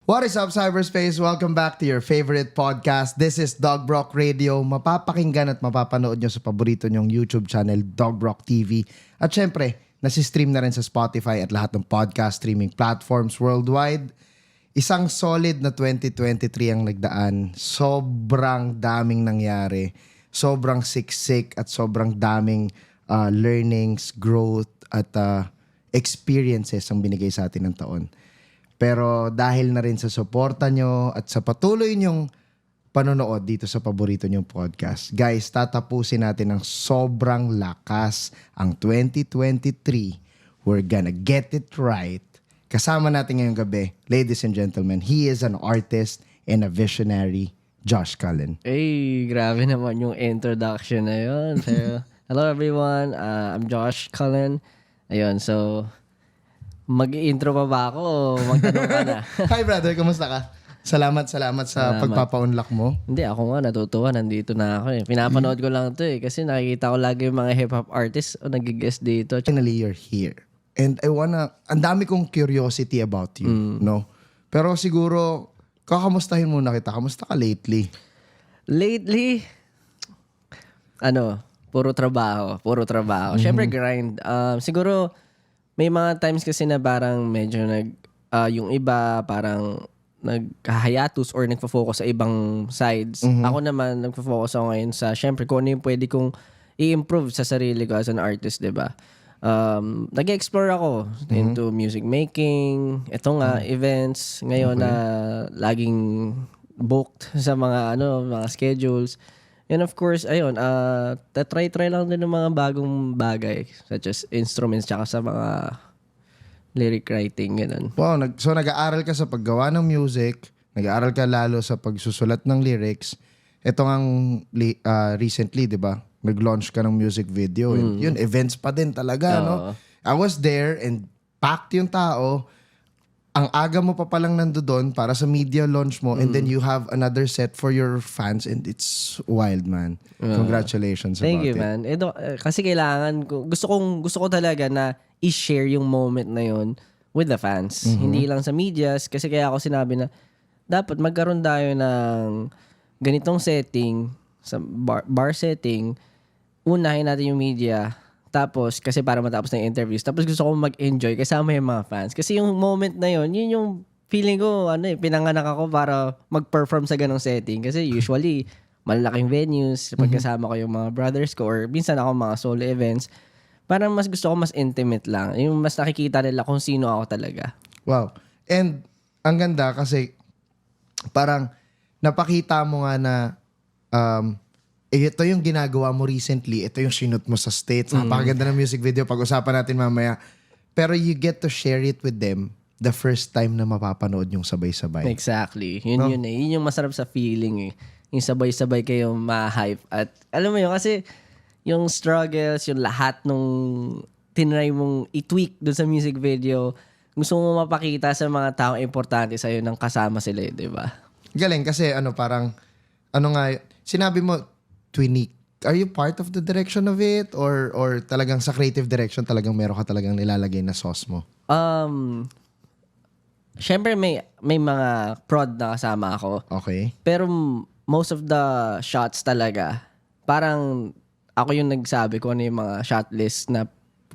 What is up, cyberspace? Welcome back to your favorite podcast. This is Dog Brock Radio. Mapapakinggan at mapapanood nyo sa paborito nyong YouTube channel, Dog Brock TV. At syempre, nasistream na rin sa Spotify at lahat ng podcast streaming platforms worldwide. Isang solid na 2023 ang nagdaan. Sobrang daming nangyari. Sobrang siksik at sobrang daming learnings, growth at experiences ang binigay sa atin ng taon. Pero dahil na rin sa suporta nyo at sa patuloy nyong panonood dito sa paborito nyong podcast, guys, tatapusin natin ng sobrang lakas ang 2023. We're gonna get it right. Kasama natin ngayong gabi, ladies and gentlemen, he is an artist and a visionary, Josh Cullen. Hey, grabe naman yung introduction na yun. So, hello everyone, I'm Josh Cullen. Ayun, so mag-intro pa ba ako o magtanong ka na? Hi brother, kumusta ka? Salamat sa pagpapa-unlock mo. Hindi, ako nga natutuwa. Nandito na ako eh. Pinapanood ko lang ito eh. Kasi nakikita ko lagi yung mga hip-hop artists o nag-guest dito. Finally, you're here. And ang dami kong curiosity about you, no? Pero siguro, kakamustahin muna kita. Kamusta ka lately? Lately, puro trabaho. Siyempre grind. Siguro, may mga times kasi na parang medyo yung iba parang naghahayatus or nagfo-focus sa ibang sides. Ako naman, nagfo-focus ako ngayon sa, syempre, kung ano yung pwede kong i-improve sa sarili ko as an artist, diba? Nag-explore ako into music making, ito nga, events, ngayon na laging booked sa mga schedules. And of course, ayun, try lang din ng mga bagong bagay such as instruments tsaka sa mga lyric writing, ganun. Wow, so nag-aaral ka sa paggawa ng music, nag-aaral ka lalo sa pagsusulat ng lyrics. Ito nga recently, di ba? Nag-launch ka ng music video. And yun, events pa din talaga, no? I was there and packed yung tao. Ang aga mo pa palang nandoon para sa media launch mo and then you have another set for your fans and it's wild, man. Congratulations Thank about you, it. man. Ito, kasi kailangan ko, gusto ko talaga na i-share yung moment na yun with the fans. Hindi lang sa medias kasi kaya ako sinabi na dapat magkaroon tayo ng ganitong setting, sa bar setting, unahin natin yung media. Tapos, kasi para matapos na yung interviews. Tapos gusto ko mag-enjoy kasama yung mga fans. Kasi yung moment na yun yung feeling ko, pinanganak ako para mag-perform sa ganong setting. Kasi usually, malalaking venues, pagkasama ko yung mga brothers ko, or minsan ako mga solo events, parang mas gusto ko mas intimate lang. Yung mas nakikita nila kung sino ako talaga. Wow. And, ang ganda kasi, parang, napakita mo nga na, ito yung ginagawa mo recently. Ito yung shoot mo sa States. Napakaganda ng music video. Pag-usapan natin mamaya. Pero you get to share it with them the first time na mapapanood yung sabay-sabay. Exactly. Yun eh. Yun yung masarap sa feeling eh. Yung sabay-sabay kayo ma-hype. At alam mo yun, kasi yung struggles, yung lahat nung tinry mong i-tweak dun sa music video, gusto mo mapakita sa mga taong importante sa'yo nang kasama sila, di ba? Galing kasi sinabi mo, tweak. Are you part of the direction of it? Or talagang sa creative direction talagang meron ka talagang nilalagay na sauce mo? Syempre may mga prod na kasama ako. Okay. Pero most of the shots talaga, parang ako yung nagsabi kung ano yung mga shot list na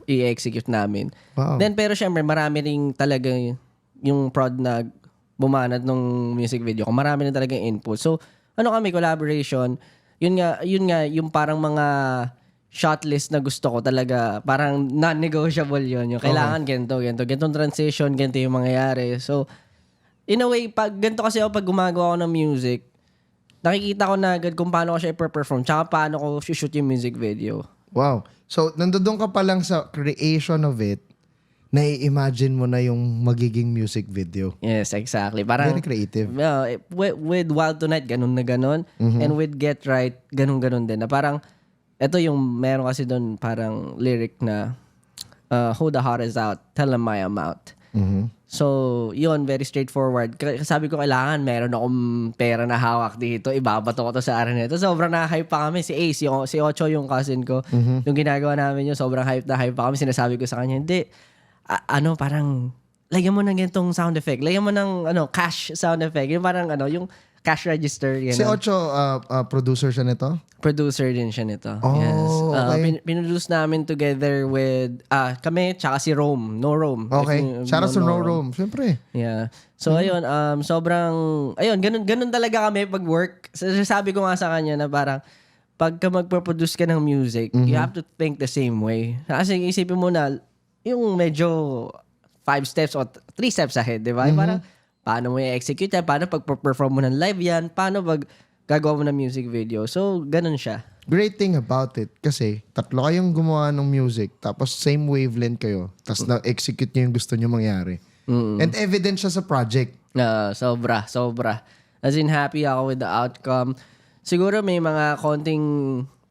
i-execute namin. Wow. Then pero syempre marami rin talaga yung prod na bumanat ng music video ko. Marami rin talaga input. So collaboration. Yun nga, yung parang mga shot list na gusto ko talaga, parang non-negotiable yun. Yung kailangan ganitong transition, ganito yung mangyayari. So, in a way, ganito kasi ako pag gumagawa ako ng music, nakikita ko na agad kung paano ko siya i-perform, tsaka paano ko shoot yung music video. Wow. So, nandoon ka pa lang sa creation of it, nai-imagine mo na yung magiging music video. Yes, exactly. Parang, very creative. With Wild Tonight, ganun na ganun. And with Get Right, ganun din. Na parang, ito yung meron kasi doon parang lyric na, who the heart is out, tell them I am out. So, yun, very straightforward. Sabi ko, kailangan meron akong pera na hawak dito. Ibabato ko to sa araw nito. Sobrang na-hype pa kami. Si Ace, si Ocho, yung cousin ko. Yung ginagawa namin yun, sobrang hype pa kami. Sinasabi ko sa kanya, hindi, parang lagyan mo ng ganitong sound effect. Lagyan mo ng cash sound effect. Yung parang yung cash register. Si Ocho, producer siya nito? Producer din siya nito. Oh, Yes. okay. Pinroduce namin together with kami tsaka si Rome. No Rome. Okay. Shout out to No Rome. Siyempre. Yeah. So ayun, sobrang ganun talaga kami pag work. Sabi ko nga sa kanya na parang pagka magpo-produce ka ng music, you have to think the same way. Kasi isipin mo na yung medyo 5 steps or 3 steps ahead, di ba? Parang paano mo i-execute yan? Paano pag-perform mo ng live yan? Paano pag gagawa mo ng music video? So, ganun siya. Great thing about it, kasi tatlo kayong gumawa ng music, tapos same wavelength kayo, tapos na-execute nyo yung gusto nyo mangyari. And evident siya sa project. Sobra. As in, happy ako with the outcome. Siguro may mga konting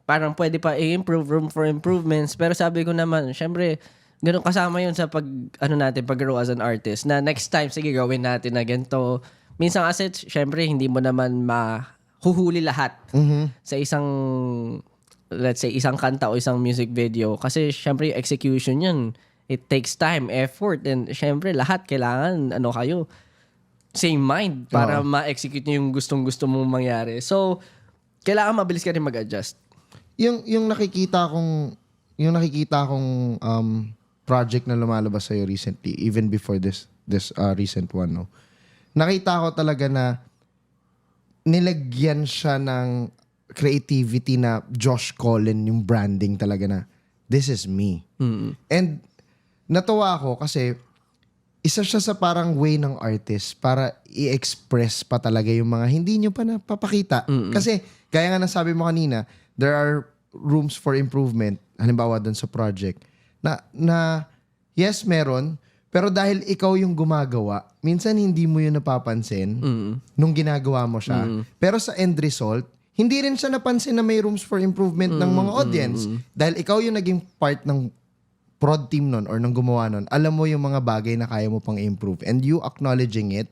parang pwede pa i-improve, room for improvements. Pero sabi ko naman, syempre, ganun kasama yun sa pag-grow as an artist. Na next time, sige, gawin natin na ganito. Minsan kasi, syempre, hindi mo naman mahuhuli lahat sa isang, let's say, isang kanta o isang music video. Kasi, syempre, yung execution yun, it takes time, effort, and syempre, lahat kailangan, kayo, same mind para ma-execute nyo yung gustong-gusto mong mangyari. So, kailangan mabilis ka rin mag-adjust. Yung nakikita kong project na lumalabas sa'yo recently, even before this recent one, no? Nakita ko talaga na nilagyan siya ng creativity na Josh Cullen, yung branding talaga na, this is me. And natuwa ako kasi isa siya sa parang way ng artist para i-express pa talaga yung mga hindi nyo pa napapakita. Kasi, gaya nga nasabi mo kanina, there are rooms for improvement, halimbawa dun sa project, na yes, meron, pero dahil ikaw yung gumagawa, minsan hindi mo yun napapansin nung ginagawa mo siya. Pero sa end result, hindi rin siya napansin na may rooms for improvement ng mga audience. Dahil ikaw yung naging part ng prod team nun or nung gumawa nun, alam mo yung mga bagay na kaya mo pang improve. And you acknowledging it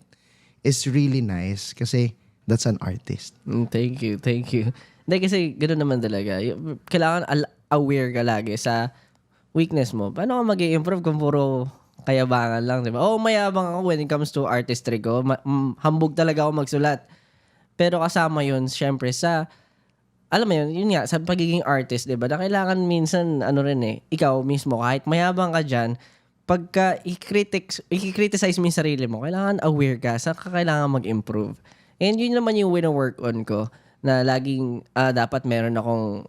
is really nice kasi that's an artist. Thank you. Hindi kasi ganoon naman talaga. Kailangan aware ka lagi sa weakness mo. Paano ka mag-i-improve kung puro kayabangan lang, di ba? Mayabang ako when it comes to artistry ko. Hambog talaga ako magsulat. Pero kasama yun, syempre, alam mo yun nga, sa pagiging artist, di ba? Na kailangan minsan, ikaw mismo, kahit mayabang ka dyan, pagka i-criticize mo yung sarili mo, kailangan aware ka sa kailangan mag-improve. And yun naman yung win-work on ko, na laging dapat meron akong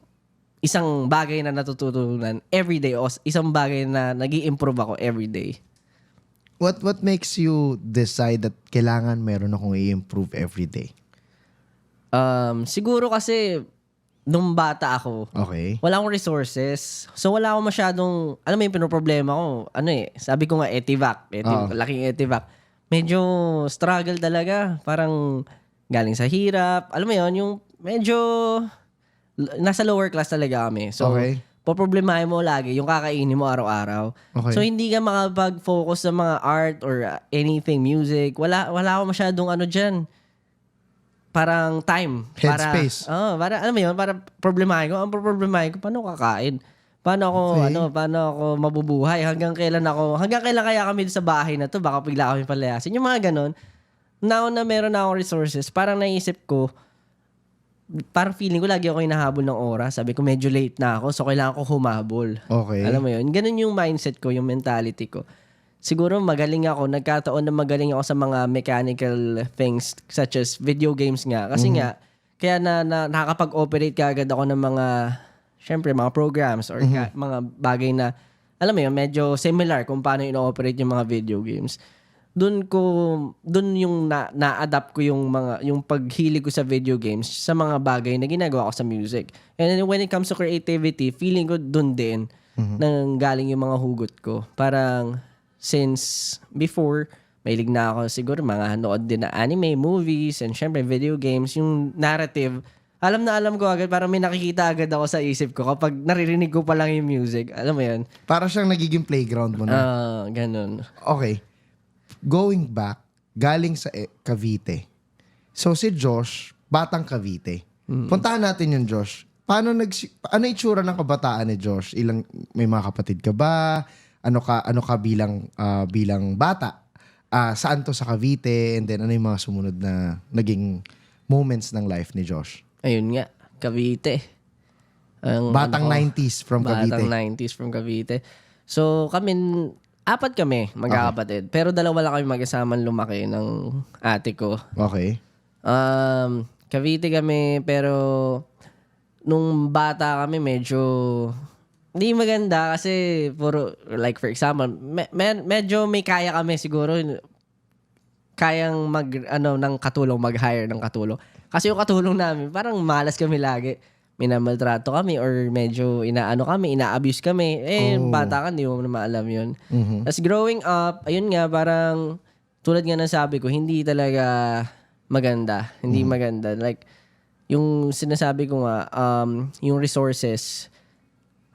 isang bagay na natututunan everyday o isang bagay na nag-i-improve ako everyday. What makes you decide that kailangan meron akong i-improve everyday? Siguro kasi nung bata ako, Okay. wala akong resources. So, wala akong masyadong, alam mo yung pinoproblema ko, sabi ko nga, laking etivac. Medyo struggle talaga. Parang galing sa hirap. Alam mo yun, yung medyo, nasa lower class talaga kami. So, Okay. poproblemahin mo lagi yung kakainin mo araw-araw. Okay. So, hindi ka makapag-focus sa mga art or anything, music. Wala akong masyadong dyan. Parang time. Headspace. Para, alam mo yun, para problemahin ko. Ang problemahin ko, paano kakain? Paano ako mabubuhay? Hanggang kailan kaya kami sa bahay na to? Baka bigla kami palayasin. Yung mga ganon. Now na meron na akong resources, parang naisip ko, parang feeling ko lagi ako hinahabol ng oras. Sabi ko, medyo late na ako, so kailangan ko humabol. Okay. Alam mo yun? Ganun yung mindset ko, yung mentality ko. Siguro nagkataon na magaling ako sa mga mechanical things such as video games nga. Kasi nga, kaya nakakapag-operate ka agad ako ng syempre, mga programs or mga bagay na, alam mo yun, medyo similar kung paano ino-operate yung mga video games. Doon yung na-adapt ko yung paghilig ko sa video games sa mga bagay na ginagawa ko sa music. And then when it comes to creativity, feeling ko doon din nang galing yung mga hugot ko. Parang, since before, mahilig na ako siguro mga nood din na anime, movies, and syempre video games, yung narrative, alam ko agad, parang may nakikita agad ako sa isip ko kapag naririnig ko pa lang yung music. Alam mo yun? Para siyang nagiging playground mo na. Ganun. Okay. Going back, galing sa Cavite. So si Josh, batang Cavite. Puntahan natin yung Josh. Ano itsura ng kabataan ni Josh? May mga kapatid ka ba? Ano ka bilang bata? Saan to sa Cavite? And then ano yung mga sumunod na naging moments ng life ni Josh? Ayun nga, Cavite. Batang 90s from Cavite. Batang 90s from Cavite. So, apat kami, magkakapatid. Pero dalawa lang kami mag-asamang lumaki ng ate ko. Okay. Cavite kami, pero nung bata kami, medyo hindi maganda kasi puro, like for example, medyo may kaya kami siguro, kayang mag-hire ng katulong. Kasi yung katulong namin, parang malas kami lagi. Minamaltrato kami or medyo ina-abuse kami. Bata ka, hindi mo naman alam yun. As growing up, ayun nga, parang tulad nga ng sabi ko, hindi talaga maganda. Hindi maganda. Like, yung sinasabi ko nga, yung resources,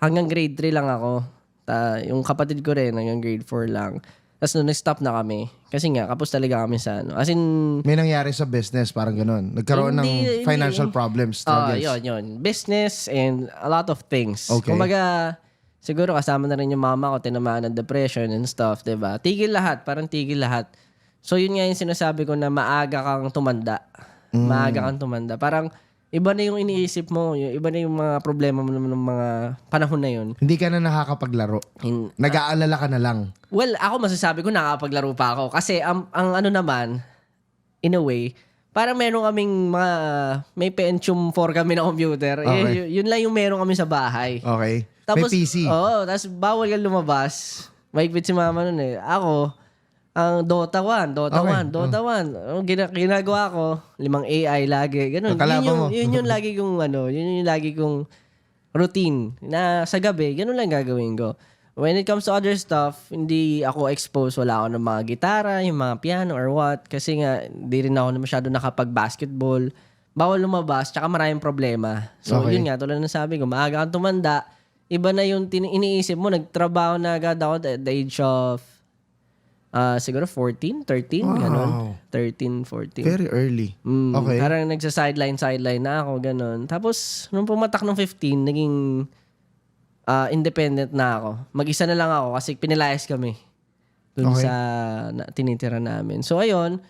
hanggang grade 3 lang ako. Yung kapatid ko rin, hanggang grade 4 lang. Tapos nung nag-stop na kami, kasi nga, kapos talaga kami sa ano. As in, may nangyari sa business, parang ganun. Nagkaroon ng financial problems, struggles. Yun. Business and a lot of things. Okay. Kumbaga, siguro kasama na rin yung mama ko, tinamaan ng depression and stuff, diba? Tigil lahat, parang tigil lahat. So yun nga yung sinasabi ko na maaga kang tumanda. Maaga kang tumanda. Parang, iba na yung iniisip mo, iba na yung mga problema mo ng mga panahon na yun. Hindi ka na nakakapaglaro. Nag-aalala ka na lang. Well, ako masasabi ko nakakapaglaro pa ako. Kasi ang ano naman, in a way, parang meron kaming may Pentium 4 kami na computer. Okay. Yun lang yung meron kami sa bahay. Okay. Tapos, may PC. Oo, tapos bawal kang lumabas. Mahigpit si mama nun eh. Ako, ang Dota 1. Ang ginagawa ko, 5 AI lagi. Ganun. Yun yung lagi kong yun yung lagi kong routine na sa gabi, ganun lang gagawin ko. When it comes to other stuff, hindi ako exposed. Wala ako ng mga gitara, yung mga piano or what. Kasi nga, hindi rin ako masyado nakapag-basketball. Bawal lumabas, tsaka maraming problema. So, yun nga, tulad na sabi ko, maaga kang tumanda. Iba na yung iniisip mo. Nagtrabaho na agad ako at the age of siguro 14, 13, ganun. 13, 14. Very early. Okay. Parang nagsa-sideline na ako, ganun. Tapos, nung pumatak ng 15, naging independent na ako. Mag-isa na lang ako kasi pinilayas kami dun sa tinitira namin. So, ayun,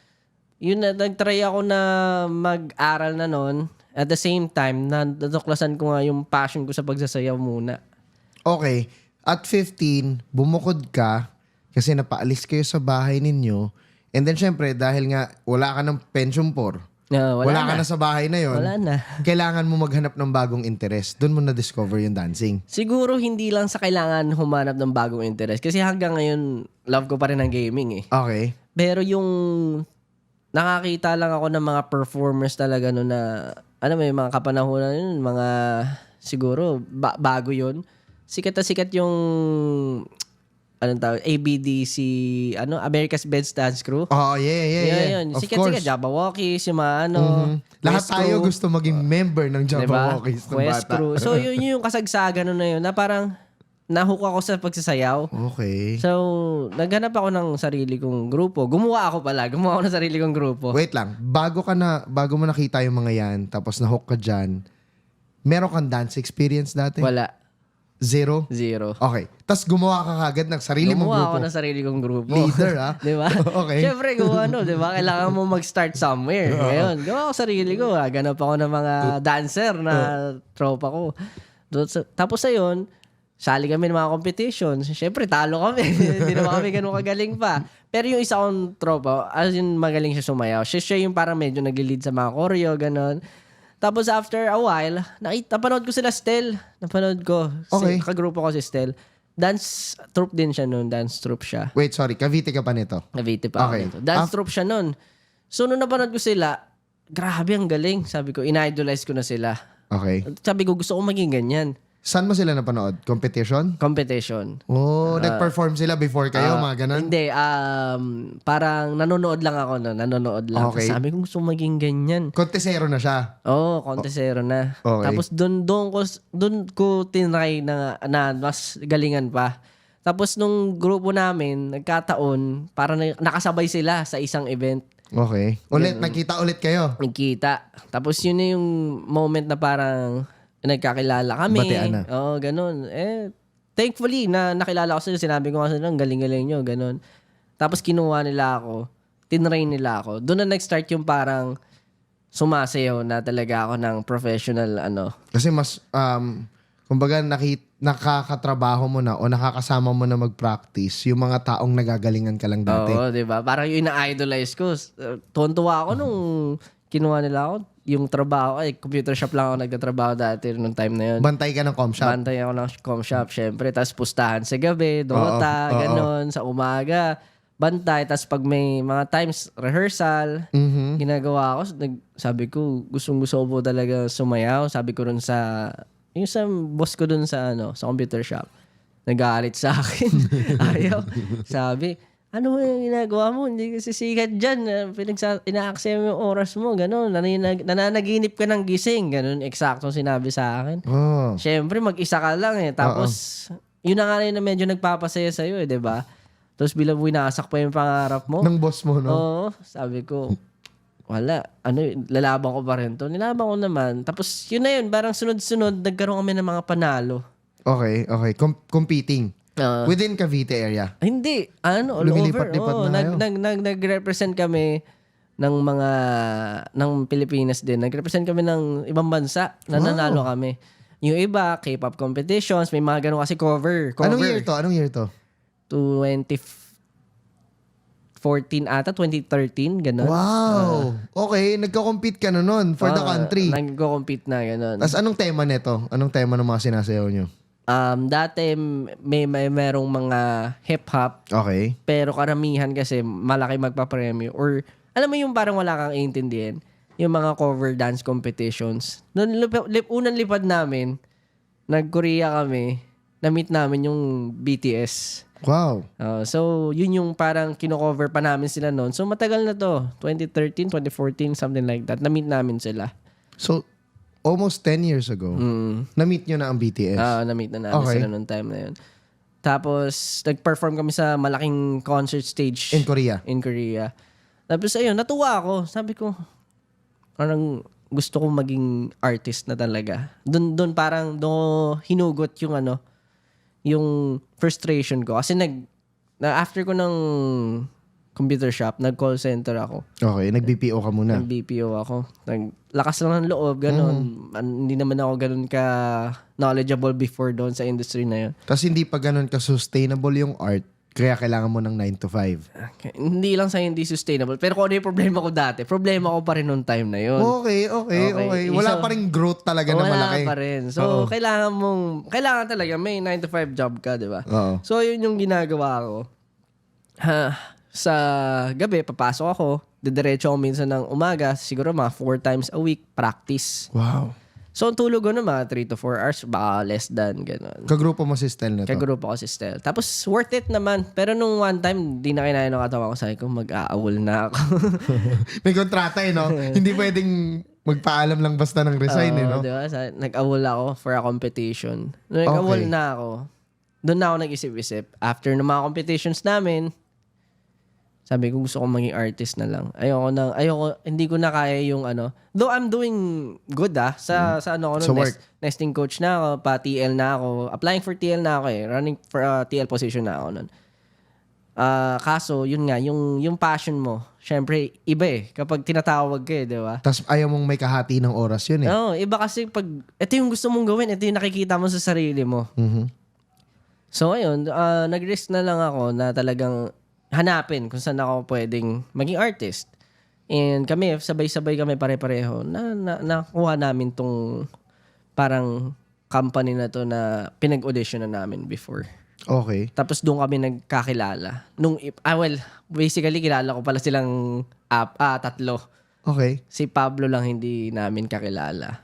nag-try ako na mag-aral na nun. At the same time, natuklasan ko nga yung passion ko sa pagsasayaw muna. Okay. At 15, bumukod ka kasi napaalis kayo sa bahay ninyo. And then, syempre, dahil nga wala ka ng pension for, wala ka na sa bahay na yon. Wala na. Kailangan mo maghanap ng bagong interest. Doon mo na-discover yung dancing. Siguro hindi lang sa kailangan humanap ng bagong interest. Kasi hanggang ngayon, love ko pa rin ang gaming eh. Okay. Pero yung nakakita lang ako ng mga performers talaga no na, may mga kapanahonan yun, mga siguro, bago yun. Sikat na sikat yung ABDC, America's Best Dance Crew. Oh, yeah. Yun. Of Sikat, course. Jabberwockies, yung mga Lahat Quest tayo Crew. gusto maging member ng Jabberwockies ng Quest bata. Crew. So, yun yung kasagsagan na yun, na parang nahook ako sa pagsasayaw. Okay. So, naghanap ako ng sarili kong grupo. Gumawa ako ng sarili kong grupo. Wait lang. Bago mo nakita yung mga yan, tapos nahook ka dyan, meron kang dance experience dati? Wala. Zero? Okay. Tapos gumawa ka kagad ng sarili mong grupo? Gumawa ako ng sarili kong grupo. Leader, ha? Di ba? Okay. Siyempre, di ba? Kailangan mo mag-start somewhere. Ngayon, gawa ko sarili ko. Ganap ako ng mga dancer na tropa ko. Tapos ayun, sali kami ng mga competitions. Siyempre, talo kami. Hindi naman kami ganun kagaling pa. Pero yung isa kong tropa, as in magaling siya sumayaw. Siya yung parang medyo nag-lead sa mga choreo, ganun. Tapos after a while, napanood ko sila Stel. Napanood ko. Okay. Kagrupo ko si Stel. Dance troupe din siya noon. Dance troupe siya. Wait, sorry. Cavite ka pa nito? Cavite pa ako nito. Dance troupe siya noon. So nung napanood ko sila, grabe ang galing. Sabi ko, in-idolize ko na sila. Okay. Sabi ko, gusto ko maging ganyan. Saan mo sila napanood? Competition? Competition. Oh, nag-perform sila before kayo, mga ganun? Hindi, parang nanonood lang ako. Nanonood lang. Okay. Sabi ko, gusto maging ganyan. Kontesero na siya. Oo, kontesero na. Okay. Tapos doon ko tinry na mas galingan pa. Tapos nung grupo namin, nagkataon, parang nakasabay sila sa isang event. Okay. Nagkita ulit kayo? Nagkita. Tapos yun na yung moment na parang nagkakilala kami. Batean na. Oo, ganun. Thankfully, nakilala ko sila. Sinabi ko nga sila, ang galing-galing nyo, ganun. Tapos kinuha nila ako, tinrain nila ako. Doon na nag-start yung parang sumasayaw na talaga ako ng professional Kasi mas, kumbaga nakakatrabaho mo na o nakakasama mo na mag-practice yung mga taong nagagalingan ka lang dati. Oo, di ba? Parang yung na-idolize ko. Tuwan-tuwa ako nung kinuha nila ako. Yung trabaho, computer shop lang ako nagtatrabaho dati nung time na yun. Bantay ka ng com shop. Bantay ako ng com shop, syempre. Tapos pustahan sa gabi, Dota, Oo. ganon. Sa umaga, bantay. Tapos pag may mga times, rehearsal, ginagawa ko. Sabi ko, gustong-gusto ko po talaga sumayaw. Sabi ko rin yung sa boss ko dun sa computer shop. Nagalit sa akin. Ayaw. Sabi, ano yung ginagawa mo? Hindi ka sisikat dyan. Ina-accept mo yung oras mo. Ganon. Nananaginip ka ng gising. Ganon. Eksakto sinabi sa akin. Oh. Siyempre, mag-isa ka lang eh. Tapos, yun na nga rin na medyo nagpapasaya sa'yo eh, di ba? Tapos bilang winasak pa yung pangarap mo. Ng boss mo, no? Oo. Sabi ko, wala. Lalaban ko pa rin to. Nilaban ko naman. Tapos, yun na yun. Parang sunod-sunod, nagkaroon kami ng mga panalo. Okay. Competing. Within Cavite area. Hindi. All Lumilipat-lipat over. na kayo. Nag-represent kami ng Pilipinas din. Nag-represent kami ng ibang bansa. Nanalo kami. Yung iba, K-pop competitions. May mga ganun kasi cover. Anong year to? 2014 ata, 2013, ganun. Wow! Okay, nagko-compete ka na nun for the country. Nag-compete na, ganun. Tapos anong tema nito? Anong tema ng mga sinasayaw nyo? Dati may merong mga hip-hop, Okay. pero karamihan kasi malaki magpa-premyo or alam mo yung parang wala kang iintindihan, yung mga cover dance competitions. Noon unang lipad namin, nag-Korea kami, na-meet namin yung BTS. Wow. So, yun yung parang kino-cover pa namin sila noon. So, matagal na to. 2013, 2014, something like that. Na-meet namin sila. So, almost 10 years ago, na-meet nyo na ang BTS. Na-meet na namin sila noong time na yun. Tapos, nag-perform kami sa malaking concert stage. In Korea. Tapos, ayun, natuwa ako. Sabi ko, parang gusto kong maging artist na talaga. Doon parang hinugot yung frustration ko. Kasi after ko ng computer shop, nag-call center ako. Okay, nag-BPO ka muna. Nag-BPO ako. Lakas lang ng loob, ganun. Hindi naman ako ganun ka knowledgeable before doon sa industry na yun. Tapos hindi pa ganun ka-sustainable yung art, kaya kailangan mo ng 9 to 5. Okay. Hindi lang sa hindi sustainable. Pero kung ano yung problema ko dati, problema ko pa rin noong time na yun. Okay. Wala pa rin growth talaga na malaki. Wala pa rin. So, kailangan talaga may 9 to 5 job ka, di ba? Oo. So, yun yung ginagawa ko. Sa gabi, papasok ako. Didiretso ako minsan ng umaga. Siguro mga 4 times a week. Practice. Wow. So, ang tulog ko na mga 3 to 4 hours. Baka less than, gano'n. Kagrupo mo si Stel na to? Kagrupo ko si Stel. Tapos, worth it naman. Pero nung one time, di na kinaya ng katawan ko. Sabi ko, mag-aawol na ako. May kontrata no? Hindi pwedeng magpaalam lang basta ng resign no? Diba? Nag-awol ako for a competition. Nung nag-awol na ako, doon na ako nag-isip-isip. After ng mga competitions namin, sabi ko gusto kong maging artist na lang. Hindi ko na kaya yung Though I'm doing good sa work. Nesting coach na ako, pa TL na ako. Applying for TL na ako running for TL position na ako nun. Kaso, yun nga, yung passion mo, syempre, iba kapag tinatawag ka di ba? Tapos ayaw mong may kahati ng oras yun Oo, iba kasi pag, ito yung gusto mong gawin, ito yung nakikita mo sa sarili mo. Mhm. So, ayun, nag-risk na lang ako na talagang hanapin kung saan ako pwedeng maging artist. And kami, sabay-sabay kami pare-pareho na nakuha namin tong parang company na to na pinag-audition na namin before. Okay. Tapos doon kami nagkakilala. Basically, kilala ko pala silang tatlo. Okay. Si Pablo lang hindi namin kakilala.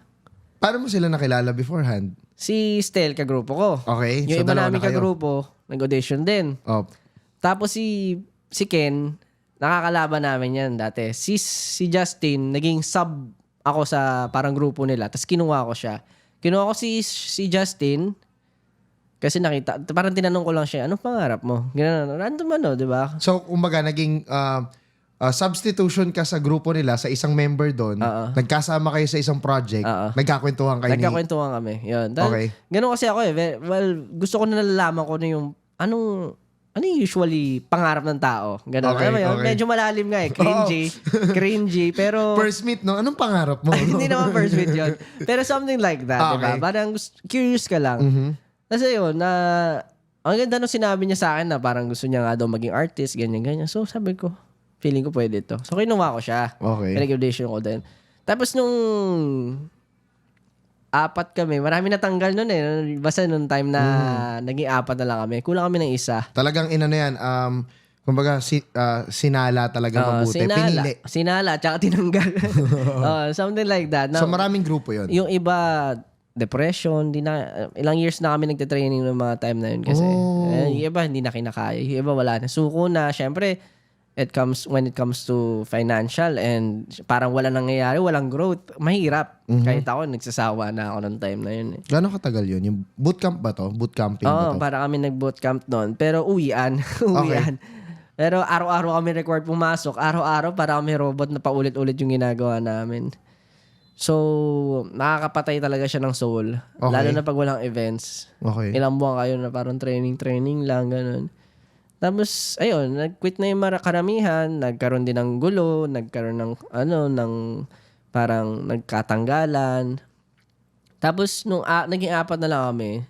Paano mo sila nakilala beforehand? Si Stel, kagrupo ko. Okay. Yung So, iba dalawa namin na kayo. kagrupo, nag-audition din. Oh. Tapos si Ken, nakakalaban namin yan dati. Si Justin, naging sub ako sa parang grupo nila. Tapos kinuha ko siya. Kinuha ko si Justin kasi nakita, parang tinanong ko lang siya, anong pangarap mo? Ganun, random di ba? So, kumbaga, naging substitution ka sa grupo nila, sa isang member doon. Nagkasama kayo sa isang project. Nagkakwentuhan kayo Nagkakwentuhan kami. Yun. Okay. Ganun kasi ako Well, gusto ko na nalalaman ko na yung ano yung usually pangarap ng tao? Ganun. Okay, Alam mo yun? okay. Medyo malalim nga eh. Cringy. Pero... First meet, no? Anong pangarap mo? Hindi naman first meet yun. Pero something like that, Okay. diba? Parang curious ka lang. Kasi yun, ang ganda nung sinabi niya sa akin na parang gusto niya nga daw maging artist, ganyan-ganyan. So sabi ko, feeling ko pwede to. So kinuha ko siya. Okay. Recommendation ko din. Tapos nung 4 kami, marami natanggal nun eh. Basta nung time na naging 4 na lang kami. Kulang kami ng isa. Talagang ina na yan, kumbaga, sinala talaga mabuti. Pinili. Sinala, tsaka tinanggal. Something like that. So Now, maraming grupo yun. yung iba, depression, ilang years na kami nagte-training ng mga time na yun kasi. Yung iba, hindi na kinakaya. Yung iba, wala na. Suko na. Siyempre, when it comes to financial and parang wala nangyayari, walang growth, mahirap. Kahit ako, nagsasawa na ako ng time na yun. Eh. Gano'ng katagal yun? Yung bootcamp ba to? Bootcamping ba to? Para kami nag-bootcamp noon. Pero uwian. uwian. Pero araw-araw kami required pumasok. Araw-araw para kami robot na paulit-ulit yung ginagawa namin. So, nakakapatay talaga siya ng soul. Okay. Lalo na pag walang events. Okay. Ilang buwan kayo na parang training lang, ganun. Tapos, ayun, nag-quit na yung karamihan. Nagkaroon din ng gulo. Nagkaroon ng, parang nagkatanggalan. Tapos, nung naging 4 na lang kami,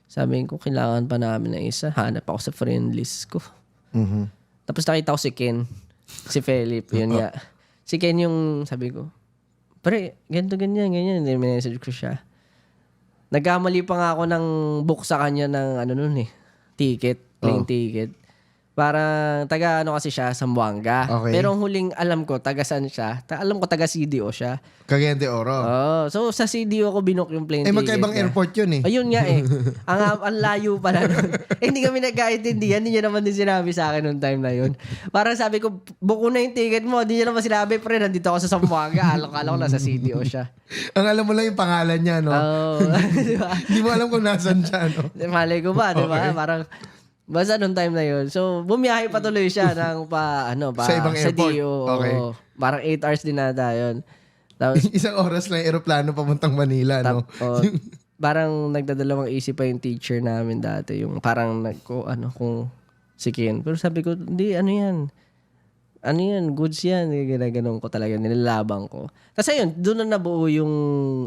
sabi ko, kailangan pa namin ng isa. Hanap ako sa friend list ko. Tapos nakita ko si Ken. Si Philip, yun nga. Si Ken yung, sabi ko, pre, ganito, ganyan. Message ko siya. Nagkamali pa nga ako ng book sa kanya ng, ticket. Plane ticket. Parang kasi siya, Zamboanga. Okay. Pero ang huling alam ko, taga saan siya? Alam ko taga CDO siya. Cagayan de Oro. So sa CDO ko binook yung plane ticket. Magkaibang niya. airport yun eh. Ayun nga eh. ang layo pala nun. Hindi kami nagkaintindihan. Hindi niya naman din sinabi sa akin nung time na yun. Parang sabi ko, book ko na yung ticket mo. Hindi niya naman sinabi, pre, nandito ako sa Zamboanga. Alam ko nasa CDO siya. Ang alam mo lang yung pangalan niya, no? Diba? Hindi mo alam kung nasan siya, no? Malay ko ba, diba? Okay. Parang, basta nung time na yun. So, bumiyahe pa tuloy siya ng sa ibang airport. DO. Okay. Parang 8 hours din nata yun. Tapos, Isang oras lang yung aeroplano papuntang Manila, no? parang nagdadalawang isip pa yung teacher namin dati. Yung parang kung si Ken. Pero sabi ko, hindi, ano yan, goods yan. Ginaganon ko talaga, nilalabang ko. Tapos ayun, doon na nabuo yung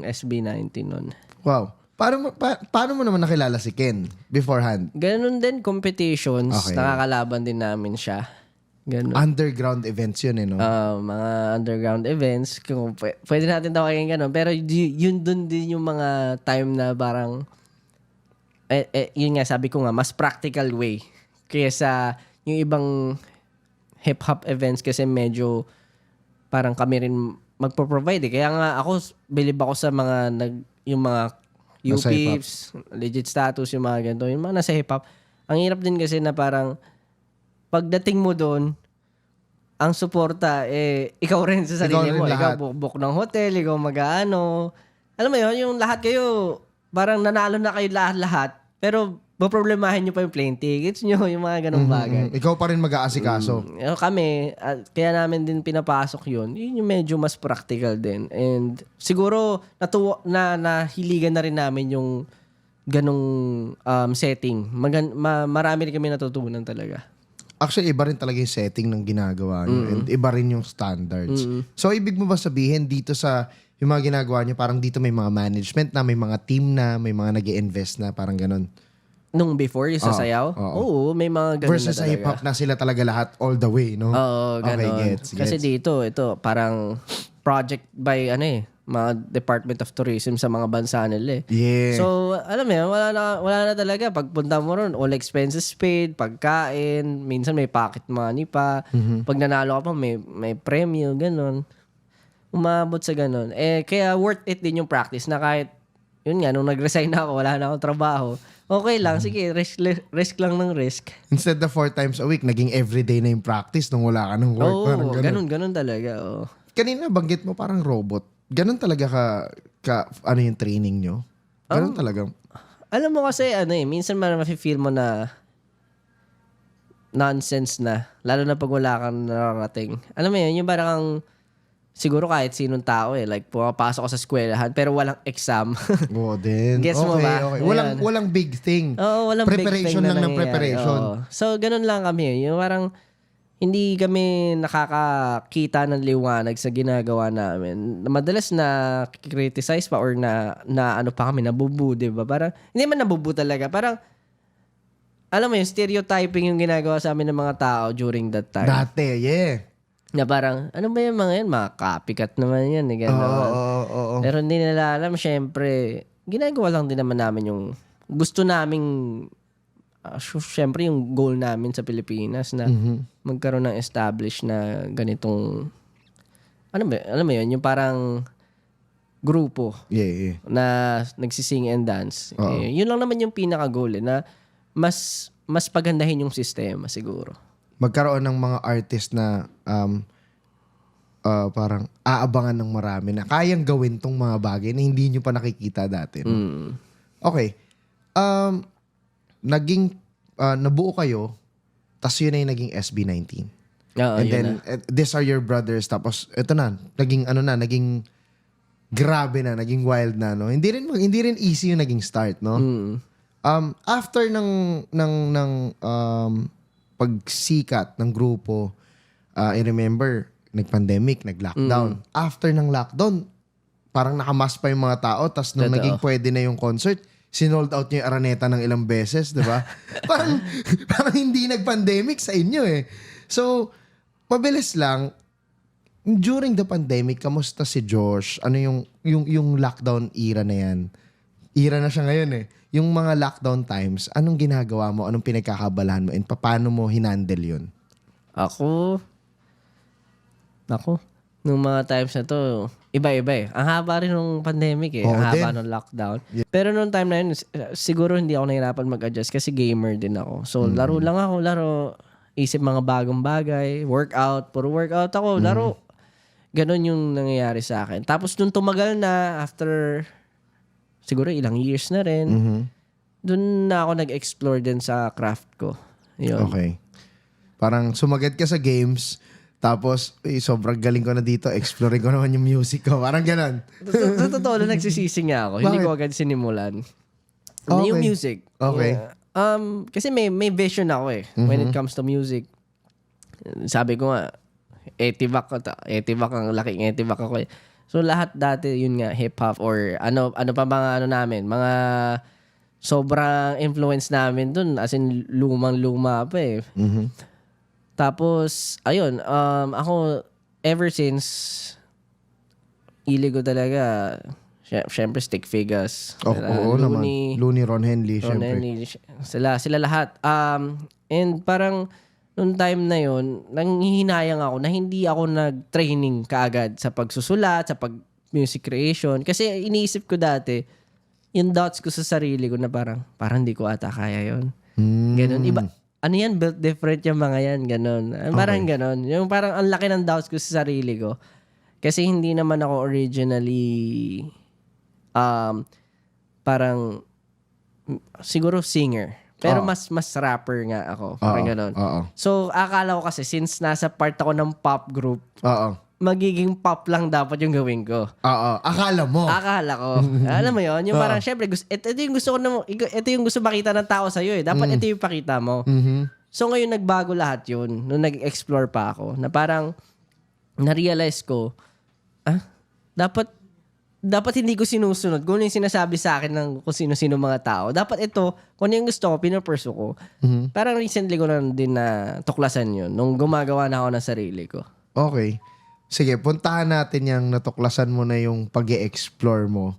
SB19 nun. Wow. Paano mo naman nakilala si Ken beforehand? Ganun din, competitions. Okay. Nakakalaban din namin siya. Ganun. Underground events yun, eh, no? Mga underground events. Kung pwede natin tawagin ganun. Pero yun dun din yung mga time na parang, yun nga, sabi ko nga, mas practical way. Kaysa yung ibang hip-hop events kasi medyo parang kami rin magpo-provide. Kaya nga ako, bilib ako sa mga yung mga UPIPs, legit status, yung mga ganito. Yung mga nasa hip-hop. Ang hirap din kasi na parang pagdating mo doon, ang suporta, ikaw rin sa sarili mo. Ikaw book ng hotel, ikaw mag-ano. Alam mo yun, yung lahat kayo, parang nanalo na kayo lahat-lahat. Pero, maproblemahin nyo pa yung plane tickets nyo, yung mga ganong bagay. Ikaw pa rin mag-aasikaso. Kami, kaya namin din pinapasok yun. Yun yung medyo mas practical din. And siguro, nahiligan na rin namin yung ganong setting. Marami rin kami natutunan talaga. Actually, iba rin talaga yung setting ng ginagawa nyo. And iba rin yung standards. So, ibig mo ba sabihin dito sa yung mga ginagawa nyo, parang dito may mga management na, may mga team na, may mga nag-i-invest na, parang ganon? Nung before yung sa sayaw? Oo, may mga ganun Versus na sa talaga. hip-hop na sila talaga lahat all the way, no? Oo, ganun. Okay, gets. Kasi dito, ito, parang project by, mga Department of Tourism sa mga bansa nila eh. Yeah. So, alam mo yun, wala na talaga. Pagpunta mo ron, all expenses paid, pagkain, minsan may pocket money pa. Pag nanalo ka pa, may premyo, ganun. Umabot sa ganun. Kaya worth it din yung practice na kahit, yun nga, nung nag-resign na ako, wala na akong trabaho, okay lang, sige, risk lang ng risk. Instead of 4 times a week, naging everyday na yung practice nung wala ka ng work. Oo, ganun talaga. Oh. Kanina banggit mo parang robot. Ganun talaga ka ano yung training nyo? Ganun talaga. Alam mo kasi, minsan mafe-feel mo na nonsense na. Lalo na pag wala kang nararating. Alam mo yun, yung parang siguro kahit sinong tao like pumapasok ka sa eskwelahan pero walang exam. Oo din. Gets mo ba? Okay. Ayan. Walang big thing. Oo, walang Preparation big thing lang na ng nangyayari. preparation. Oo. So, ganun lang kami. Yung parang hindi kami nakakakita ng liwanag sa ginagawa namin. Madalas na criticize pa or na ano pa kami, nabubu, diba? Parang, hindi man nabubu talaga. Parang, alam mo yung stereotyping yung ginagawa sa amin ng mga tao during that time. Dati, yeah. Na parang, ano ba yung mga yan? Mga copycat naman yan. Oo. Pero hindi nila alam, syempre, ginagawa lang din naman namin yung gusto naming, syempre yung goal namin sa Pilipinas na magkaroon ng established na ganitong, alam mo yun, yung parang grupo Yeah. na nagsising and dance. Yun lang naman yung pinaka-goal na mas pagandahin yung sistema siguro. Magkaroon ng mga artist na parang aabangan ng marami na kayang gawin tong mga bagay na hindi nyo pa nakikita dati. No? Okay. Nabuo kayo, tas yun na yung naging SB19. And then, these are your brothers. Tapos, eto na, naging grabe na, naging wild na, no? Hindi rin easy yung naging start, no? After ng pagsikat ng grupo, I remember, nag-pandemic, nag-lockdown. After ng lockdown, parang nakamas pa yung mga tao, tas nung naging pwede na yung concert, sinold out niyo yung Araneta ng ilang beses, di ba? parang hindi nag-pandemic sa inyo eh. So, mabilis lang, during the pandemic, kamusta si Josh? Ano yung lockdown era na yan? Era na siya ngayon eh. Yung mga lockdown times, anong ginagawa mo? Anong pinagkakabalahan mo? And paano mo hinandle yun? Ako, nung mga times na to, iba-iba eh. Ang haba rin nung pandemic eh. Oo, Ang haba din. nung lockdown. Pero nung time na yun, siguro hindi ako nahirapan mag-adjust kasi gamer din ako. So, laro lang ako. Isip mga bagong bagay. Workout. Puro workout ako. Laro. Ganon yung nangyayari sa akin. Tapos nung tumagal na, after siguro ilang years na rin, dun na ako nag-explore din sa craft ko. Yun. Okay. Parang sumagad ka sa games, tapos sobrang galing ko na dito, exploring ko naman yung music ko. Parang ganon. Sa totoo na nagsisisi nga ako. Hindi ko agad sinimulan. Okay. Yung music. Okay. Yeah. Kasi may vision ako eh. When it comes to music. Sabi ko nga, Etivac ang laking Etivac ako eh. So lahat dati yun nga hip-hop or ano pa mga namin, mga sobrang influence namin dun as in lumang-luma pa eh. Tapos ayun, ako ever since hilig ko talaga syempre Stick Figures. Oo naman. Looney, Ron Henley, syempre. Sila lahat. And parang nung time na yun, nanghihinayang ako na hindi ako nag-training kaagad sa pagsusulat, sa pag-music creation. Kasi iniisip ko dati, yung doubts ko sa sarili ko na parang hindi ko ata kaya yun. Ganon. Iba, ano yan? Built different yung mga yan. Ganon. Parang ganon. Yung parang ang laki ng doubts ko sa sarili ko. Kasi hindi naman ako originally parang siguro singer. Pero mas rapper nga ako. Parang ganon. So, akala ko kasi since nasa part ako ng pop group, magiging pop lang dapat yung gawin ko. Akala mo. Akala ko. Alam mo yun? Yung parang syempre, ito yung gusto ko ito yung gusto makita ng tao sa'yo eh. Dapat ito yung pakita mo. So, ngayon nagbago lahat yun. Nung nag-explore pa ako, na parang na-realize ko, dapat hindi ko sinusunod kung ano yung sinasabi sa akin ng kung sino-sino mga tao. Dapat ito, kung ano yung gusto ko, pinapursu ko. Parang recently ko lang din na tuklasan yun nung gumagawa na ako ng sarili ko. Okay. Sige, puntahan natin yung natuklasan mo na yung pag-e-explore mo.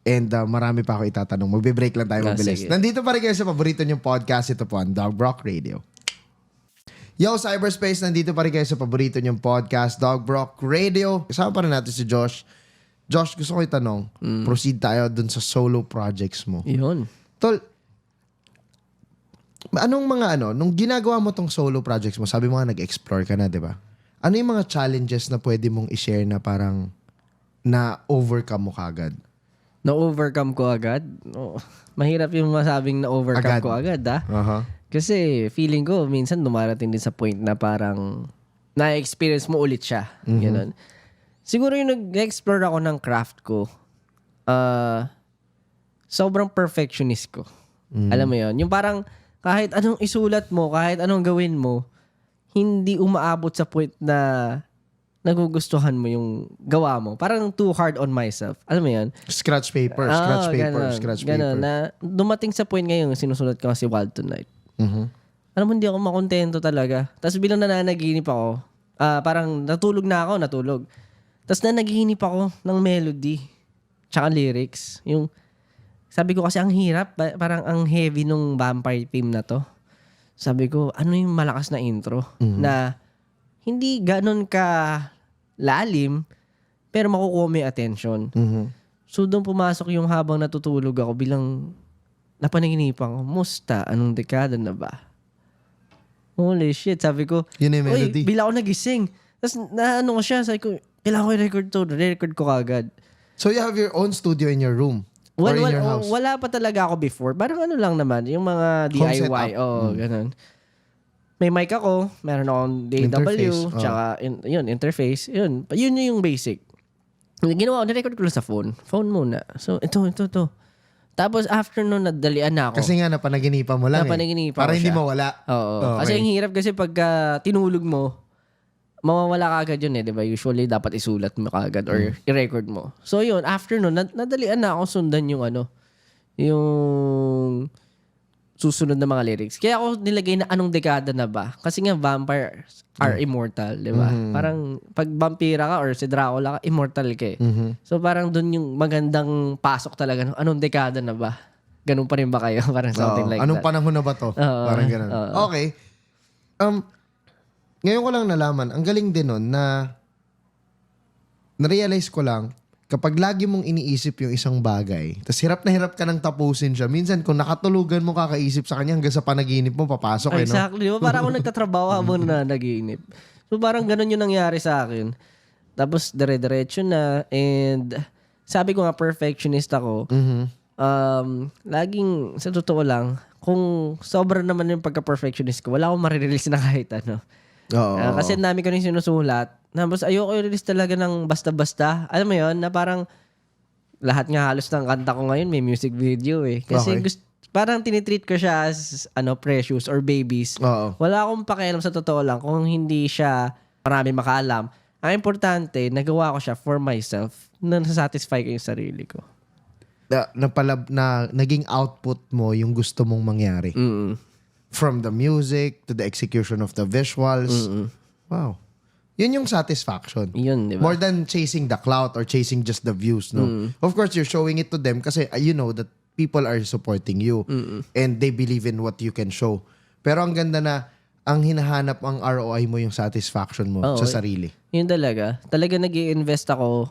And marami pa ako itatanong. Magbe-break lang tayo mabilis. Sige. Nandito pa rin kayo sa paborito niyong podcast. Ito po ang Dog Brock Radio. Yo, Cyberspace! Nandito pa rin kayo sa paborito niyong podcast, Dog Brock Radio. Kasama pa rin natin si Josh. Josh, gusto ko itanong, proceed tayo dun sa solo projects mo. Yun. Tol, nung ginagawa mo tong solo projects mo, sabi mo nga nag-explore ka na, di ba? Ano yung mga challenges na pwede mong i-share na parang na-overcome mo kagad? Na-overcome ko agad? Oh, mahirap yung masabing na-overcome ko agad, Kasi feeling ko, minsan dumarating din sa point na parang na-experience mo ulit siya. Ganun. Siguro yung nag-explore ako ng craft ko, sobrang perfectionist ko. Alam mo yon. Yung parang kahit anong isulat mo, kahit anong gawin mo, hindi umaabot sa point na nagugustuhan mo yung gawa mo. Parang too hard on myself. Alam mo yan? Scratch paper, scratch ganun, paper. na dumating sa point ngayon, sinusulat ko kasi Wild Tonight. Alam mo, hindi ako makontento talaga. Tapos bilang nananaginip ako, parang natulog. Tapos nanaginip ako ng melody, tsaka lyrics. Yung, sabi ko kasi ang hirap, parang ang heavy nung vampire theme na to. Sabi ko, ano yung malakas na intro? Na hindi ganon ka lalim, pero makukuha mo yung attention. So doon pumasok yung habang natutulog ako bilang napanaginipan ko, musta? Anong dekada na ba? Holy shit, sabi ko. Yun yung melody. Bila ako nagising. Tapos naano ko siya, sabi ko, kailangan ko i-record to. Re-record ko kagad. So you have your own studio in your room? Or in your house? Wala pa talaga ako before. Parang ano lang naman, yung mga Home DIY. Ganun. May mic ako, meron akong DAW, Interface, tsaka yun, interface. Yun yung basic. Ginawa ko, nirecord ko lang sa phone. Phone muna. So, ito. Tapos after nun, nadalian na ako. Kasi nga napanaginipan mo lang Para hindi mawala. Oo. Okay. Kasi ang hirap kasi pagka tinulog mo, mawawala ka agad yun eh, di ba? Usually, dapat isulat mo kagad or i-record mo. So yun, after nun, nadalian na ako sundan yung yung susunod na mga lyrics. Kaya ako nilagay na anong dekada na ba? Kasi nga vampires are immortal, di ba? Parang pag vampira ka or si Dracula ka, immortal ka eh. So parang dun yung magandang pasok talaga. Anong dekada na ba? Ganun pa rin ba kayo? Parang something like anong that. panahon na ba to? Parang ganun. Okay. Ngayon ko lang nalaman, ang galing din nun na na-realize ko lang, kapag lagi mong iniisip yung isang bagay, tas hirap na hirap ka nang tapusin siya, minsan kung nakatulugan mo kakaisip sa kanya hanggang sa panaginip mo, papasok no? Exactly. Parang ako nagtatrabaho habang naginip. So parang ganun yung nangyari sa akin. Tapos dire-diretso na and sabi ko nga perfectionist ako. Laging sa totoo lang, kung sobra naman yung pagka-perfectionist ko, wala akong marirelease na kahit ano. Kasi dami ko rin sinusulat. Tapos ayoko i-release talaga ng basta-basta. Alam mo yun, na parang lahat nga halos ng kanta ko ngayon may music video eh. Kasi parang tinitreat ko siya as precious or babies. Wala akong pakialam sa totoo lang kung hindi siya marami makaalam. Ang importante, nagawa ko siya for myself na nasasatisfy ko yung sarili ko. Na naging output mo yung gusto mong mangyari. From the music to the execution of the visuals. Wow. Yun yung satisfaction. Yun, di ba? More than chasing the clout or chasing just the views, no? Of course, you're showing it to them kasi you know that people are supporting you and they believe in what you can show. Pero ang ganda na ang hinahanap ang ROI mo yung satisfaction mo sa sarili. Yun talaga. Talaga nag-i-invest ako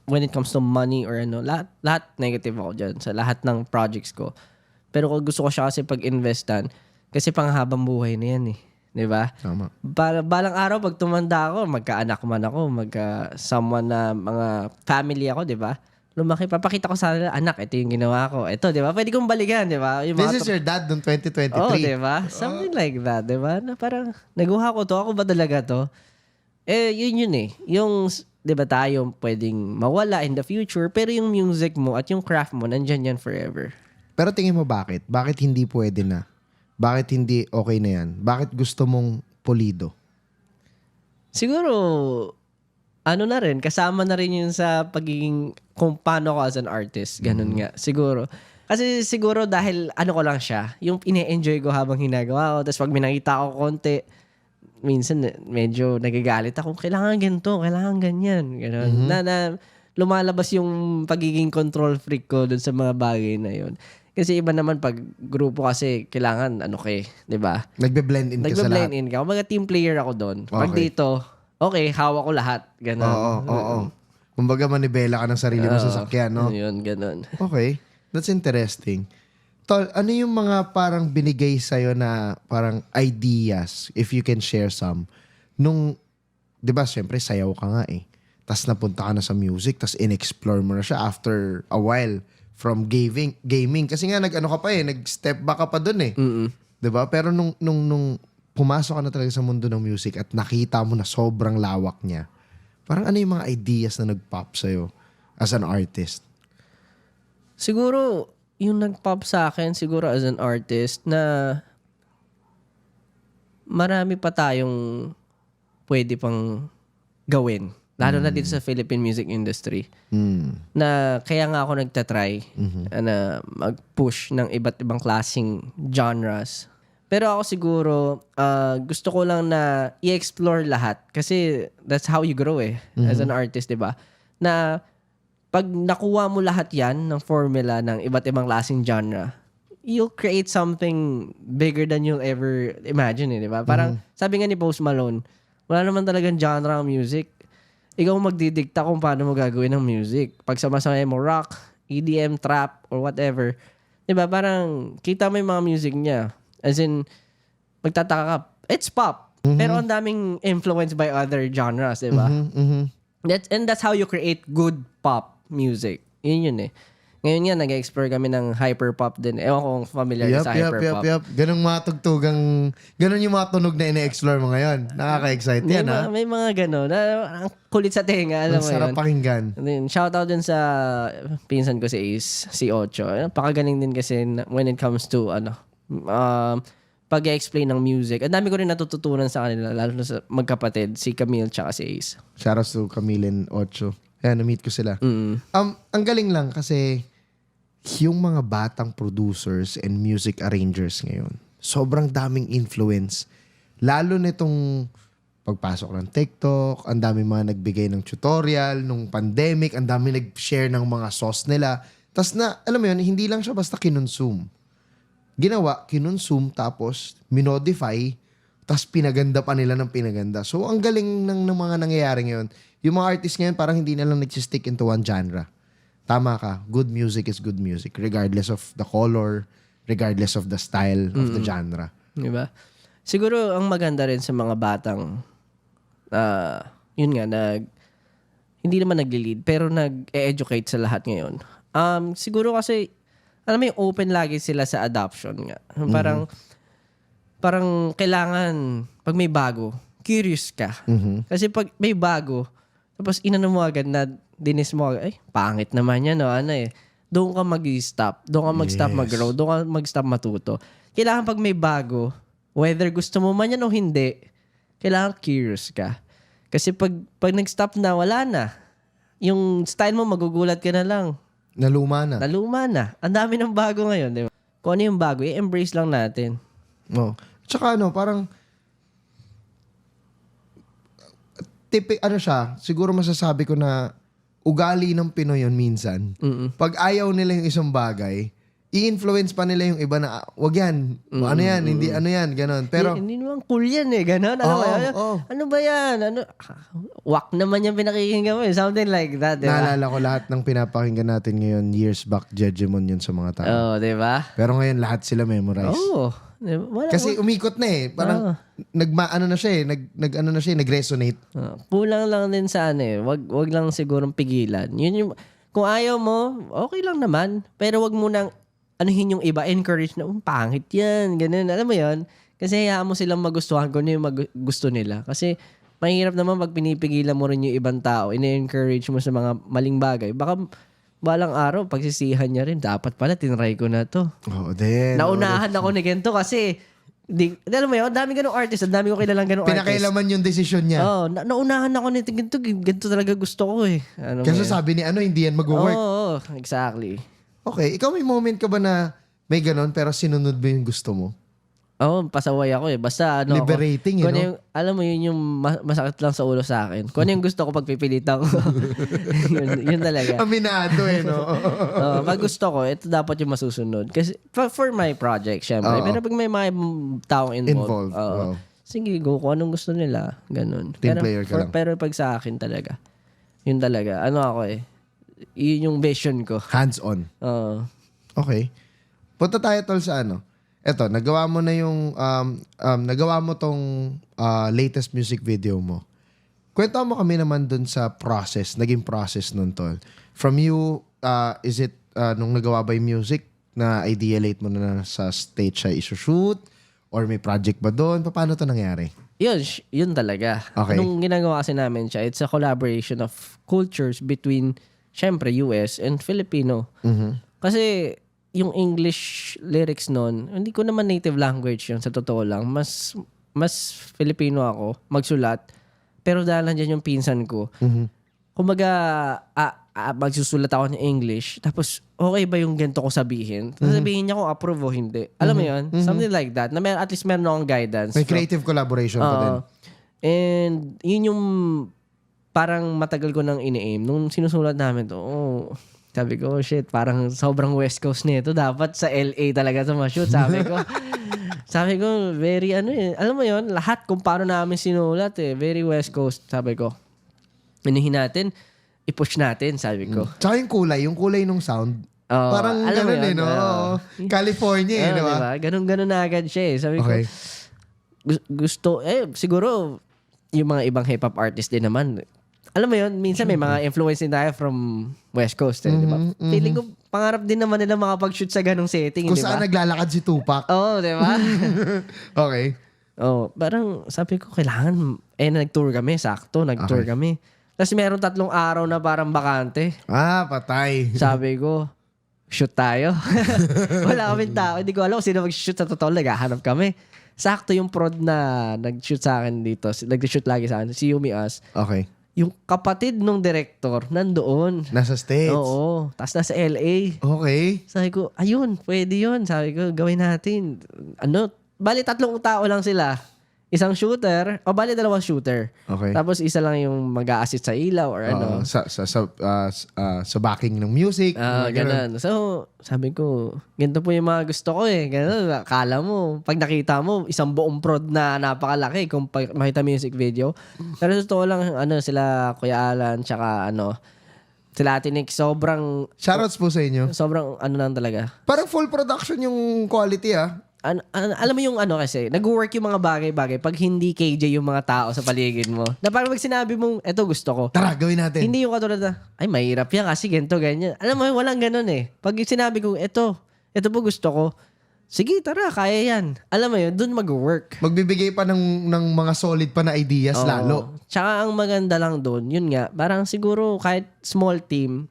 when it comes to money or lahat negative ako dyan sa lahat ng projects ko. Pero kung gusto ko siya kasi pag-investan, kasi panghabang buhay na yan eh. Di ba? Tama. Balang araw, pag tumanda ako, magka-anak man ako, someone na mga family ako, di ba? Lumaki, papakita ko sa nila, anak, ito yung ginawa ko. Ito, di ba? Pwede kong balikan, di ba? This is your dad noong 2023. Oh, di ba? Something like that, di ba? Na parang, naguha ko to, ako ba talaga to? Yun eh. Yung, di ba tayo pwedeng mawala in the future, pero yung music mo at yung craft mo, nandyan yan forever. Pero tingin mo bakit? Bakit hindi pwede na? Bakit hindi okay na yan? Bakit gusto mong pulido? Siguro, na rin, kasama na rin yun sa pagiging, kung paano ko as an artist. Ganun nga. Siguro. Kasi siguro dahil ko lang siya, yung ine-enjoy ko habang hinagawa ko. Tapos pag minakita ko konti, minsan medyo nagagalit ako, kailangan ganito, kailangan ganyan. Ganun. Na lumalabas yung pagiging control freak ko dun sa mga bagay na yun. Kasi iba naman pag grupo kasi kailangan di ba? Nagbe-blend in ka sa lahat. Nagbe-blend in ka. Mga team player ako doon. Pag dito, hawak ko lahat. Ganun. Oo. Kumbaga manibela ka ng sarili mo sa sakyan, no? Yun, ganun. Okay. That's interesting. Tol, ano yung mga parang binigay sa'yo na parang ideas, if you can share some, nung, di ba, syempre sayaw ka nga eh. Tas napunta ka na sa music, tas in-explore mo na siya after a while from gaming. Kasi nga nag-step back ka pa dun eh. 'Di ba? Pero nung pumasok ka na talaga sa mundo ng music at nakita mo na sobrang lawak niya, Parang ano yung mga ideas na nag-pop sa'yo as an artist? Siguro, yung nag-pop sa akin, siguro as an artist, na marami pa tayong pwede pang gawin. Lalo na dito sa Philippine music industry. Na kaya nga ako nagtatry na mag-push ng iba't ibang klaseng genres. Pero ako siguro, gusto ko lang na i-explore lahat. Kasi that's how you grow as an artist, di ba? Na pag nakuha mo lahat yan ng formula ng iba't ibang klaseng genre, you'll create something bigger than you'll ever imagine, di ba? Parang sabi nga ni Post Malone, wala naman talagang genre ang music. Ikaw magdidikta kung paano mo gagawin ng music. Pag sama-sama mo rock, EDM, trap, or whatever. Diba? Parang kita mo yung mga music niya. As in, magtataka ka, it's pop. Pero ang daming influenced by other genres, diba? That's how you create good pop music. Yun eh. Ngayon nga, nag-explore kami ng hyperpop din. Ewan ko kung familiar ka sa hyperpop. Ganong mga tugtugang, ganon yung mga tunog na ine-explore mo ngayon. Nakaka-excite yan, ha? May mga ganon. Ang kulit sa tenga, alam Ang mo sarap yun. pakinggan. Then, shoutout din sa pinsan ko si Ace, si Ocho. Pakagaling din kasi when it comes to pag-explain ng music. Ang dami ko rin natututunan sa kanila, lalo na sa magkapatid, si Camille tsaka si Ace. Shoutouts to Camille and Ocho. Ayan, na-meet ko sila. Ang galing lang kasi yung mga batang producers and music arrangers ngayon, sobrang daming influence. Lalo nitong pagpasok ng TikTok, ang dami mga nagbigay ng tutorial, nung pandemic, ang dami nag-share ng mga sauce nila. Tapos na, alam mo yun, hindi lang siya basta kinonsume. Kinonsume, tapos minodify, tapos pinaganda pa nila ng pinaganda. So, ang galing ng mga nangyayari ngayon. Yung mga artists ngayon, parang hindi na lang nag-stick into one genre. Tama ka. Good music is good music. Regardless of the color, regardless of the style of the genre. Diba? Siguro, ang maganda rin sa mga batang, yun nga, hindi naman nagli-lead, pero nag-educate sa lahat ngayon. Siguro kasi, alam mo yung open lagi sila sa adoption nga. Parang kailangan, pag may bago, curious ka. Kasi pag may bago, tapos inano mo agad na dinis mo agad, ay, pangit naman yan, no? Doon ka mag-stop. Doon ka mag-stop mag-grow. Doon ka mag-stop matuto. Kailangan pag may bago, whether gusto mo man yan o hindi, kailangan curious ka. Kasi pag nag-stop na, wala na. Yung style mo, magugulat ka na lang. Naluma na. Ang dami ng bago ngayon, di ba? Kung ano yung bago, i-embrace lang natin. Oh. Tsaka parang siya, siguro masasabi ko na ugali ng Pinoy yun minsan. Pag ayaw nila yung isang bagay, i-influence pa nila yung iba na, wag yan, ano yan, hindi ano yan, ganon. Pero, hindi naman cool yan ganon. Ano ba yan? Wak naman yung pinakikinggan mo something like that, diba? Naalala ko lahat ng pinapakinggan natin ngayon, years back, Jejemon yun sa mga tao. Diba? Pero ngayon, lahat sila memorize. Diba? Kasi umikot na parang, nag-resonate. Kulang lang din sa wag lang sigurong pigilan. Yun yung, kung ayaw mo, okay lang naman. Pero wag mo nang anuhin yung iba, encourage na, pangit yan, ganun. Alam mo yun? Kasi hayaan mo silang magustuhan kung ano yung gusto nila. Kasi mahirap naman pag pinipigilan mo rin yung ibang tao, ina-encourage mo sa mga maling bagay. Baka balang araw, pagsisihan niya rin, dapat pala, tinry ko na to. Naunahan ako ni Gento kasi, alam mo yun, dami ganong artist, dami ko kilalang ganong artist. Pinakailaman yung desisyon niya. Naunahan ako ni Gento, Gento talaga gusto ko Kasi sabi ni hindi yan mag-work. Oo, exactly. Okay, ikaw may moment ka ba na may ganon pero sinunod mo yung gusto mo? Pasaway ako Basta liberating ako, yung, alam mo yun yung masakit lang sa ulo sa akin. Kung ano yung gusto ko pagpipilitan ko. yun talaga. Aminado no? Pag gusto ko, ito dapat yung masusunod. Kasi for my project, syempre. Pero pag may mga taong involved. Sige, go kung anong gusto nila. Ganun. Team player ka lang. Pero pag sa akin talaga, yun talaga. Ako yun yung vision ko. Hands-on. Okay. Punta tayo tol sa Eto, nagawa mo na yung, nagawa mo tong latest music video mo. Kwento mo kami naman dun sa process, naging process nun tol. From you, is it nung nagawa ba yung music, na idealate mo na sa stage siya isushoot? Or may project ba doon? Paano to nangyari? Yun talaga. Okay. Anong ginagawa kasi namin siya, it's a collaboration of cultures between, syempre, US and Filipino. Kasi yung English lyrics nun, hindi ko naman native language yun, sa totoo lang. Mas Filipino ako, magsulat. Pero dahil nandiyan yung pinsan ko, kumbaga, magsusulat ako ng English, tapos okay ba yung ganito ko sabihin? Sabihin niya kung approve o hindi. Alam mo yun? Something like that. Na at least meron akong guidance. May creative collaboration pa din. And yun yung parang matagal ko nang ini-aim. Nung sinusulat namin to, sabi ko, shit, parang sobrang West Coast nito. Dapat sa LA talaga ito ma-shoot. Sabi ko, very alam mo yun, lahat kung paano namin sinulat very West Coast. Sabi ko, inuhin natin, i-push natin, sabi ko. Tsaka yung kulay nung sound. Parang alam mo ganun yun, no? California di ba? Diba? Ganun na agad siya Sabi ko, gusto, siguro, yung mga ibang hip-hop artist din naman, alam mo yun, minsan may mga influence din tayo from West Coast, di ba? Feeling ko, pangarap din naman nila makapag-shoot sa ganung setting, di ba? Kung saan naglalakad si Tupac. Di ba? Okay. Parang sabi ko, kailangan, nag-tour kami, sakto, nag-tour kami. Tapos meron 3 araw na parang bakante. Patay. Sabi ko, shoot tayo. Wala kaming tao. Hindi ko alam kung sino mag-shoot sa totoo. Naghahanap kami. Sakto yung prod na nag-shoot sa akin dito. Nag-shoot lagi sa akin. Si Yumi Us. Okay. Yung kapatid nung director, nandoon. Nasa States. Oo. Tapos nasa LA. Okay. Sabi ko, ayun, pwede yun. Sabi ko, gawin natin. Bali 3 tao lang sila. Isang shooter, bali 2 shooter. Okay. Tapos isa lang yung mag-a-assist sa ilaw or sa backing ng music. Ganun. So, sabi ko, ganito po yung mga gusto ko Ganun, akala mo, pag nakita mo, isang buong prod na napakalaki kung makita music video. Pero sa totoo lang, sila Kuya Alan, tsaka sila Ate Nick, sobrang... Shoutouts po sa inyo. Sobrang lang talaga. Parang full production yung quality alam mo yung kasi, nag-work yung mga bagay-bagay pag hindi KJ yung mga tao sa paligid mo. Na parang pag sinabi mong, eto gusto ko. Tara, gawin natin. Hindi yung katulad na, ay mahirap yan kasi ganito, ganyan. Alam mo, walang ganun Pag sinabi ko, eto po gusto ko. Sige, tara, kaya yan. Alam mo yun, dun mag-work. Magbibigay pa ng mga solid pa na ideas lalo. Tsaka ang maganda lang dun, yun nga, parang siguro kahit small team,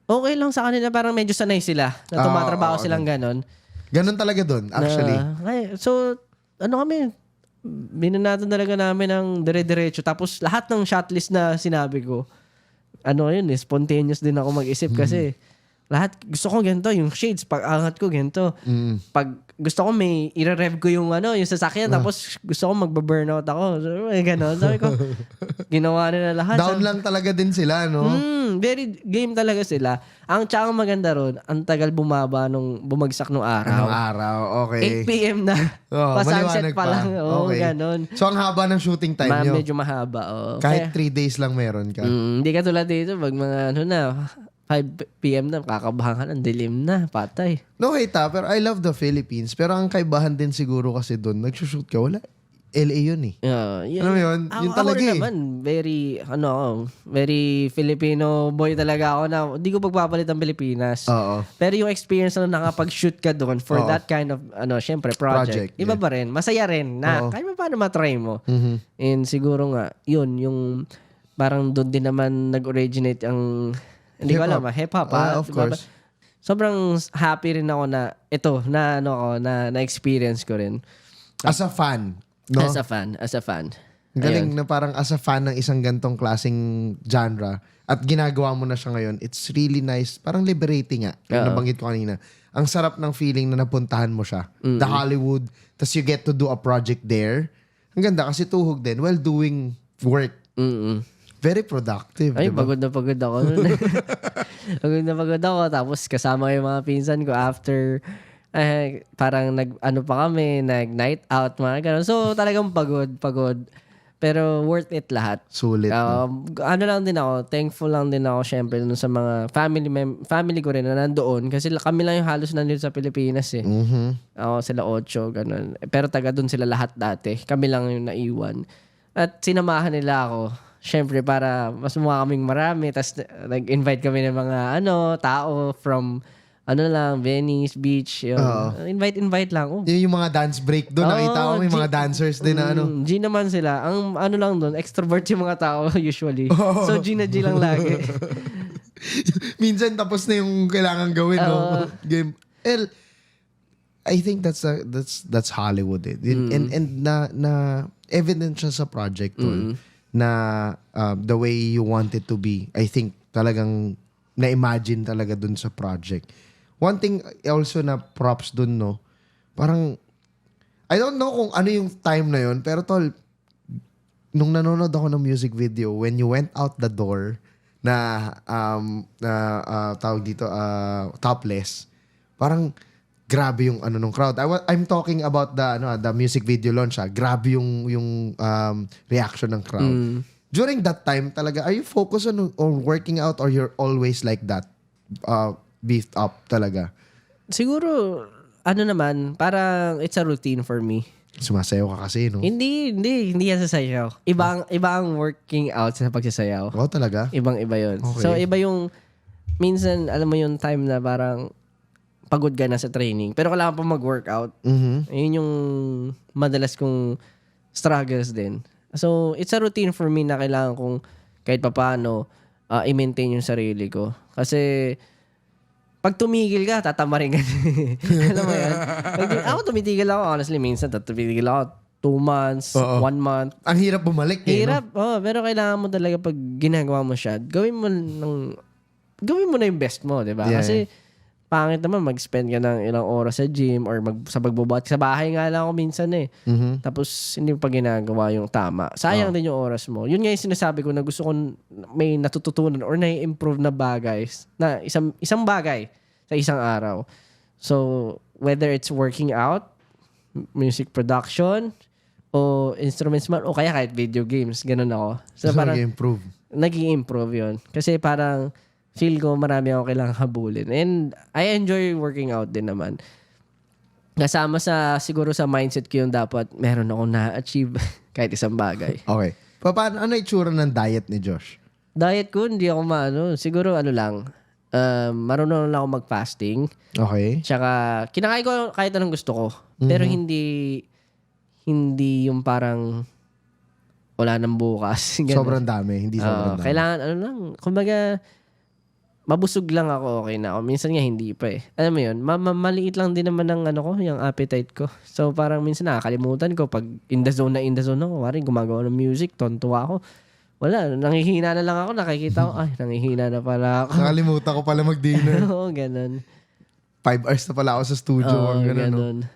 okay lang sa kanila, parang medyo sanay sila na tumatrabaho silang ganon. Ganon talaga dun, actually. So, kami, binanatan talaga namin ng dire-diretso. Tapos lahat ng shotlist na sinabi ko, spontaneous din ako mag-isip kasi lahat, gusto ko ganito, yung shades, pag angat ko ganito. Pag gusto ko may i-rev ko yung yung sasakyan, tapos gusto ko magba-burnout ako. So, gano'n. Sabi ko, ginawa nila lahat. Down lang talaga din sila, no? Very game talaga sila. Ang tsaka maganda ron, ang tagal bumaba nung bumagsak nung araw. Anong araw? Okay. 8 p.m. na. Pa-sunset maliwanag pa lang. Okay. Ganon. So, ang haba ng shooting time nyo? Medyo mahaba. Kahit 3 days lang meron ka? Hindi ka tulad dito. Pag mga 5 p.m. na, kakabahan ka ng dilim na, patay. No hate pero I love the Philippines. Pero ang kaibahan din siguro kasi doon, nagsushoot ka, wala. LA yun Alam mo yun? Yun talaga ako naman, very Filipino boy talaga ako na hindi ko pagpapalit ang Pilipinas. Oo. Pero yung experience na nakapag-shoot ka doon for that kind of, syempre, project iba pa rin. Masaya rin na kahit paano matry mo. And siguro nga, yun, yung parang doon din naman nag-originate ang hindi ko alam, hip-hop. Of course. Sobrang happy rin ako na ito, na na-experience ko rin. As a fan, no? As a fan. Galing na parang as a fan ng isang gantong klaseng genre at ginagawa mo na siya ngayon, it's really nice. Parang liberating yung nabanggit ko kanina. Ang sarap ng feeling na napuntahan mo siya. The Hollywood, tas you get to do a project there. Ang ganda kasi tuhog din while doing work. Very productive. Ay, diba? pagod na pagod ako. Pagod na pagod ako. Tapos kasama yung mga pinsan ko after parang pa kami, nag-night out, mga ganun. So, talagang pagod. Pero worth it lahat. Sulit. Lang din ako, thankful lang din ako syempre dun sa mga family ko rin na nandoon. Kasi kami lang yung halos nandito sa Pilipinas sila 8, ganun. Pero taga dun sila lahat dati. Kami lang yung naiwan. At sinamahan nila ako. Syempre para mas mukha kaming marami. Tapos nag-invite kami ng mga tao from ano lang, Venice Beach, yun. Invite lang. Oh. Yung mga dance break doon, nakita ko may mga dancers din na ano. G naman sila. Ang ano lang doon, extrovert yung mga tao usually. So G na G lang lagi. Minsan tapos na yung kailangan gawin, no? Game. I think that's Hollywood eh. And na evident siya sa project tol, na the way you want it to be. I think talagang na-imagine talaga dun sa project. One thing also na props dun, no? Parang I don't know kung ano yung time na yon, pero tol, nung nanonood ako ng music video, when you went out the door na tawag dito topless, parang grabe yung ano nung crowd. I'm talking about the music video launch. Grabe yung reaction ng crowd. During that time talaga, are you focused on working out or you're always like that? Beefed up talaga? Siguro, ano naman, parang it's a routine for me. Sumasayaw ka kasi, no? Hindi yan sa sayaw. Iba ang working out sa pagsasayaw. Oo, talaga? Ibang-iba yun. Okay. So, iba yung, minsan, alam mo yung time na parang pagod ka na sa training, pero kailangan pa mag-workout. Yun yung madalas kong struggles din. So, it's a routine for me na kailangan kong kahit papaano i-maintain yung sarili ko. Kasi, pag tumigil ka, tatamarin ka. Alam mo yan? Ako tumitigil ako, honestly, minsan tumitigil ako 2 months, 1 month. Ang hirap bumalik eh. Hirap, pero kailangan mo talaga pag ginagawa mo siya, gawin mo na yung best mo, di ba? Yeah. Kasi, pangit naman mag-spend ka ng ilang oras sa gym or sa pagbubuhat. Sa bahay nga lang ako minsan eh. Tapos hindi mo pa ginagawa yung tama. Sayang din yung oras mo. Yun nga yung sinasabi ko na gusto ko may natututunan or na-improve na bagay na isang bagay sa isang araw. So, whether it's working out, music production, o instruments man, o kaya kahit video games, ganun ako. So, parang nag-i-improve yun. Kasi parang feel ko marami ako kailangang habulin. And I enjoy working out din naman. Kasama siguro sa mindset ko yung dapat meron akong na-achieve kahit isang bagay. Okay. Paano, ano itsura ng diet ni Josh? Diet ko, hindi ako siguro lang, marunong lang ako mag-fasting. Okay. Tsaka, kinakain ko kahit anong gusto ko. Pero hindi yung parang wala nang bukas. Sobrang dami. Hindi sobrang dami. Kailangan, kumbaga, mabusog lang ako, okay na ako. Minsan nga hindi pa eh. Alam mo yun, maliit lang din naman ng yung appetite ko. So parang minsan nakakalimutan ko pag in the zone ako. Waring gumagawa ng music, tontuwa ako. Wala, nangihina na lang ako. Nakikita ko, nangihina na pala ako. Nakalimutan ko pala mag-dinner. Oo, ganun. 5 hours na pala ako sa studio. Ganun.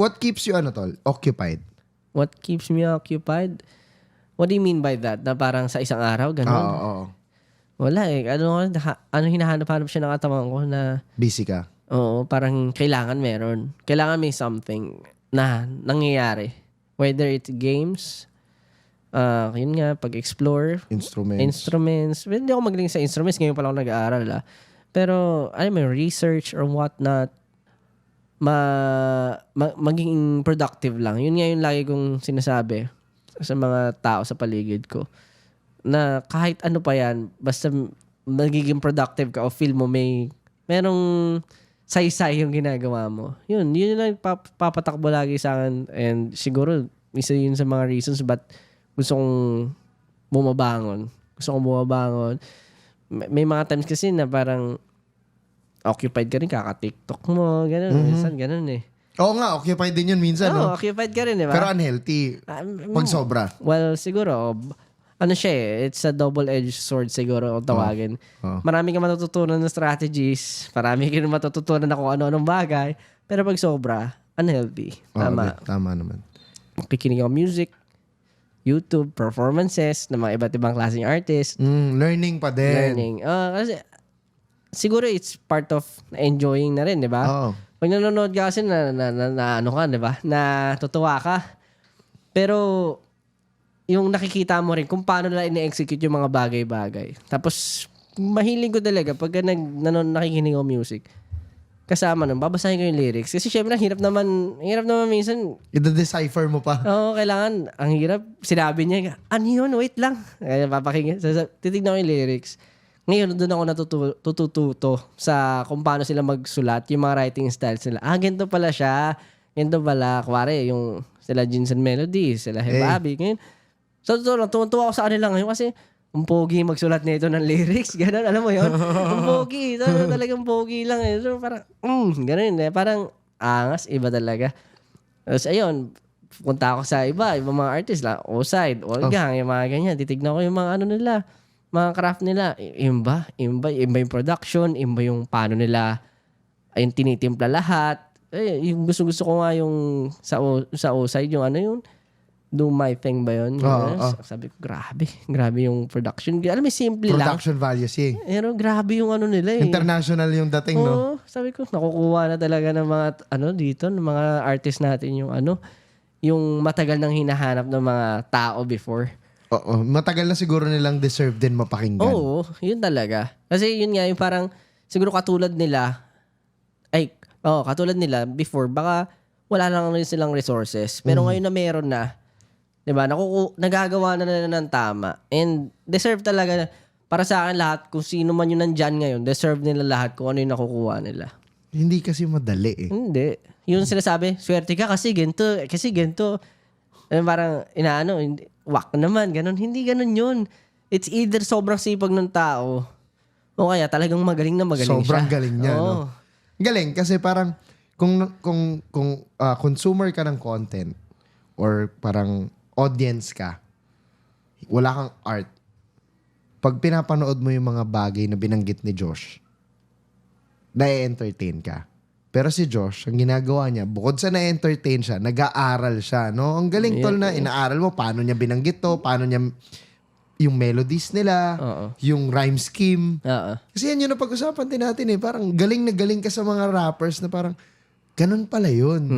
What keeps you, occupied? What keeps me occupied? What do you mean by that? Na parang sa isang araw, ganun? Oo. Wala eh. Hinahanap-hanap siya ng katawan ko na Busy ka? oo, parang kailangan meron. Kailangan may something na nangyayari. Whether it's games, yun nga, pag-explore, instruments. Well, hindi ako magaling sa instruments. Ngayon pala ako nag-aaral. Pero, may research or whatnot, maging productive lang. Yun nga yung lagi kong sinasabi sa mga tao sa paligid ko. Na kahit ano pa yan, basta magiging productive ka o feel mo merong saysay yung ginagawa mo. Yun lang papatakbo lagi sa akin. And siguro, isa yun sa mga reasons ba't gusto kong bumabangon. May mga times kasi na parang occupied ka rin, kaka-TikTok mo, gano'n. Minsan gano'n eh. Oo nga, occupied din yun minsan. Oo, occupied ka rin, di ba? Pero unhealthy. Pag sobra. Well, siguro, siya eh, it's a double-edged sword siguro kung tawagin. Marami kang matututunan ng strategies, marami kang matututunan na kung ano-anong bagay, pero pag sobra, unhealthy. Tama. Tama naman. Makikinig ako music, YouTube, performances ng mga iba't ibang klaseng artist. Learning pa din. Kasi siguro it's part of enjoying na rin, di ba? Oo. Pag nanonood ka kasi na ano ka, di ba? Na tutuwa ka. Pero yung nakikita mo rin kung paano nila ine-execute yung mga bagay-bagay. Tapos, mahilig ko talaga pag nakikinig ako music. Kasama nun, babasahin ko yung lyrics. Kasi syempre, hirap naman minsan. I-decipher mo pa. Oo, kailangan. Ang hirap. Sinabi niya, ano yun? Wait lang. Kaya papakinggan. Titignan ko yung lyrics. Ngayon, doon ako natututo sa kung paano sila magsulat, yung mga writing styles nila. Ganito pala siya. Ganito pala. Kuwari, yung sila Jinsan Melody, sila Hebabi. Ngayon, so, tuwa ako sa kanila ngayon kasi ang pogi magsulat nito ng lyrics. Ganun, alam mo yun? Ang pogi. Talagang pogi lang. So, parang, ganun eh. Parang angas, iba talaga. Tapos, ayun, punta ako sa ibang mga artist lang. O-side, Olgang, yung mga ganyan. Titignan ko yung mga nila, mga craft nila. Imba yung production, imba yung paano nila yung tinitimpla lahat. Yung gusto ko nga yung sa O-side, yung yung Do My Thing ba yun? Sabi ko, grabe yung production. Alam mo, simple lang. Production values, Pero grabe yung nila eh. International yung dating, no? Sabi ko, nakukuha na talaga ng mga, dito, ng mga artist natin yung yung matagal nang hinahanap ng mga tao before. Oo, matagal na siguro nilang deserve din mapakinggan. Oo, yun talaga. Kasi yun nga, yung parang, siguro katulad nila, before, baka wala lang rin silang resources. Pero ngayon na meron na, diba, nagagawa na nila ng tama. And deserve talaga, para sa akin lahat, kung sino man yung nandyan ngayon, deserve nila lahat kung ano yung nakukuha nila. Hindi kasi madali eh. Hindi. Yung sinasabi, swerte ka kasi ganito. Parang, wak naman, ganun. Hindi ganun yun. It's either sobrang sipag ng tao, o kaya talagang magaling Sobrang siya. galing niya, no? Galing, kasi parang, kung consumer ka ng content, or parang audience ka, wala kang art, pag pinapanood mo yung mga bagay na binanggit ni Josh, na-entertain ka. Pero si Josh, ang ginagawa niya, bukod sa na-entertain siya, nag-aaral siya, no? Ang galing tol na inaaral mo paano niya binanggit to, paano niya yung melodies nila, yung rhyme scheme. Kasi yan yung napag-usapan din natin eh. Parang galing na galing ka sa mga rappers na parang ganun pala yun.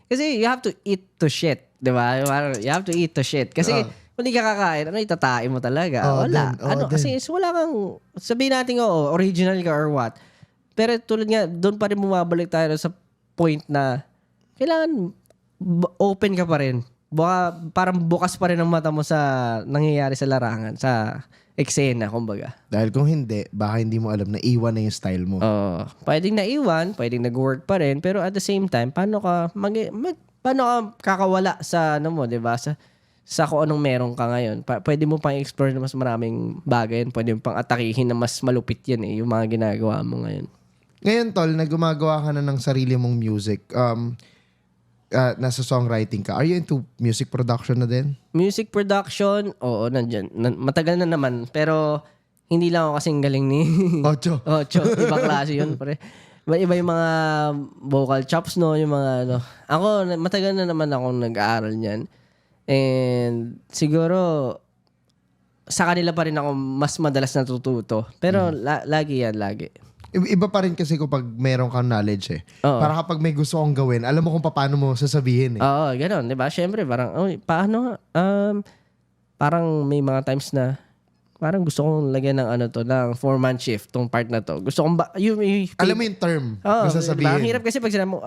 Kasi you have to eat to shit, di ba? You have to eat to shit. Kasi kung di ka kakain, itatain mo talaga? Wala. Kasi wala kang, sabihin natin original ka or what. Pero tulad nga, doon pa rin bumabalik tayo sa point na kailangan open ka pa rin. Parang bukas pa rin ang mata mo sa nangyayari sa larangan, sa eksena, kumbaga. Dahil kung hindi, baka hindi mo alam na iwan na yung style mo. Pwedeng naiwan, pwedeng nag-work pa rin, pero at the same time, paano ka kakawala sa mo, 'di ba? Sa kung anong meron ka ngayon. Pwede mo pang explore na mas maraming bagay, pwede mo pang atakihin na mas malupit 'yan yung mga ginagawa mo ngayon. Ngayon, tol, na gumagawa ka na ng sarili mong music, nasa songwriting ka, are you into music production na din? Music production, oo, nandyan. Matagal na naman, pero hindi lang ako kasing galing ni Ocho. Ibang klase yun, pre. Iba yung mga vocal chops, no? Yung mga, Ako, matagal na naman akong nag-aaral niyan. And siguro, sa kanila pa rin ako mas madalas natututo. Pero lagi. Iba pa rin kasi kapag meron kang knowledge eh. Para kapag may gusto kong gawin, alam mo kung paano mo sasabihin eh. Oo, gano'n. Diba? Siyempre, parang, paano? Parang may mga times na, parang gusto kong lagyan ng ng 4-man shift, tong part na to. Gusto kong, alam mo yung term na sasabihin. Diba? Ang hirap kasi pag sinabi mo,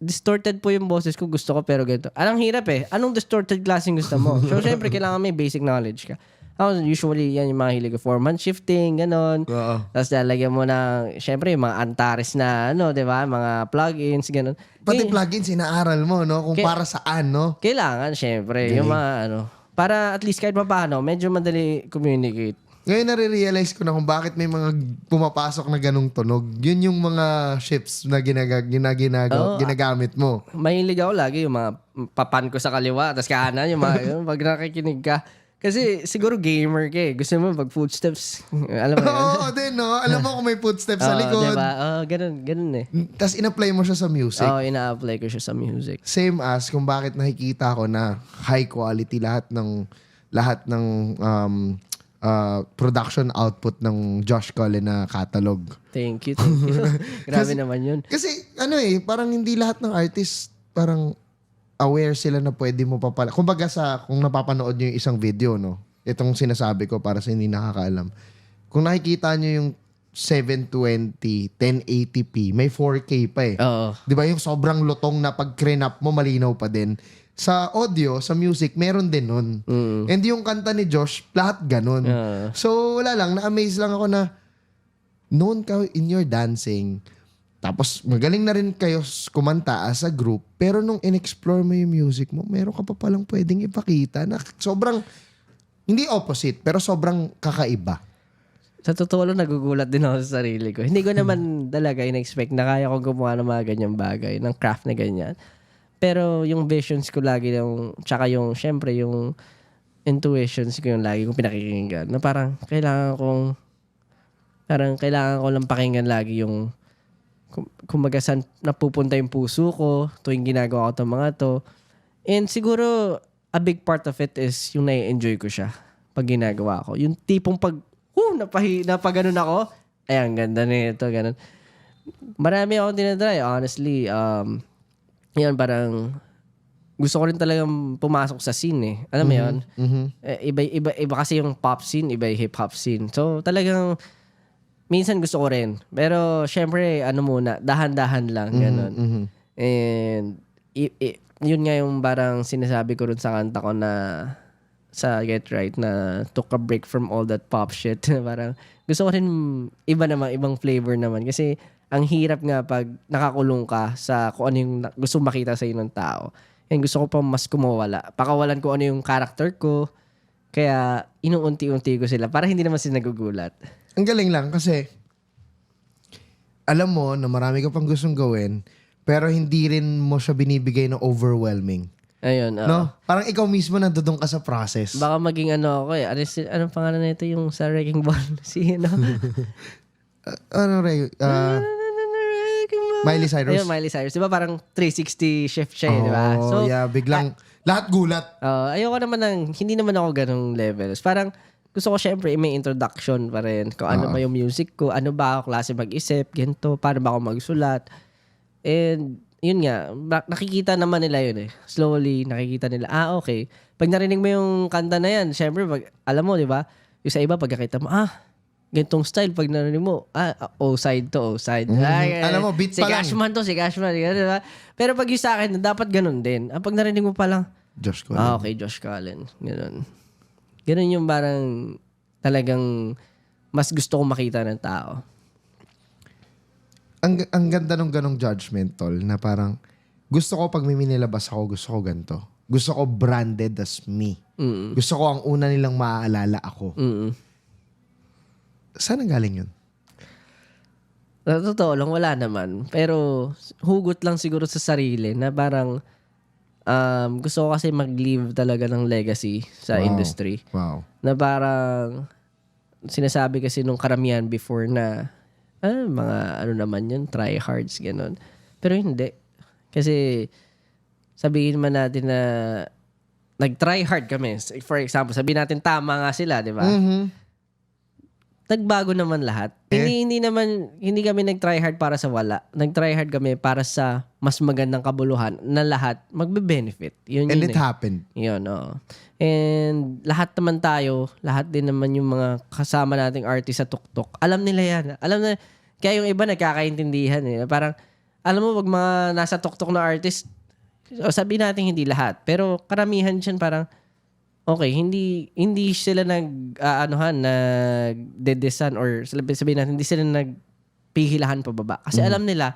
distorted po yung boses ko, gusto ko, pero ganito. Anong hirap eh? Anong distorted klaseng gusto mo? So, siyempre, kailangan may basic knowledge ka. Usually, yan yung mga hilig ko. 4-man shifting, gano'n. Tapos lalagyan mo ng, syempre, yung mga Antares na, di ba? Mga plugins, gano'n. Pati plugins, inaaral mo, no? Kung para saan, no? Kailangan, syempre. Yung mga, para at least kahit paano, medyo madali communicate. Ngayon nare-realize ko na kung bakit may mga pumapasok na ganong tunog. Yun yung mga shifts na ginagamit mo. Mahilig ako lagi yung mga papan ko sa kaliwa, tapos kanan, yung mga, pag nakikinig ka. Kasi siguro gamer ka eh. Gusto mo pag footsteps. Alam mo yun? Oo, din, no? Alam mo kung may footsteps sa likod. Diba? Ganun eh. Tapos ina-apply mo siya sa music. Ina-apply ko siya sa music. Same as kung bakit nakikita ko na high quality lahat ng production output ng Josh Cullen na catalog. Thank you. Grabe naman yun. Kasi parang hindi lahat ng artist parang aware sila na pwede mo pa pala. Kumbaga kung napapanood nyo yung isang video, no? Itong sinasabi ko para sa hindi nakakaalam. Kung nakikita nyo yung 720, 1080p, may 4K pa eh. Di ba yung sobrang lutong na pag cranap mo, malinaw pa din. Sa audio, sa music, meron din nun. And yung kanta ni Josh, lahat ganun. So, wala lang. Na-amaze lang ako na known ka in your dancing, tapos magaling na rin kayo kumanta as a group, pero nung in-explore mo yung music mo, meron ka pa palang pwedeng ipakita na sobrang, hindi opposite, pero sobrang kakaiba. Sa totoo lang, nagugulat din ako sa sarili ko. Hindi ko naman talaga in-expect na kaya kong gumawa ng mga ganyang bagay, ng craft na ganyan. Pero yung visions ko lagi, tsaka yung, syempre, yung intuitions ko yung lagi kong pinakikinggan. Na parang kailangan ko lang pakinggan lagi yung kumbaga saan napupunta yung puso ko tuwing ginagawa ko itong mga to. And siguro, a big part of it is yung nai-enjoy ko siya pag ginagawa ko. Yung tipong napaganon ako, ay, ang ganda nito, ganun. Marami akong tinatry, honestly. Yun, parang gusto ko rin talagang pumasok sa scene eh. Alam mo yun? Iba kasi yung pop scene, iba yung hip-hop scene. So, talagang minsan gusto ko rin. Pero, syempre, dahan-dahan lang, ganun. And, yun nga yung parang sinasabi ko rin sa kanta ko na sa Get Right na took a break from all that pop shit. Parang gusto ko rin ibang flavor naman. Kasi, ang hirap nga pag nakakulong ka sa kung ano yung gusto makita sa ng tao. And gusto ko pa mas kumawala. Pakawalan ko ano yung character ko. Kaya, inuunti-unti ko sila para hindi naman sila nagugulat. Ang galing lang kasi alam mo na marami ka pang gustong gawin pero hindi rin mo siya binibigay na overwhelming. Ayun. No? Parang ikaw mismo nandoon ka sa process. Baka maging ako eh. Anong pangalan na ito yung sa Wrecking Ball? Si Miley Cyrus? Ayun, Miley Cyrus. Di ba parang 360 shift siya di ba? So, yeah, biglang lahat gulat. Ayoko naman hindi naman ako ganong levels. Parang gusto ko syempre may introduction pa rin. Kung ano ba yung music ko, ano ba ako klase mag-isip, ganito, paano ba ako magsulat. And yun nga, nakikita naman nila yun eh. Slowly, nakikita nila, okay. Pag narinig mo yung kanta na yan, syempre, alam mo, di ba? Yung sa iba, pagkakita mo, ganitong style, pag narinig mo, O-side to, O-side. Alam mo, beat pa lang. Si Cashman, di ba? Pero pag yung sa akin, dapat ganun din. Pag narinig mo pa lang, Josh Cullen. okay, Josh Cullen. Ganun. Ganun yung parang talagang mas gusto kong makita ng tao. Ang ganda nung ganong judgment, tol, na parang gusto ko pag may minilabas ako, gusto ko ganito. Gusto ko branded as me. Gusto ko ang una nilang maaalala ako. Saan ang galing yun? Sa totoo lang, wala naman. Pero hugot lang siguro sa sarili na parang gusto ko kasi mag-leave talaga ng legacy sa industry. Wow. Na parang sinasabi kasi nung karamihan before na mga naman yun, tryhards, gano'n. Pero hindi. Kasi sabihin man natin na nag-tryhard kami. For example, sabihin natin tama nga sila, di ba? Nagbago naman lahat. Hindi kami nag-tryhard para sa wala. Nag-tryhard kami para sa mas magandang kabuluhan na lahat magbe-benefit. And it happened. Yun, oo. And lahat naman tayo, lahat din naman yung mga kasama nating artist sa tuktok. Alam nila yan. Kaya yung iba nagkakaintindihan eh. Parang, alam mo, wag mga nasa tuktok na artist, sabihin natin hindi lahat. Pero karamihan dyan parang, okay, hindi sila nagdedesan or sabihin natin, hindi sila nagpihilahan pababa. Kasi alam nila,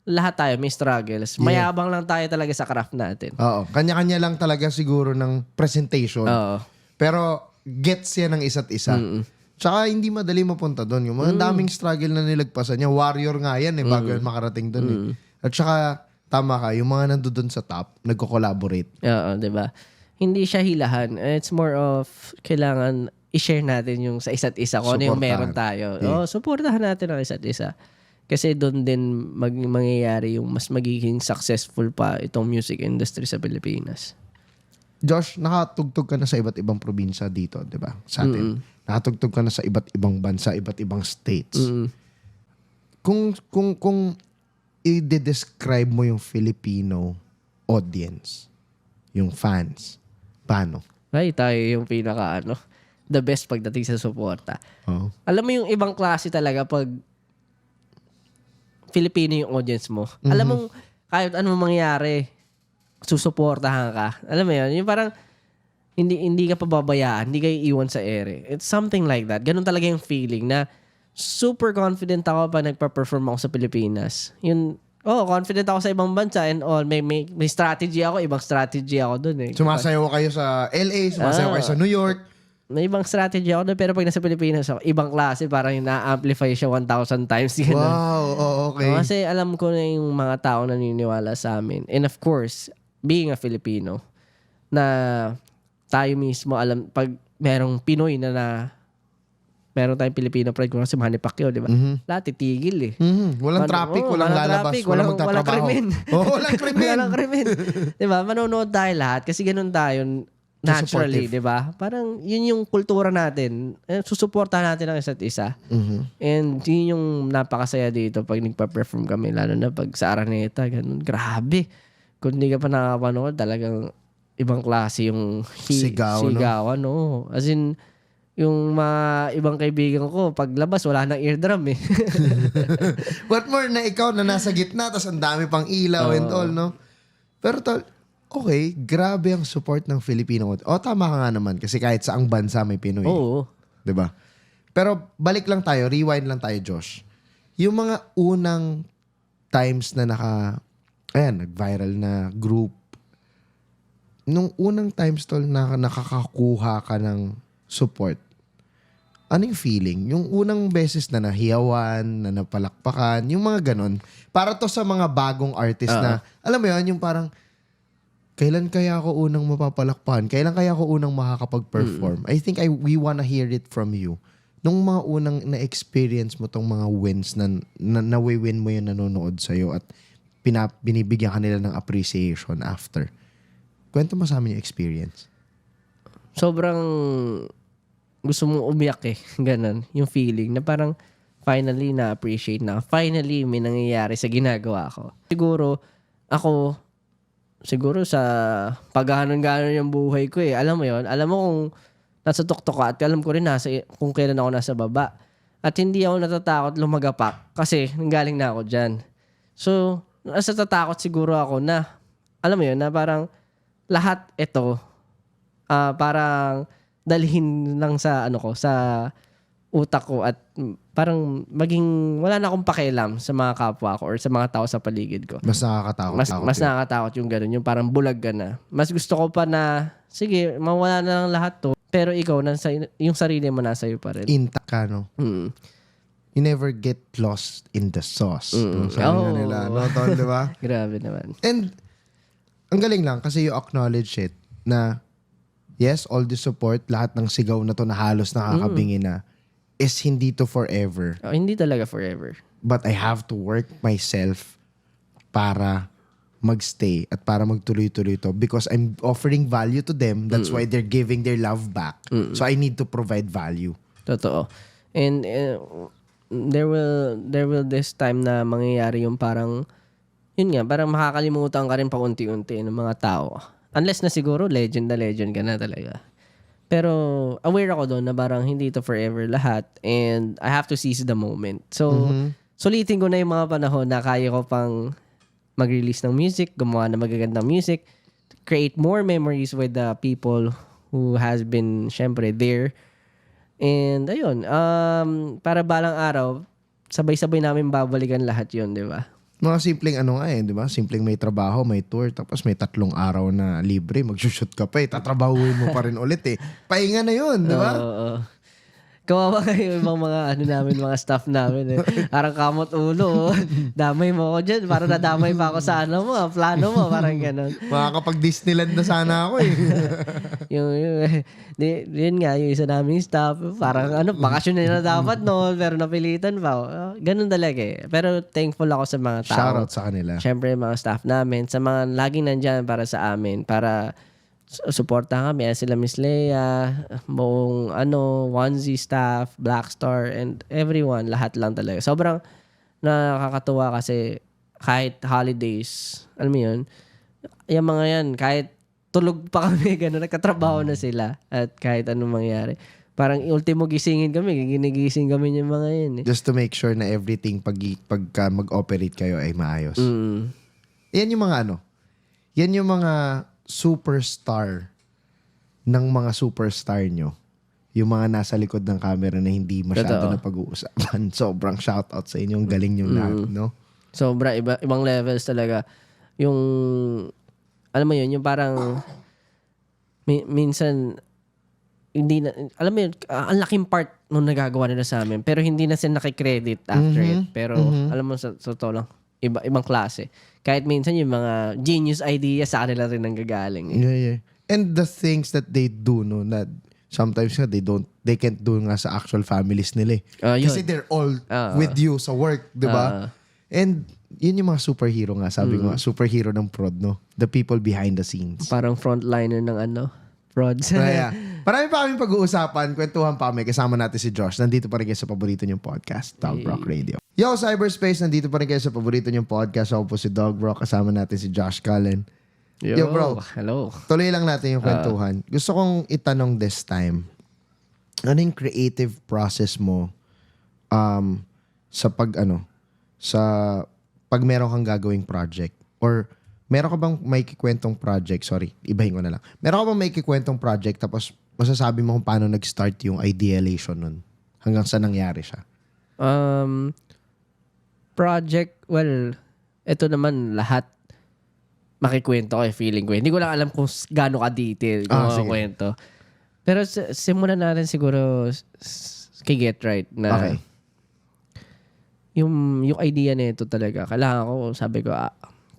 lahat tayo may struggles. Mayabang lang tayo talaga sa craft natin. Oo. Kanya-kanya lang talaga siguro ng presentation. Oo. Pero gets yan ng isa't isa. Tsaka hindi madali mapunta doon. Yung mga daming struggle na nilagpasan niya. Warrior nga yan bago yan makarating doon eh. At tsaka, tama ka, yung mga nandoon sa top, nagko-collaborate. Oo, diba? Hindi siya hilahan. It's more of kailangan i-share natin yung sa isa't isa kung ano yung meron tayo. Suportahan natin ang isa't isa. Kasi doon din mangyayari yung mas magiging successful pa itong music industry sa Pilipinas. Josh, nakatugtog ka na sa iba't ibang probinsya dito, di ba? Sa atin. Nakatugtog ka na sa iba't ibang bansa, iba't ibang states. Kung i-describe mo yung Filipino audience, yung fans, paano? Ay, tayo yung the best pagdating sa suporta. Oh. Alam mo yung ibang klase talaga pag Filipino yung audience mo. Alam mo, kahit anong mangyari, susuportahan ka. Alam mo yun? Yung parang, hindi ka pababayaan, hindi ka iiwan sa ere. It's something like that. Ganun talaga yung feeling na super confident ako pag nagpa-perform ako sa Pilipinas. Confident ako sa ibang bansa and all. May strategy ako, ibang strategy ako dun eh. Sumasayaw kayo sa LA, sumasayaw kayo sa New York. May ibang strategy ako doon, pero pag nasa Pilipinas ako, ibang klase, parang na-amplify siya 1,000 times. Ganun. Wow, okay. Kasi alam ko na yung mga tao naniniwala sa amin. And of course, being a Filipino, na tayo mismo alam, pag merong Pinoy na meron tayong Pilipino pride, kung si Manny Pacquiao, di ba? Lahat titigil eh. Walang traffic, walang lalabas, traffic, walang magtatrabaho. Walang krimen. Walang krimen. Walang krimen. Di ba? Manonood tayo lahat kasi ganun tayo naturally, di ba? Parang yun yung kultura natin. Susuportahan natin ang isa't isa. And yun yung napakasaya dito pag nagpa-perform kami, lalo na pag sa Araneta, ganun. Grabe. Kung hindi ka pa nakapanood, talagang ibang klase yung sigawan, no? As in, yung mga ibang kaibigan ko, paglabas, wala nang eardrum eh. What more na ikaw na nasa gitna, tapos ang dami pang ilaw and all, no? Pero okay, grabe ang support ng Filipino. Tama ka nga naman, kasi kahit saang bansa may Pinoy. Oo. Diba? Pero balik lang tayo, rewind lang tayo, Josh. Yung mga unang times na nag-viral na group, nung unang times tol na nakakakuha ka ng support, anong feeling? Yung unang beses na nahiyawan, na napalakpakan, yung mga ganon. Para to sa mga bagong artist na, alam mo yun, yung parang, kailan kaya ako unang mapapalakpakan? Kailan kaya ako unang makakapag-perform? I think we wanna hear it from you. Nung mga unang na-experience mo tong mga wins na nawi-win mo yung nanonood sa'yo at binibigyan ka nila ng appreciation after. Kwento mo sa amin yung experience. Sobrang gusto mong umiyak eh. Ganon. Yung feeling na parang finally na-appreciate na. Finally may nangyayari sa ginagawa ko. Siguro sa paghahanon-ganon yung buhay ko eh. Alam mo yon, alam mo kung nasa tuktok ka at alam ko rin kung kailan ako nasa baba. At hindi ako natatakot lumagapak kasi nanggaling na ako dyan. So, nasa tatakot siguro ako na, alam mo yun, na parang lahat ito, parang dalhin lang sa sa utak ko at parang maging wala na akong pakialam sa mga kapwa ko or sa mga tao sa paligid ko. Mas nakakatakot. Mas nakakatakot yung gano'n, yung parang bulag ka na. Mas gusto ko pa na, sige, mawala na lang lahat to, pero ikaw, yung sarili mo nasa iyo pa rin. Intact ka, no? You never get lost in the sauce. Sabi nga nila, no, tol, di ba? Grabe naman. And, ang galing lang kasi you acknowledge it na yes, all the support, lahat ng sigaw na to na halos nakakabingi na is hindi to forever. Hindi talaga forever. But I have to work myself para magstay at para magtuloy-tuloy to because I'm offering value to them. That's why they're giving their love back. So I need to provide value. Totoo. And there will this time na mangyayari yung parang yun nga, parang makakalimutan ka rin paunti-unti ng mga tao. Unless na siguro legend ka na talaga. Pero aware ako doon na parang hindi to forever lahat and I have to seize the moment. So, sulitin ko na yung mga panahon na kaya ko pang mag-release ng music, gumawa ng magagandang music, create more memories with the people who has been, syempre, there. And ayun, para balang araw, sabay-sabay namin babalikan lahat yun, di ba? Mga simpleng di ba? Simpleng may trabaho, may tour, tapos may 3 araw na libre, mag-shoot ka pa tatrabahuin mo pa rin ulit Pahinga na yun, di ba? Oo. Kawawa kayo yung mga mga staff namin Parang kamot ulo. Damay mo ako dyan. Parang nadamay pa ako sa plano mo. Parang ganun. Makakapag-Disneyland na sana ako Yun nga, yung isa naming staff, parang bakasyon na dapat pero napilitan pa. Ganun talaga Pero thankful ako sa mga tao. Shoutout sa kanila. Siyempre, mga staff namin, sa mga laging nandyan para sa amin, para suportahan kami. Sila Miss Leia, buong Onesie staff, Black Star, and everyone, lahat lang talaga. Sobrang nakakatuwa kasi kahit holidays, alam mo yun, yung mga yan, kahit tulog pa kami, gano'n, nagkatrabaho na sila at kahit anong mangyari. Parang ultimo gisingin kami, ginigising kami yung mga yan Just to make sure na everything pagka mag-operate kayo ay maayos. Yan yung mga yan yung mga superstar ng mga superstar nyo. yung mga nasa likod ng camera na hindi masyado Totoo. na pag-uusapan. Sobrang shoutout sa inyo. Ang galing yung lahat, no? Sobra, ibang levels talaga. Yung, alam mo yun, yung parang, minsan, hindi na, alam mo yun, ang laking part nung nagagawa nila sa amin, pero hindi na sila nakikredit after it. Pero, alam mo, sa totoo lang, ibang klase. Kahit minsan yung mga genius ideas sa kanila rin nanggagaling. Yeah. And the things that they do, no, na sometimes nga they can't do nga sa actual families nila eh. Yun. Kasi they're all with you sa work, di ba? And yun yung mga superhero nga, sabi ko nga, superhero ng prod, no? The people behind the scenes. Parang frontliner ng frauds. Kaya, marami pa kaming pag-uusapan, kwentuhan pa kami, kasama natin si Josh. Nandito pa rin kayo sa paborito niyong podcast, Dog Brock Radio. Yo, Cyberspace, nandito pa rin kayo sa paborito niyong podcast. Ako po si Dog Brock, kasama natin si Josh Cullen. Yo, bro. Hello. Tuloy lang natin yung kwentuhan. Gusto kong itanong this time, ano yung creative process mo sa pag meron kang gagawing project? Or meron ka bang may kikwentong project? Sorry, ibahin ko na lang. Meron ka bang may kikwentong project tapos masasabi mo kung paano nag-start yung ideation nun? Hanggang sa nangyari siya? Project, well, ito naman lahat makikwento ko feeling ko. Hindi ko lang alam kung gaano ka-detail yung mga kwento. Pero simulan natin siguro kay Get Right na yung idea nito talaga. Kailangan ko, sabi ko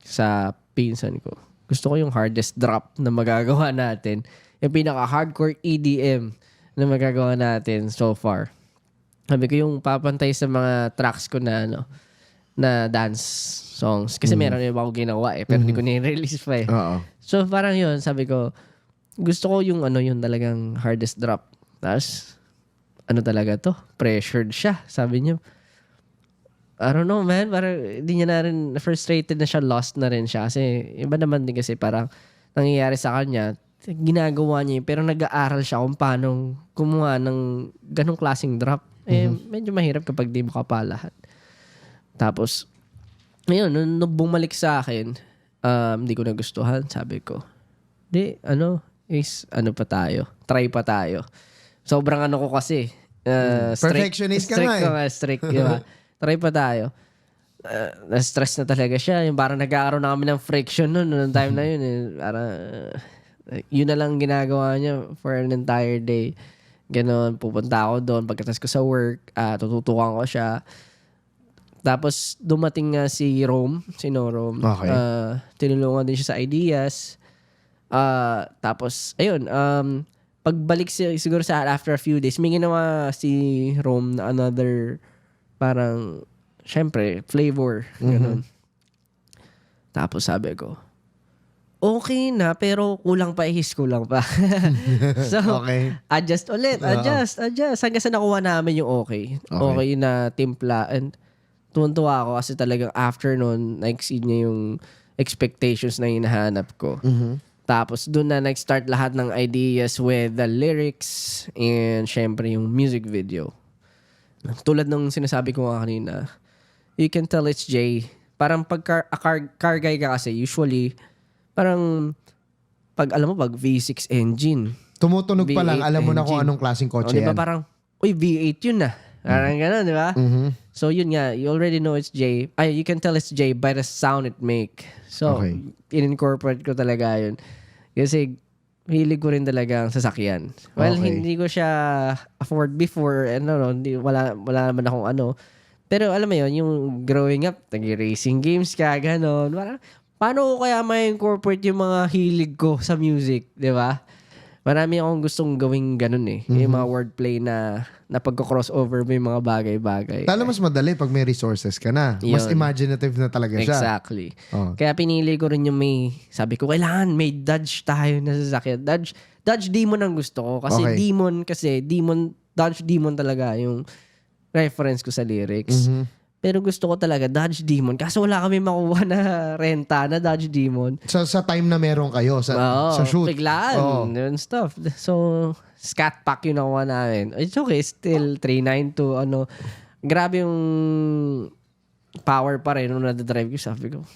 sa pinsan ko, gusto ko yung hardest drop na magagawa natin. Yung pinaka-hardcore EDM na magagawa natin so far. Sabi ko yung papantay sa mga tracks ko na na dance songs. Kasi meron yung ako ginawa pero hindi ko na-release pa eh. So parang yun, sabi ko, gusto ko yung yung talagang hardest drop. Tapos, talaga to? Pressured siya, sabi niya. I don't know, man. Parang hindi niya na rin frustrated na siya, lost na rin siya. Kasi iba naman din kasi parang nangyayari sa kanya, ginagawa niya pero nag-aaral siya kung paano kumuha ng ganong klaseng drop. Medyo mahirap kapag di mo ka pa lahat. Tapos, ngayon, nung bumalik sa akin, hindi ko nagustuhan. Sabi ko, pa tayo. Try pa tayo. Sobrang ko kasi. Perfectionist ka nga eh. Strict, diba? Try pa tayo. Na-stress na talaga siya. Yung parang nagkakaroon na kami ng friction noong time na yun. Parang, yun na lang ginagawa niya for an entire day. Ganon, pupunta ako doon. Pagkatas ko sa work, tututukan ko siya. Tapos, dumating nga si Rome. Okay. Tinulungan din siya sa ideas. Tapos, ayun, pagbalik siguro sa after a few days, may ginawa si Rome na another, parang, syempre, flavor. Ganun. Tapos sabi ko, okay na, pero kulang pa. So, adjust ulit. Adjust. Hanggang sa nakuha namin yung okay. Okay na timpla. And, tuwan-tuwa ako kasi talagang after nun, na-exceed niya yung expectations na hinahanap ko. Tapos doon na nag-start lahat ng ideas with the lyrics and syempre yung music video. Tulad ng sinasabi ko nga kanina, you can tell it's Jay. Parang pag car guy ka kasi, usually, parang pag V6 engine. Tumutunog pa lang, V8 alam mo na kung engine. anong klaseng kotse Diba yan. parang, V8 yun na. Parang gano'n, di ba? So yun nga, you already know it's Jay. You can tell it's Jay by the sound it make. So, in-incorporate ko talaga yun. Kasi, hilig ko rin talaga ang sasakyan. Well, hindi ko siya afford before, wala naman akong Pero alam mo yun, yung growing up, nag-racing games ka, gano'n. Paano ko kaya ma-incorporate yung mga hilig ko sa music, di ba? Marami akong gustong gawing ganun eh. Yung mga wordplay na pagko-crossover mo yung mga bagay-bagay. Talo mas madali pag may resources ka na. Mas imaginative na talaga siya. Exactly. Kaya pinili ko rin yung sabi ko, kailangan may Dodge tayo na sasakyan. Dodge Demon ang gusto ko. Kasi Dodge Demon talaga yung reference ko sa lyrics. Pero gusto ko talaga Dodge Demon. Kaso wala kami makuha na renta na Dodge Demon. Sa time na meron kayo, sa shoot. Biglaan. Yun stuff. So, Scat Pack yung nakuha namin. It's okay. Still, 392, grabe yung power pa rin nung nadadrive ko. Sabi ko,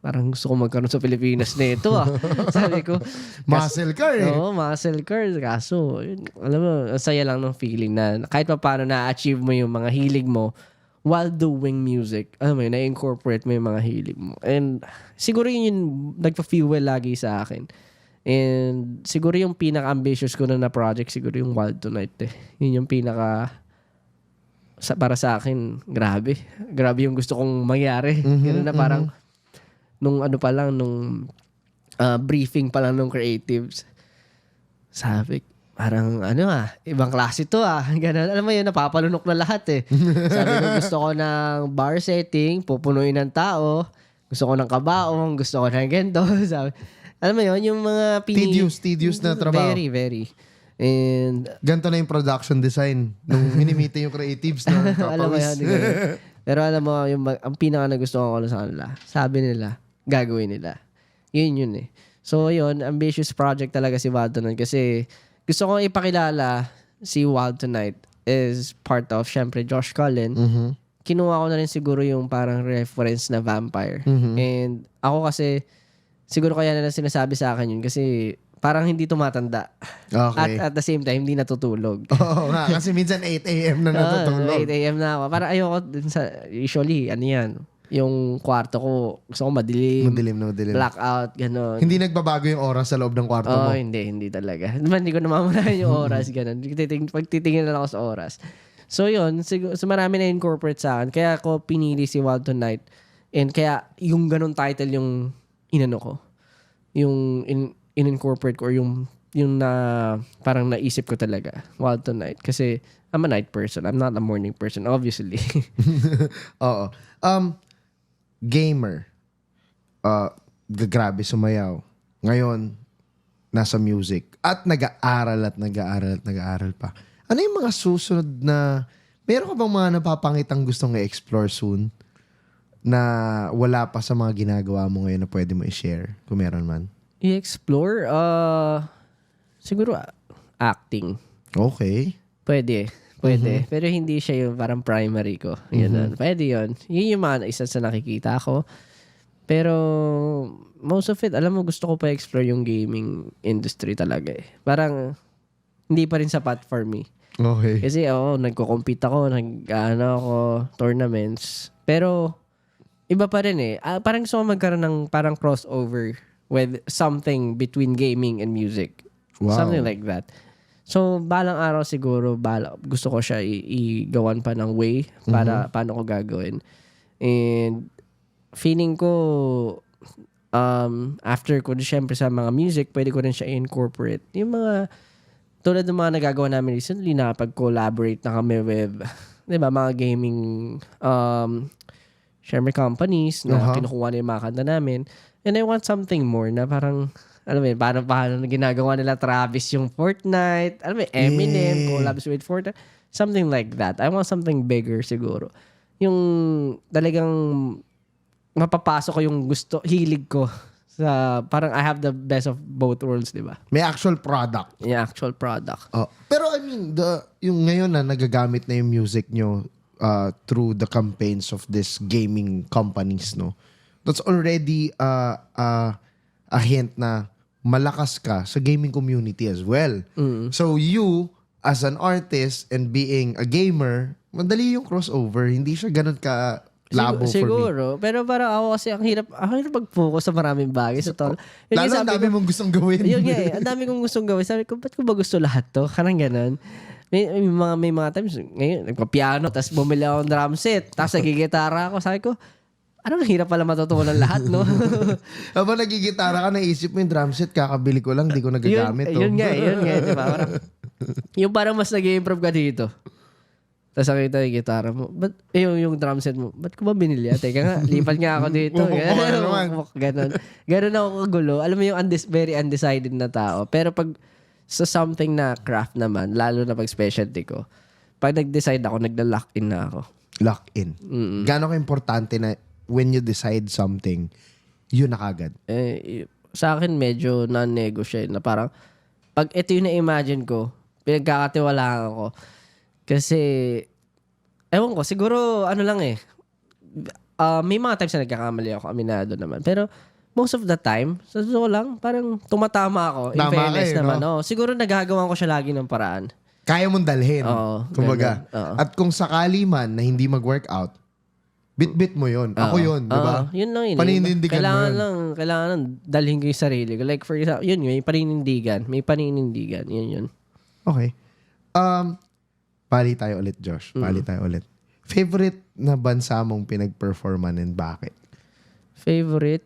parang gusto ko magkaroon sa Pilipinas na ito ah. Sabi ko, Muscle car eh. oo, muscle car. Kaso, yun, alam mo, ang saya lang ng feeling na kahit pa paano na-achieve mo yung mga hilig mo while doing music. Alam mo yun, na-incorporate mo yung mga hilig mo. And siguro yun yung nagpa-fuel lagi sa akin. And siguro yung pinaka-ambitious ko na project, siguro yung Wild Tonight eh. Yun yung para sa akin, grabe. Grabe yung gusto kong mangyari. Ganun na parang, nung ano pa lang, nung briefing pa lang nung creatives, sabi, parang ibang klase to Ganun. Alam mo yun, napapalunok na lahat eh. Sabi ko, gusto ko ng bar setting, pupunuin ng tao, gusto ko ng kabaong, gusto ko ng gendo. Sabi, alam mo yun, yung mga Tedious na trabaho. Very, very. And Ganto na yung production design nung minimita yung creatives na alam mo yan, ganun. Pero alam mo, ang pinaka nagustuhan ko sa kanila, sabi nila, gagawin nila. Yun eh. So yun, ambitious project talaga si Wild Tonight kasi gusto ko ipakilala si Wild Tonight is part of, syempre, Josh Cullen. Kinuha ko na rin siguro yung parang reference na vampire. And ako kasi, siguro kaya na sinasabi sa akin yun kasi parang hindi tumatanda. Okay. At the same time, hindi natutulog. Oo nga, kasi minsan 8 a.m. na natutulog. 8 a.m. na ako. Para ayoko din usually, yung kwarto ko, gusto ko madilim. Madilim. Blackout, gano'n. Hindi nagbabago yung oras sa loob ng kwarto mo. Hindi talaga. Naman, hindi ko namamalayan yung oras, gano'n. Pagtitingin na lang ako sa oras. So yun, so marami na incorporate sa akin. Kaya ako pinili si Wild Tonight. And kaya yung ganun title yung inano ko. Yung in-incorporate ko or yung na parang naisip ko talaga. Wild Tonight. Kasi I'm a night person. I'm not a morning person, obviously. Oo. Gamer. Grabe sumayaw. Ngayon, nasa music. At nag-aaral pa. Ano yung mga susunod na... Meron ka bang mga napapangitang gustong i-explore soon na wala pa sa mga ginagawa mo ngayon na pwede mo i-share? Kung meron man. I-explore? Siguro acting. Okay. Pwede. Pero hindi siya yung parang primary ko. Yun. Pwede yun. Yun yung mga isa sa nakikita ko. Pero most of it, alam mo, gusto ko pa explore yung gaming industry talaga eh. Parang hindi pa rin sapat for me. Okay. Kasi nagko-compete ako, ako, tournaments. Pero iba pa rin eh. Parang gusto ko magkaroon ng parang crossover with something between gaming and music. Wow. Something like that. So, balang araw siguro, gusto ko siya igawan pa ng way para paano ko gagawin. And feeling ko, after ko, syempre sa mga music, pwede ko rin siya i-incorporate. Yung mga, tulad ng mga nagagawa namin recently, pag-collaborate na kami with, di ba, mga gaming, syempre companies na kinukuha nila yung mga kanta namin. And I want something more na parang, alam mo yun, paano ginagawa nila Travis yung Fortnite, alam mo yun, Eminem, collabs with Fortnite, something like that. I want something bigger siguro. Yung talagang mapapasok ko yung hilig ko sa, parang I have the best of both worlds, di ba? May actual product. Yung actual product. Pero I mean, yung ngayon na nagagamit na yung music nyo through the campaigns of this gaming companies, no? That's already a hint na malakas ka sa gaming community as well. So you, as an artist and being a gamer, madali yung crossover. Hindi siya ganun ka labo for me. Siguro. Pero parang ako kasi ang hirap mag-focus sa maraming bagay sa tol. Lalo ang dami mong gustong gawin. Yun nga eh. Ang dami kong gustong gawin. Sabi ko, ba't ko ba gusto lahat to? Parang ganun. May mga times, ngayon, nagpa-piano, tapos bumili ako ng drum set, tapos nagigitara ako. Sabi ko, ang hirap pala matutunan lahat, no? Habang nagigitara ka, naisip mo yung drum set, kakabili ko lang, di ko nagagamit. Yun nga. Diba? Yung parang mas nag-improve ka dito. Tapos nakita yung gitara mo. Ba't, yung drum set mo, ba't ko ba binili? Teka nga, lipat nga ako dito. Ganon ako kagulo. Alam mo yung very undecided na tao. Pero pag sa something na craft naman, lalo na pag specialty ko, pag nag-decide ako, nagla-lock in na ako. Lock in. Gano'n ka-importante na when you decide something, yun na kagad? Sa akin, medyo non-negotiable na parang, pag ito yung na-imagine ko, pinagkakatiwalaan ako. Kasi, ewan ko, siguro, ano lang eh, may mga times na nagkakamali ako, aminado naman. Pero most of the time, sa totoo lang, parang tumatama ako. In Tama fairness kayo, naman. no? Oh, siguro nagagawa ko siya lagi ng paraan. Kaya mong dalhin. Oo, Kumbaga. ganun. Oo. At kung sakali man na hindi mag-workout, bit-bit mo yun. Ako yun, di ba? Yun lang yun. Paninindigan mo yun. Kailangan lang dalhin ko yung sarili ko. Like for example, yun, may paninindigan. Yun. Okay. Pali tayo ulit, Josh. Pali tayo ulit. Favorite na bansa mong pinag-performan and bakit? Favorite?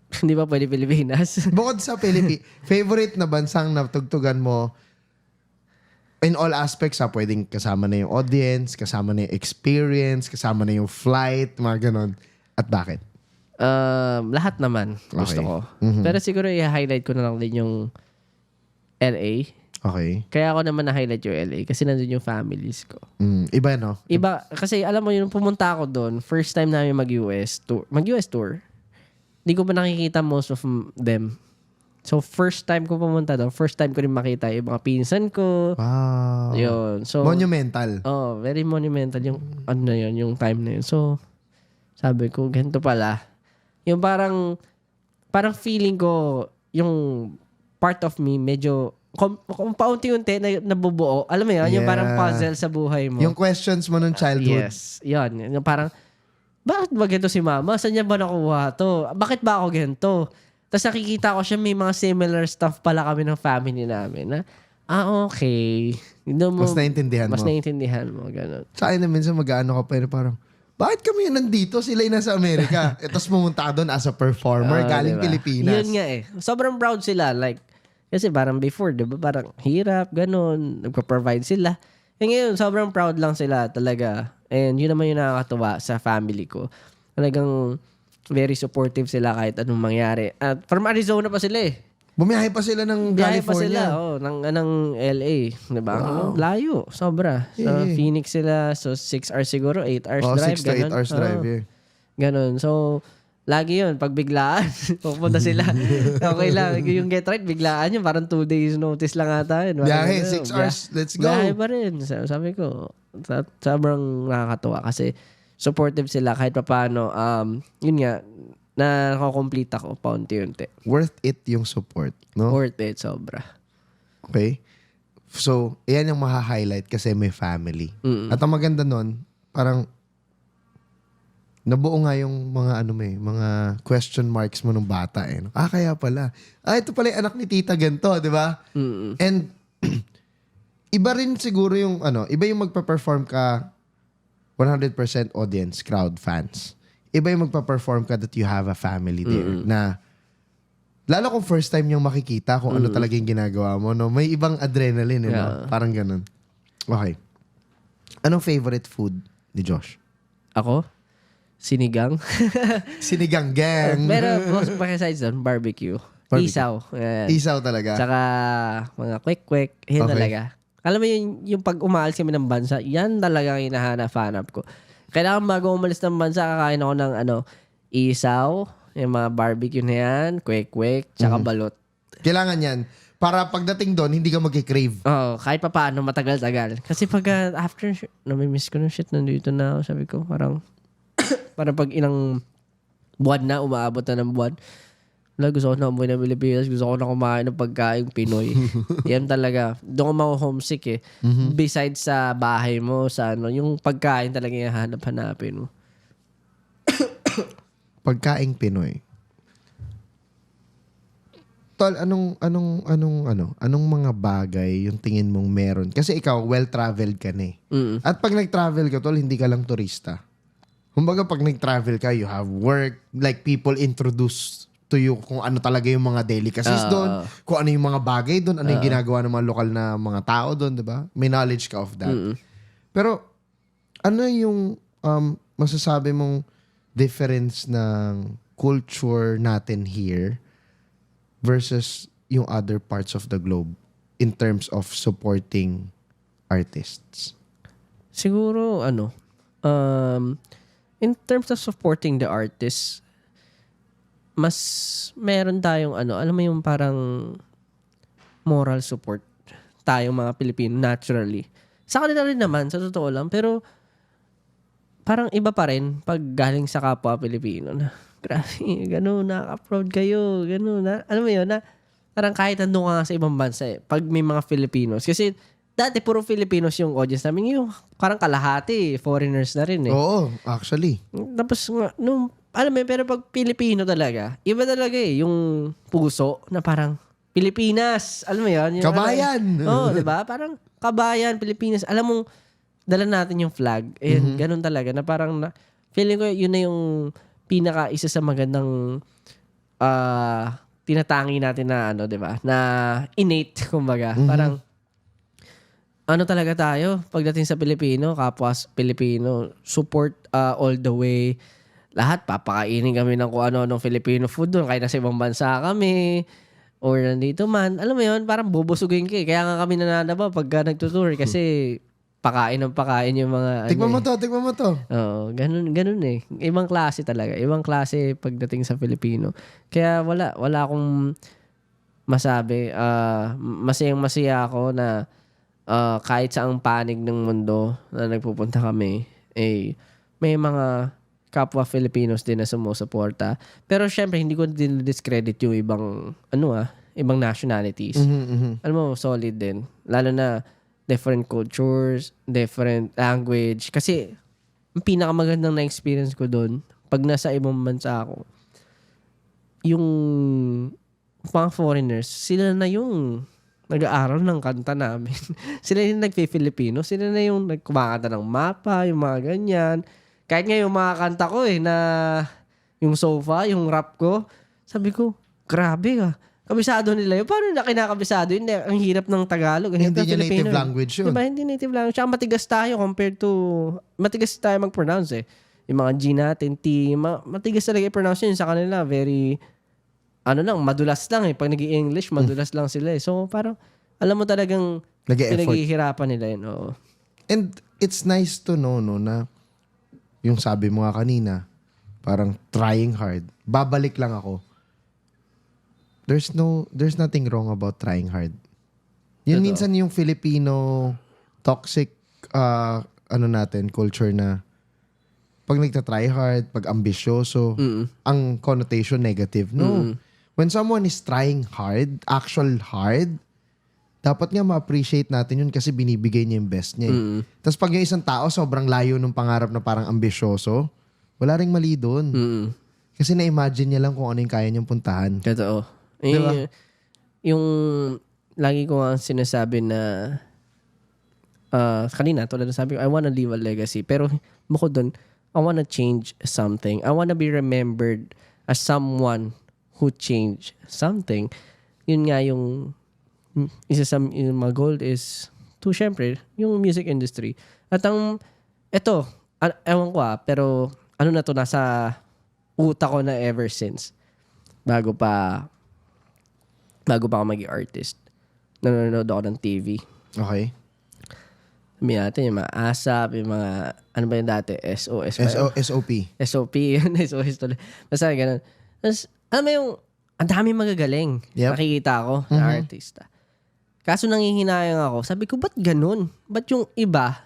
Hindi ba pwede Pilipinas? Bukod sa favorite na bansang natugtugan mo in all aspects, pwedeng kasama na yung audience, kasama na yung experience, kasama na yung flight, mga ganon. At bakit? Lahat naman gusto Okay. ko. Pero siguro i-highlight ko na lang din yung LA. Okay. Kaya ako naman na-highlight yung LA kasi nandun yung families ko. Iba, no? Iba, kasi alam mo yun, pumunta ako doon, first time namin mag-US tour. Hindi ko pa nakikita most of them. So, first time ko pumunta doon, first time ko rin makita yung mga pinsan ko. Wow. Yun. So, Monumental. oh, very monumental yung ano na yun, yung time na yun. So, sabi ko, ganito pala. Yung parang feeling ko, yung part of me, medyo, kung paunti-unti na nabubuo, alam mo yun, yung Yeah. parang puzzle sa buhay mo. Yung questions mo nung childhood. Yes. Yun. Yung parang, bakit ba ganito si mama? Saan niya ba nakuha to? Bakit ba ako ganito? Tapos nakikita ko siya, may mga similar stuff pala kami ng family namin. Na, okay. Mas naintindihan mo. Mas naintindihan mo. Ganun. Sa akin na minsan mag-ano ka pa yun, parang, bakit kami yun nandito? Sila yung nasa Amerika. Tapos pumunta ka doon as a performer, galing Diba? Pilipinas. Yun nga eh. Sobrang proud sila. Like, kasi parang before, diba? Parang hirap, ganun. Nagpa-provide sila. E ngayon, sobrang proud lang sila talaga. And yun naman yung nakakatuwa sa family ko. Talagang very supportive sila kahit anong mangyari. At from Arizona pa sila eh. Bumiyahe pa sila ng Biyahe pa sila, California. ng LA. Diba? Wow. Layo, sobra. Sa Yeah. Phoenix sila, so 6 hours siguro, 8 hours Oh, drive. 6 to 8 ganun. hours drive. Yeah. Ganon. So, lagi yun. Pag biglaan, pupunta sila. Okay lang. Yung get right, biglaan yun. Parang 2 days notice lang ata yun. Biyahe, Parang 6 hours. Let's go. Biyahe pa rin. Sabi ko, sobrang nakakatuwa kasi supportive sila kahit pa paano. Yun nga, nakakomplete ako paunti-unti. Worth it yung support. No? Worth it, sobra. Okay? So, yan yung maha-highlight kasi may family. At ang maganda nun, parang nabuo nga yung mga mga question marks mo nung bata eh. No? Kaya pala. Ito pala yung anak ni tita ganito, di ba? And iba rin siguro yung iba yung magpa-perform ka 100% audience, crowd, fans. Iba yung magpa-perform ka that you have a family there na lalo kung first time niyang makikita kung ano talaga yung ginagawa mo, no? May ibang adrenaline, no? Yeah. Parang ganun. Okay. Anong favorite food ni Josh? Ako? Sinigang? Sinigang gang. Pero besides doon, barbecue. Barbecue. Isaw. Ayan. Isaw talaga. Tsaka mga kwek-kwek. Yan Okay. talaga. Alam mo yung pag umaalis kami ng bansa, yan talaga ang hinahanap-hanap ko. Kailangan bago umalis ng bansa, kakain ako ng isaw, yung mga barbecue na yan, kwek-kwek, tsaka balot. Kailangan yan. Para pagdating doon, hindi ka mag-crave. Oh, kahit pa paano, matagal-tagal. Kasi pag after, namimiss ko ng shit, nandito na ako, sabi ko, parang pag ilang buwan na, umaabot na ng buwan, wala, gusto ko na umuwi ng Pilipinas, gusto ko na kumain ng pagkain Pinoy. Yan talaga. Doon ko ma-homesick eh. Besides sa bahay mo, sa yung pagkain talaga yung hanap-hanapin mo. Pagkaing Pinoy. Tol, anong mga bagay yung tingin mong meron? Kasi ikaw, well-traveled ka na eh. At pag nag-travel ka, tol, hindi ka lang turista. Kumbaga, pag nag-travel ka, you have work, like people introduce to you kung ano talaga yung mga delicacies doon, kung ano yung mga bagay doon, ano yung ginagawa ng mga lokal na mga tao doon, di ba? May knowledge ka of that. Pero, ano yung masasabi mong difference ng culture natin here versus yung other parts of the globe in terms of supporting artists? Siguro, in terms of supporting the artists, mas meron tayong alam mo yung parang moral support tayong mga Pilipino naturally. Sa kanila rin naman, sa totoo lang, pero parang iba pa rin pag galing sa kapwa Pilipino na grabe, gano'n, na-upload kayo, gano'n, na, alam mo yun, na parang kahit nandun ka nga sa ibang bansa pag may mga Filipinos. Kasi dati puro Filipinos yung audience namin, yung parang kalahati, foreigners na rin Oo, actually. Tapos nga, nung, alam mo yun, pero pag Pilipino talaga, iba talaga yung puso na parang Pilipinas. Alam mo yun? Yung Kabayan! Oo, di ba? Parang kabayan, Pilipinas. Alam mo, dala natin yung flag. And ganun talaga na parang, feeling ko yun na yung pinaka isa sa magandang tinatangi natin na di ba? Na innate, kumbaga. Parang, ano talaga tayo pagdating sa Pilipino, kapwa Pilipino, support all the way. Lahat, papakainin kami ng kung ano-anong Filipino food doon. Kahit nasa ibang bansa kami, or nandito man. Alam mo yun, parang bubusugin ka. Kaya nga kami nananaba pagka nagtutour kasi pakain ng pakain yung mga... Tikman mo to. Oo, ganun eh. Ibang klase talaga. Ibang klase pagdating sa Filipino. Kaya wala akong masabi. Masayang-masaya ako na kahit sa ang panig ng mundo na nagpupunta kami, may mga kapwa Filipinos din na sumusuporta. Pero syempre, hindi ko din discredit yung ibang nationalities. Alam mo, solid din. Lalo na different cultures, different language. Kasi, ang pinakamagandang na-experience ko doon, pag nasa ibang bansa ako, yung mga foreigners, sila na yung nag-aaral ng kanta namin. Sila yung nagpi-Filipino. Sila na yung nagkumakanta ng mapa, yung mga ganyan. Kahit nga yung mga kanta ko na yung sofa, yung rap ko, sabi ko, grabe ka. Kabisado nila yun. Paano na kinakabisado yun? Ang hirap ng Tagalog. Ang hirap Hindi ng niya Filipino. native language yun. Diba? Hindi native language. Tsaka matigas tayo compared to... Matigas tayo mag-pronounce Yung mga G natin, T, matigas talaga i-pronounce yun. Sa kanila, very... madulas lang Pag nag-i-English, madulas lang sila So, parang, alam mo talagang pinaghihirapan nila yun. Oo. And it's nice to know, no, na yung sabi mo nga kanina, parang trying hard. Babalik lang ako. There's nothing wrong about trying hard. Yun minsan yung Filipino toxic culture na pag nagta-try hard, pag ambisyoso, ang connotation negative. No. When someone is trying hard, actual hard, dapat nga ma-appreciate natin yun kasi binibigay niya yung best niya. Tapos pag yung isang tao sobrang layo ng pangarap na parang ambisyoso, wala ring mali doon. Kasi na-imagine niya lang kung ano yung kaya niyang puntahan. Totoo. Diba? Yung lagi ko nga sinasabi na kanina, tulad na sabi ko, I wanna leave a legacy. Pero bukod doon, I wanna change something. I wanna be remembered as someone who changed something. Yun nga yung isa sa yung mga goal is to, syempre, yung music industry. At ewan ko pero na to, nasa utak ko na ever since. Bago pa ako maging artist. Nanonood ako ng TV. Okay. Sabi natin, yung mga ASAP, yung mga, ano ba yung dati? SOS ba yun? SOP. SOP, yun. SOS tuloy. Basta ganun. Tapos, alam mo yung, ang dami magagaling. Yep. Nakikita ko na artista. Kaso nangihinayang ako. Sabi ko, ba't ganun? Ba't yung iba,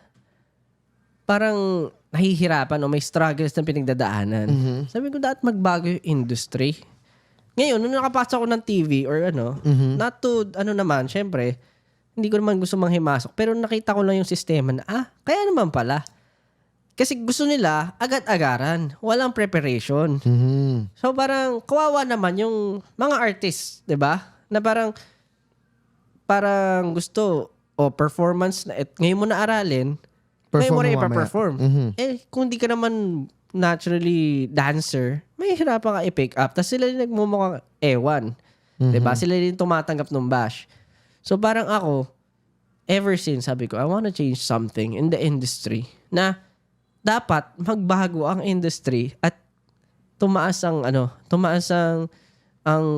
parang nahihirapan o may struggles na pinagdadaanan? Sabi ko, dapat magbago yung industry. Ngayon, nung nakapasok ako ng TV or not to, syempre, hindi ko naman gusto manghimasok. Pero nakita ko lang yung sistema na, kaya naman pala. Kasi gusto nila agad-agaran. Walang preparation. So parang kawawa naman yung mga artists, 'di ba? Na parang gusto performance na ngayon mo na aralin, ngayon mo na ipa-perform. Kung di ka naman naturally dancer, may hirapan ka i-pick up. Tapos sila din nagmumukhang ewan. 'Di ba? Sila din tumatanggap ng bash. So parang ako, ever since sabi ko, I wanna change something in the industry na dapat magbago ang industry at tumaas ang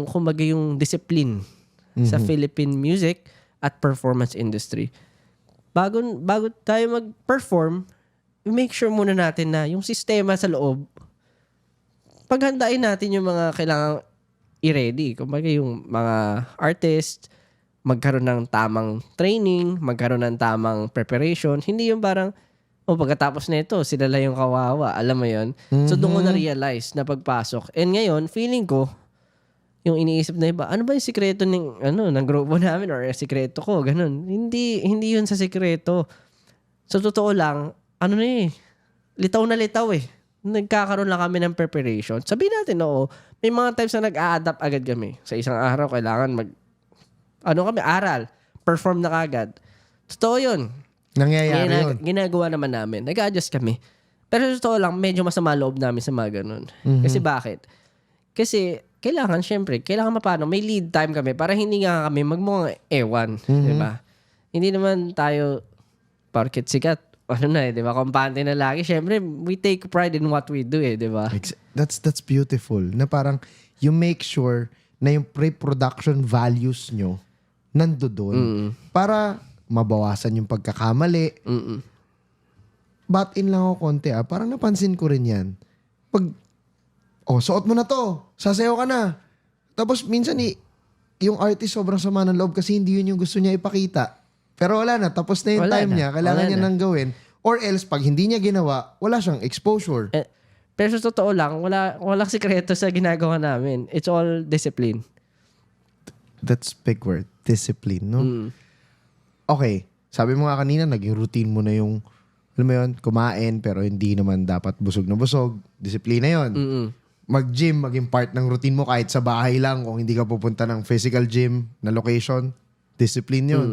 kumbaga yung discipline sa Philippine music at performance industry. Bago tayo mag-perform, make sure muna natin na yung sistema sa loob, paghandain natin yung mga kailangang i-ready. Kumbaga yung mga artists, magkaroon ng tamang training, magkaroon ng tamang preparation. Hindi yung parang pagkatapos na ito, sila lang yung kawawa. Alam mo yon. So, doon ko na-realize na pagpasok. And ngayon, feeling ko, yung iniisip na iba, ano ba yung sikreto ng grupo namin or sikreto ko, ganun. Hindi yun sa sikreto. Sa totoo lang, litaw na litaw eh. Nagkakaroon lang kami ng preparation. Sabihin natin, oo, may mga times na nag-a-adapt agad kami. Sa isang araw, kailangan aral. Perform na kagad. Totoo yun. Nangyayari yun. Ginagawa naman namin. Nag-a-adjust kami. Pero sa totoo lang, medyo masama loob namin sa mga ganun. Kasi bakit? Kasi kailangan mapano. May lead time kami para hindi nga kami magmukhang ewan. Diba? Hindi naman tayo porket sikat. Diba? Kampante na lagi. Siyempre, we take pride in what we do diba? That's beautiful. Na parang you make sure na yung pre-production values nyo nandoon para mabawasan yung pagkakamali. But in lang ako konti parang napansin ko rin yan. Pag, suot mo na to. Sasayaw ka na. Tapos minsan yung artist sobrang sama ng loob kasi hindi yun yung gusto niya ipakita. Pero wala na. Tapos na yung time niya. Kailangan niya nang gawin. Or else, pag hindi niya ginawa, wala siyang exposure. Pero sa totoo lang, walang sikreto sa ginagawa namin. It's all discipline. That's big word. Discipline, no? Okay. Sabi mo nga kanina, naging routine mo na yung, alam mo yun, kumain pero hindi naman dapat busog na busog. Disiplina yun. Mag-gym, maging part ng routine mo kahit sa bahay lang kung hindi ka pupunta ng physical gym na location. Discipline yun.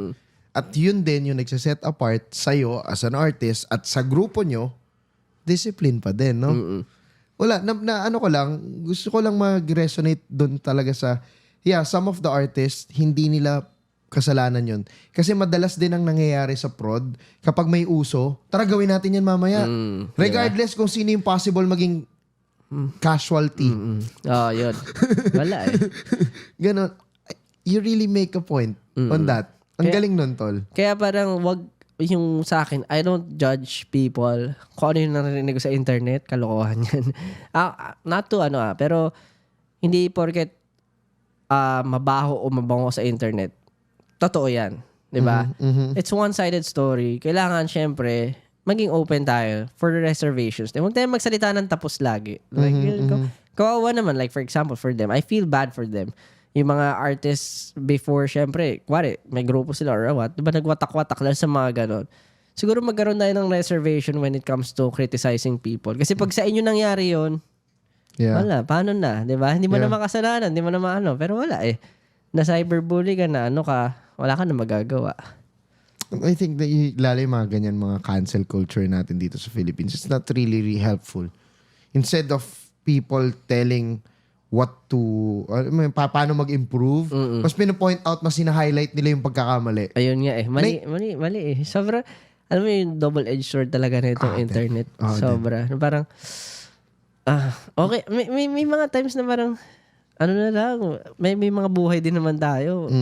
At yun din yung nagsiset apart sa'yo as an artist at sa grupo nyo, discipline pa din, no? Wala, gusto ko lang mag-resonate doon talaga sa, some of the artists, hindi nila kasalanan yun. Kasi madalas din ang nangyayari sa prod, kapag may uso, tara gawin natin yan mamaya. Regardless kung sino yung possible maging casualty. Yun. Wala Ganon. You really make a point on that. Ang galing nun, tol. Kaya parang wag yung sa akin, I don't judge people kung ano yung narinig ko sa internet, kalokohan yan. Not to pero hindi porket mabaho o mabango sa internet. Totoo yan. Diba? It's one-sided story. Kailangan, syempre, maging open tayo for the reservations. Huwag tayo magsalita ng tapos lagi. Like, kawawa naman, like for example, for them, I feel bad for them. Yung mga artists before, syempre, may grupo sila or what, diba nagwatak-watak lang sa mga ganon. Siguro magkaroon tayo ng reservation when it comes to criticizing people. Kasi pag sa inyo nangyari yun, wala, paano na? Diba? Hindi mo na makasalanan, hindi mo na maano. Pero wala na cyberbully ka na, wala ka na magagawa. I think that lalo yung mga ganyan, mga cancel culture natin dito sa Philippines, it's not really helpful. Instead of people telling what to, paano mag-improve, mas pinapoint out, mas sina-highlight nila yung pagkakamali. Ayun nga mali Sobra, alam mo yung double-edged sword talaga na itong internet. Sobra. Parang, okay, may mga times na parang, may mga buhay din naman tayo.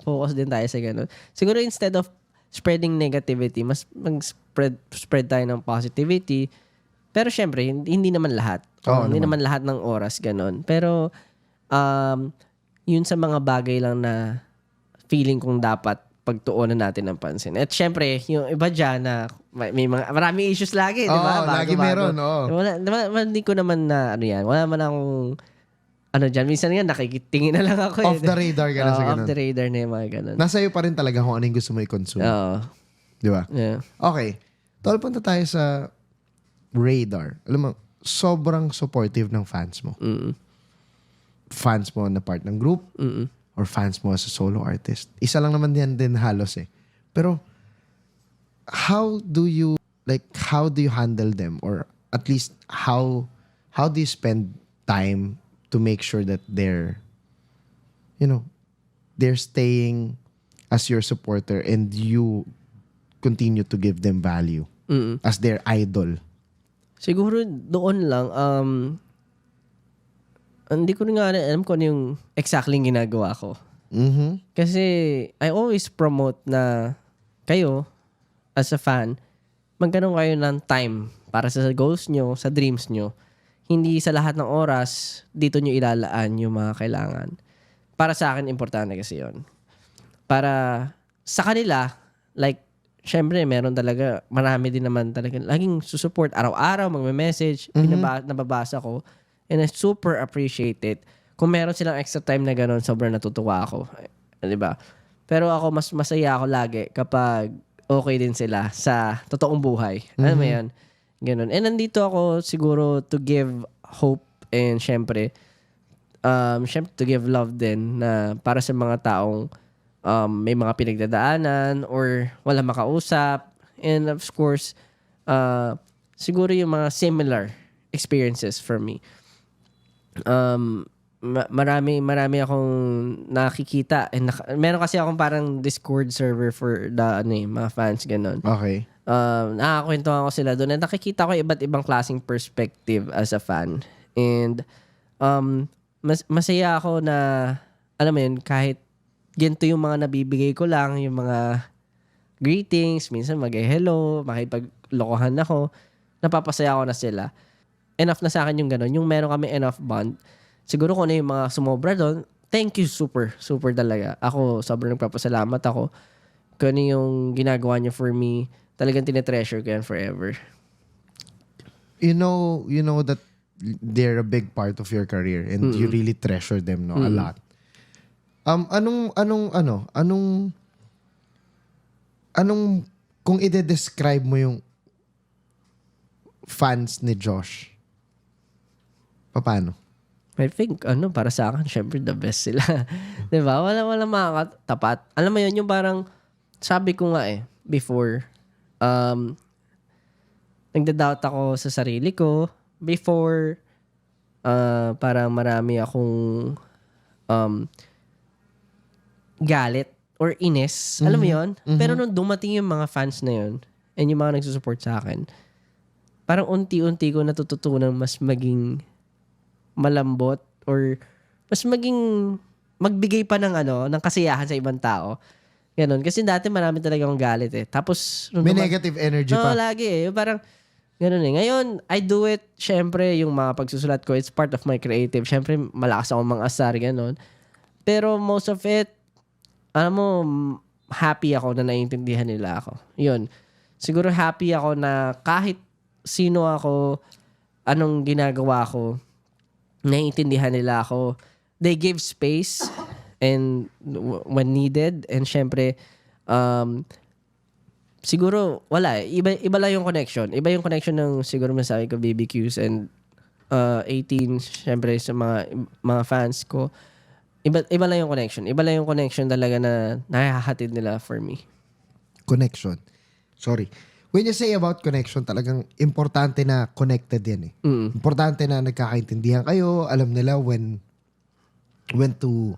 Focus din tayo sa ganun. Siguro instead of spreading negativity, mas mag-spread tayo ng positivity. Pero syempre, hindi naman lahat. Hindi naman lahat ng oras ganun. Pero, yun sa mga bagay lang na feeling kong dapat pagtuunan natin ng pansin. At syempre, yung iba dyan na maraming issues lagi, di ba? Lagi meron, Hindi ko naman na, wala man akong, dyan. Minsan nga, nakikitingin na lang ako. Off the radar ka na sa ganun. Off the radar na yung mga ganun. Nasa iyo pa rin talaga kung ano yung gusto mo i-consume. Di ba? Yeah. Okay. Tol, punta tayo sa radar. Alam mo, sobrang supportive ng fans mo. Fans mo na part ng group or fans mo as a solo artist. Isa lang naman din halos Pero, how do you handle them? Or at least, how do you spend time to make sure that they're staying as your supporter and you continue to give them value as their idol? Siguro doon lang, hindi ko nga alam kung ano yung exactly ginagawa ko. Kasi I always promote na kayo, as a fan, magkaroon kayo ng time para sa goals nyo, sa dreams nyo. Hindi sa lahat ng oras, dito nyo ilalaan yung mga kailangan. Para sa akin, importante kasi yun. Para sa kanila, like, syempre, meron talaga, marami din naman talaga, laging susupport, araw-araw, magme-message, nababasa ko, and I super appreciate it. Kung meron silang extra time na gano'n, sobrang natutuwa ako. Di ba? Pero ako, mas masaya ako lagi kapag okay din sila sa totoong buhay. Alam mo yan? Ganun. And nandito ako siguro to give hope and syempre to give love din na para sa mga taong may mga pinagdadaanan or wala makausap. And of course, siguro yung mga similar experiences for me. Marami akong nakikita and meron kasi akong parang Discord server for the mga fans ganun. Okay. Nakakwentuhan ko sila doon at nakikita ko iba't ibang klaseng perspective as a fan. And masaya ako na alam mo yun, kahit ganito yung mga nabibigay ko lang, yung mga greetings, minsan mag-hello, makipaglokohan ako, napapasaya ako na sila. Enough na sa akin yung ganun. Yung meron kami enough bond. Siguro kung ano yung mga sumobra doon, thank you super talaga. Ako, sobrang nagpapasalamat ako. Kung ano yung ginagawa niyo for me, talagang tinetreasure ko yan forever. You know that they're a big part of your career and you really treasure them, no? A lot. Anong kung ide-describe mo yung fans ni Josh, paano? I think, para sa akin, syempre the best sila. Diba? Wala makakatapat. Alam mo yun, yung parang, sabi ko nga before, nagda-doubt ako sa sarili ko. Before, parang marami akong galit or inis. Alam mo yun? Pero nung dumating yung mga fans na yun, and yung mga nagsusupport sa akin, parang unti-unti ko natututunan mas maging malambot or mas maging magbigay pa ng ng kasiyahan sa ibang tao. Ganon. Kasi dati marami talaga akong galit Tapos may negative energy pa. Lagi Parang ganon Ngayon, I do it. Syempre, yung mga pagsusulat ko, it's part of my creative. Syempre, malakas akong mang-asar, ganon. Pero most of it, alam mo, happy ako na naiintindihan nila ako. Yun. Siguro happy ako na kahit sino ako, anong ginagawa ko, naiintindihan nila ako. They give space and when needed. And syempre, siguro, wala Iba lang yung connection. Iba yung connection ng siguro masabi ko, BBQs and 18, syempre sa mga fans ko. Iba lang yung connection. Iba lang yung connection talaga na nahahatid nila for me. Connection. Sorry. When you say about connection, talagang importante na connected yan Importante na nagkakaintindihan kayo. Alam nila when to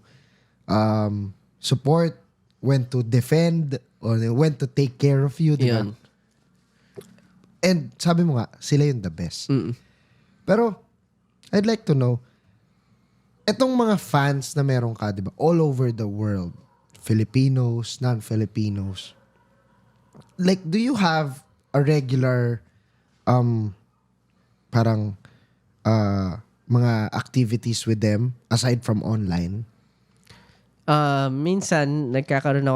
support, when to defend, or when to take care of you. Diba? Yun. And sabi mo nga, sila yung the best. Pero, I'd like to know, etong mga fans na meron ka, diba? All over the world. Filipinos, non-Filipinos. Like, do you have a regular parang mga activities with them aside from online? Minsan nagkakaroon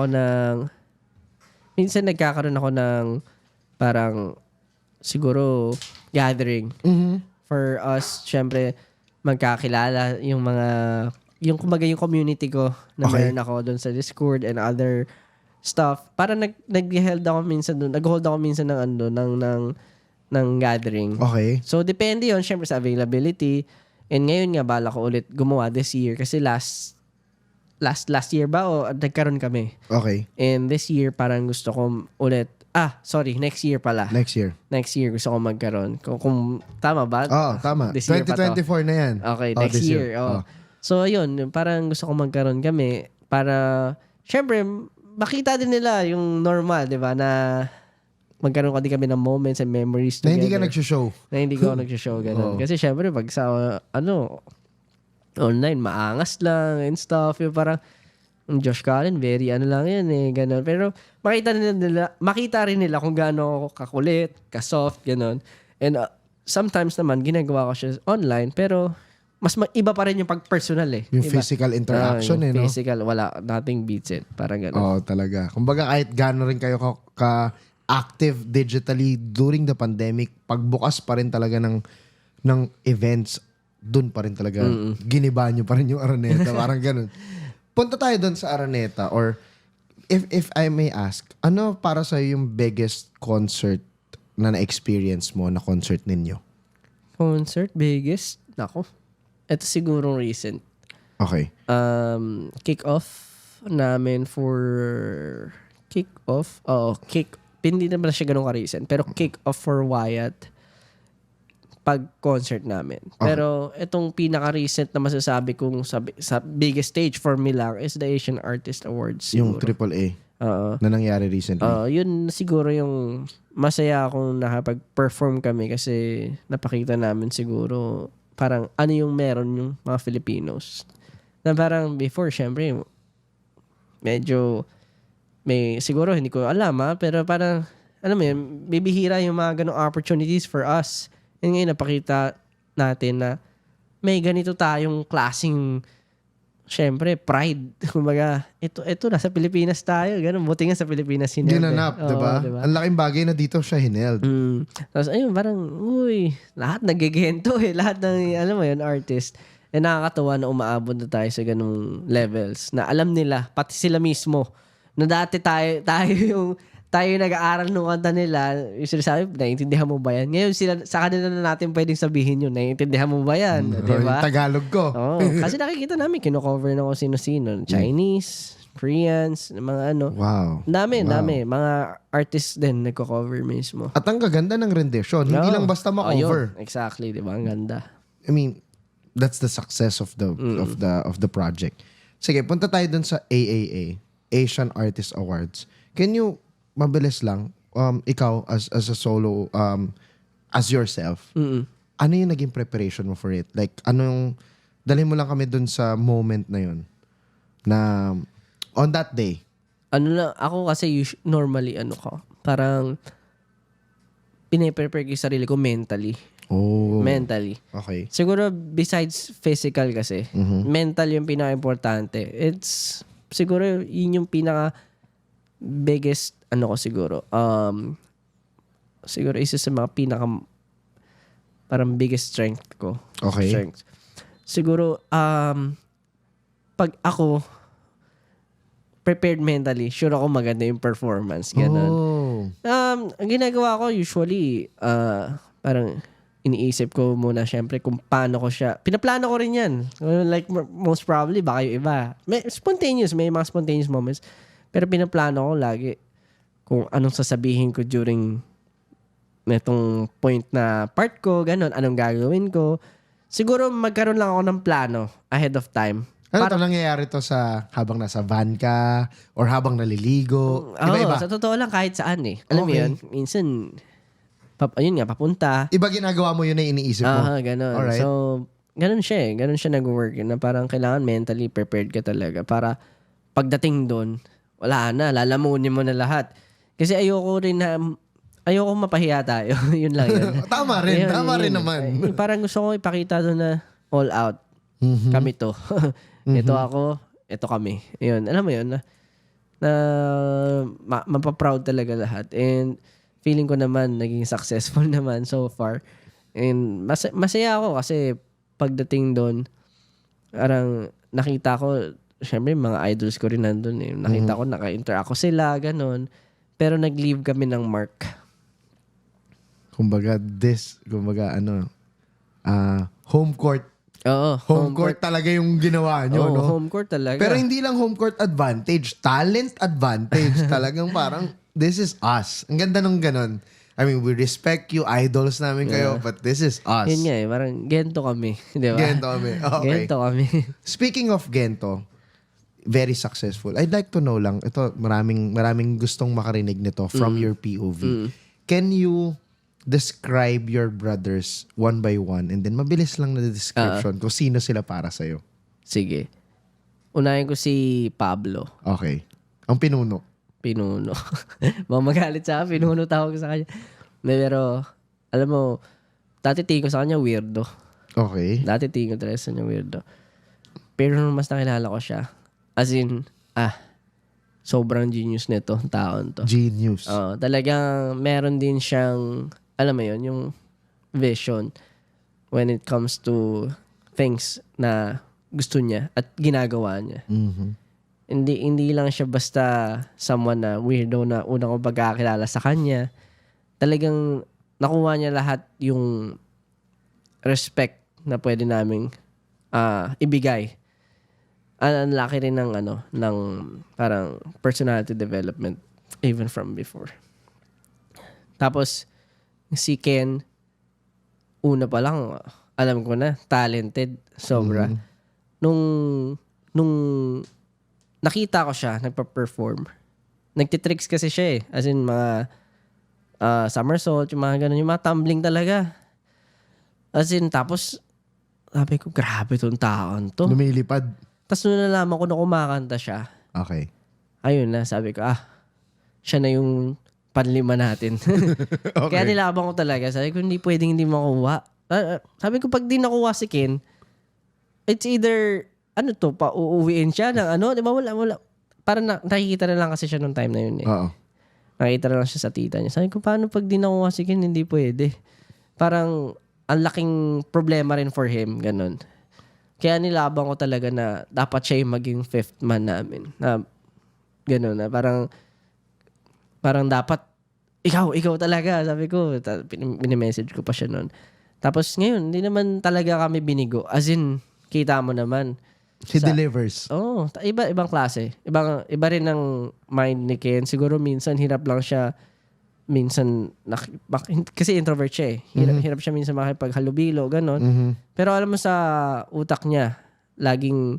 ako ng parang siguro gathering for us, syempre magkakilala yung kumbaga yung community ko na meron ako doon sa Discord and other stuff. Para nag-hold ako minsan doon. Nag-hold ako minsan ng gathering. Okay. So depende 'yon syempre sa availability. And ngayon nga bala ko ulit gumawa this year kasi last year ba o nagkaroon kami. Okay. And this year parang gusto ko ulit next year pala. Next year. Next year gusto ko magkaroon. Kung tama ba? Tama. This year 2024 na yan. Okay, next year. So, yun. Parang gusto ko magkaroon kami para, syempre, makita din nila yung normal, di ba? Na magkaroon din kami ng moments and memories together. Na hindi ka nag-show. Na hindi ko nag-show. Ganun. Kasi syempre, pag sa, online, maangas lang and stuff. Yung parang, Josh Cullen, very lang yan ganun. Pero makita rin nila kung gaano ako kakulit, ka-soft, ganun. And sometimes naman, ginagawa ko siya online, pero iba pa rin yung pag-personal eh. Yung Iba. physical interaction Yung no? physical, wala, nothing beats it. Parang gano'n. Oo, talaga. Kumbaga kahit gaano rin kayo ka-active digitally during the pandemic, pagbukas pa rin talaga ng events, dun pa rin talaga. Giniba nyo pa rin yung Araneta. Parang ganun. Punta tayo dun sa Araneta or if I may ask, ano para sa yung biggest concert na na-experience mo na concert ninyo? Concert, biggest? Nako. Ito siguro recent. Okay. Kick-off namin for... Kick-off? Oo, hindi naman siya ganun ka-recent. Pero kick-off for Wyatt pag-concert namin. Pero itong pinaka-recent na masasabi kong sa biggest stage for me lang is the Asian Artist Awards. Yung Siguro. AAA Oo. na nangyari recently. Yun siguro yung masaya akong nakapag-perform kami kasi napakita namin siguro parang ano yung meron yung mga Filipinos. Na parang before, syempre, medyo siguro hindi ko alam pero parang, alam mo yun, bibihira yung mga ganong opportunities for us. And ngayon napakita natin na may ganito tayong klaseng syempre, pride. Kumbaga, ito nasa Pilipinas tayo. Ganun, buti nga sa Pilipinas hineld. Ginanap, diba? Diba? Ang laking bagay na dito siya hineld. Tapos ayun, parang, lahat nagigento eh. Lahat ng, alam mo yun, artist. Eh, nakakatawa na umaabot na tayo sa ganung levels na alam nila, pati sila mismo, na dati tayo yung nag-aaral ng kanta nila, yung sinasabi, naiintindihan mo ba yan? Ngayon, sa kanila na natin pwedeng sabihin yun, naiintindihan mo ba yan? Diba? Yung Tagalog ko. Oo. Kasi nakikita namin, kino-cover na kung sino-sino. Chinese, Koreans, mga ano. Wow. Dami. Mga artists din nagko-cover mismo. At ang gaganda ng rendition. Hindi lang basta ma-cover. Exactly, di ba? Ang ganda. I mean, that's the success of the project. Sige, punta tayo dun sa AAA, Asian Artist Awards. Can you, mabilis lang, ikaw as a solo, as yourself, ano yung naging preparation mo for it? Like, dalhin mo lang kami dun sa moment na yun, na on that day. Ako kasi normally, parang pinaprepare ko yung sarili ko mentally. Oh. Mentally. Okay. Siguro, besides physical kasi, mental yung pinaka-importante. It's, siguro, yun yung biggest, siguro, siguro isa sa mga parang biggest strength ko. Okay. Strength. Siguro, pag ako, prepared mentally, sure ako maganda yung performance. Ganun. Oh. Ang ginagawa ko usually, parang iniisip ko muna syempre kung paano ko siya. Pinaplano ko rin yan. Like most probably, baka yung iba. May mga spontaneous moments. Pero pinaplano ko lagi kung anong sasabihin ko during netong point na part ko, ganun, anong gagawin ko. Siguro magkaroon lang ako ng plano ahead of time. Ano ito nangyayari to habang nasa van ka or habang naliligo? Iba-iba. Sa totoo lang kahit saan eh. Alam mo yun, minsan, papunta. Iba ginagawa mo yun na iniisip mo. Ganun. Alright. So, ganun siya eh. Ganun siya nag-work na parang kailangan mentally prepared ka talaga para pagdating doon, wala na, lalamunin mo na lahat. Kasi ayoko mapahiya tayo. Yun lang yun. Tama rin naman. Parang gusto ko ipakita doon na all out. Kami to. Ito ako, ito kami. Yun, alam mo yun, na mapaproud talaga lahat. And feeling ko naman, naging successful naman so far. And masaya ako kasi pagdating doon, parang nakita ko, syempre mga idols ko rin nandun eh. Nakita ko, naka-interact ako sila, ganun. Pero nag-leave kami ng mark. Kumbaga, home court. Oo. Home court talaga yung ginawa nyo, no? Home court talaga. Pero hindi lang home court advantage, talent advantage. Talagang parang, this is us. Ang ganda nung ganon. I mean, we respect you, idols namin kayo, but this is us. Yun nga eh, parang gento kami. Di ba? Gento kami. Okay. Gento kami. Speaking of Gento, very successful. I'd like to know lang, ito, maraming gustong makarinig nito from your POV. Can you describe your brothers one by one and then mabilis lang na description kung sino sila para sa'yo? Sige. Unahin ko si Pablo. Okay. Ang pinuno. Mamagalit sa akin, pinuno tawag sa kanya. Pero, alam mo, dati tingin ko sa kanya weirdo. Okay. Dati tingin ko talaga sa kanya weirdo. Pero nung mas nakilala ko siya, as in, sobrang genius nito, taon to. Genius. Talagang meron din siyang, alam mo yun, yung vision when it comes to things na gusto niya at ginagawa niya. Mhm. Hindi lang siya basta someone na weirdo na unang ko pagkakilala sa kanya. Talagang nakuha niya lahat yung respect na pwede naming ibigay. Ang laki rin ng parang personality development even from before. Tapos si Ken, una pa lang alam ko na talented sobra. Nung nakita ko siya nagpa-perform. Nagtitricks kasi siya eh. As in mga somersault, yung mga ganun, yung mga tumbling talaga. As in, tapos sabi ko, grabe tong taon to. Lumilipad. Tapos nung nalaman ko na kumakanta siya, Okay. ayun na, sabi ko, siya na yung panlima natin. Kaya nilabang ko talaga. Sabi ko, hindi pwedeng hindi makuha. Sabi ko, pag di nakuha si Ken, it's either, uuwiin siya ng di ba? Wala. Parang nakikita na lang kasi siya nung time na yun eh. Oo. Nakikita na lang siya sa tita niya. Sabi ko, paano pag di nakuha si Ken, hindi pwede. Parang, ang laking problema rin for him, ganun. Kaya nilabang ko talaga na dapat siya yung maging fifth man namin. Na, ganun na, parang dapat, ikaw talaga, sabi ko. Mini-message ko pa siya noon. Tapos ngayon, hindi naman talaga kami binigo. As in, kita mo naman. He delivers. Ibang klase. Iba rin ang mind ni Ken. Siguro minsan hirap lang siya. Minsan, kasi introvert siya eh. Hirap siya minsan makipaghalubilo, ganon. Pero alam mo sa utak niya, laging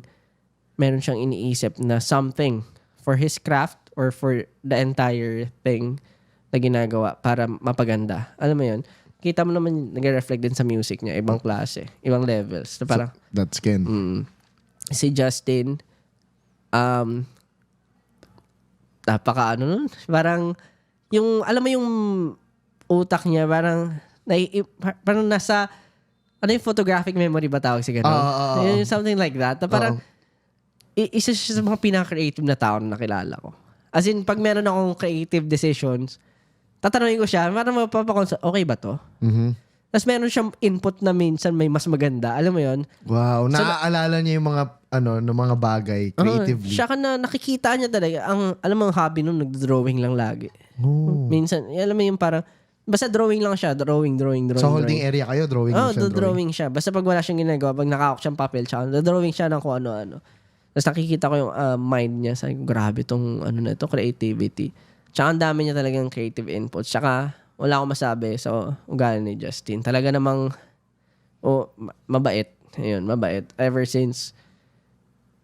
meron siyang iniisip na something for his craft or for the entire thing na ginagawa para mapaganda. Alam mo yun? Kita mo naman nag-reflect din sa music niya. Ibang klase. Ibang levels. Na parang, That's Ken. si Justin, nun. Parang, alam mo yung utak niya, parang nasa, yung photographic memory ba tawag si gano'n? Something like that. Na parang, isa siya sa mga pinaka-creative na tao na nakilala ko. As in, pag meron akong creative decisions, tatanungin ko siya, parang mapapakonsult, okay ba to? Tapos meron siyang input na minsan may mas maganda. Alam mo yon? Wow. Naaalala niya yung mga, ng mga bagay creatively. Siya ka na nakikita niya talaga. Alam mo, ang hobby nun, nag-drawing lang lagi. Minsan, alam mo yung parang, basta drawing lang siya. Drawing. Sa holding area kayo, drawing siya. Drawing siya. Basta pag wala siyang ginagawa, pag nakakok siyang papel, tsaka drawing siya ng kung ano-ano. Tapos nakikita ko yung mind niya. Sabi ko, grabe tong creativity. Tsaka ang dami niya talagang creative inputs. Tsaka, wala akong masabi sa ugali ni Justin. Talaga namang, mabait. Ayun, mabait. Ever since,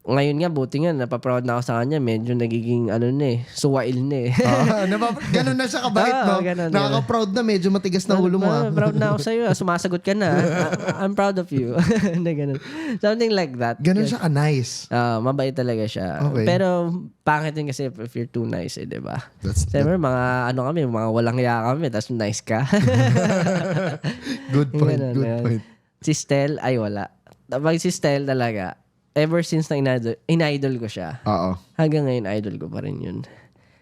ngayon nga, buti nga, napaproud na ako sa kanya. Medyo nagiging, suwail na eh. Ganun na siya kabait, no? Nakaka-proud na, medyo matigas na ulo mo. Proud na ako sa'yo. Sumasagot ka na. I'm proud of you. Ganun. Something like that. Ganun siya ka-nice. Mabait talaga siya. Okay. Pero, pangit din kasi if you're too nice, di ba? Siyempre, mga walang hiya kami, tapos nice ka. Good point. Si Stel, ay wala. Pag si Stel talaga, ever since na in-idol ko siya, hanggang ngayon idol ko pa rin yun.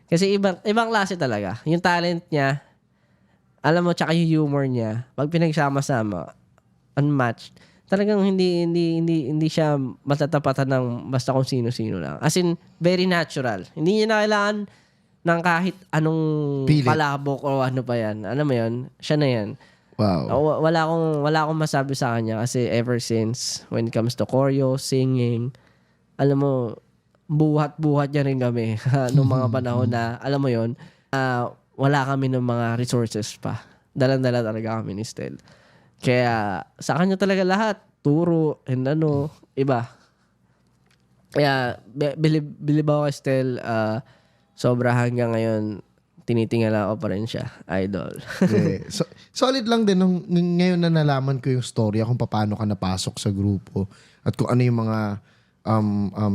Kasi ibang klase talaga. Yung talent niya, alam mo, tsaka yung humor niya, pag pinagsama-sama, unmatched, talagang hindi siya matatapatan ng basta kung sino-sino lang. As in, very natural. Hindi niya na kailangan ng kahit anong palabok o ano pa yan. Alam mo yun? Siya na yan. Wow. Wala akong masabi sa kanya kasi ever since when it comes to choreo, singing, alam mo, buhat-buhat niya rin kami noong mga panahon na, alam mo yon, wala kami ng mga resources pa. Dalan-dala talaga kami ni Stel. Kaya sa kanya talaga lahat, turo, and iba. Kaya, believe ako kay Stel, sobra hanggang ngayon, tinitingala ko pa rin siya. Idol. Okay. Solid lang din nung ngayon na nalaman ko yung storya kung paano ka napasok sa grupo at kung ano yung mga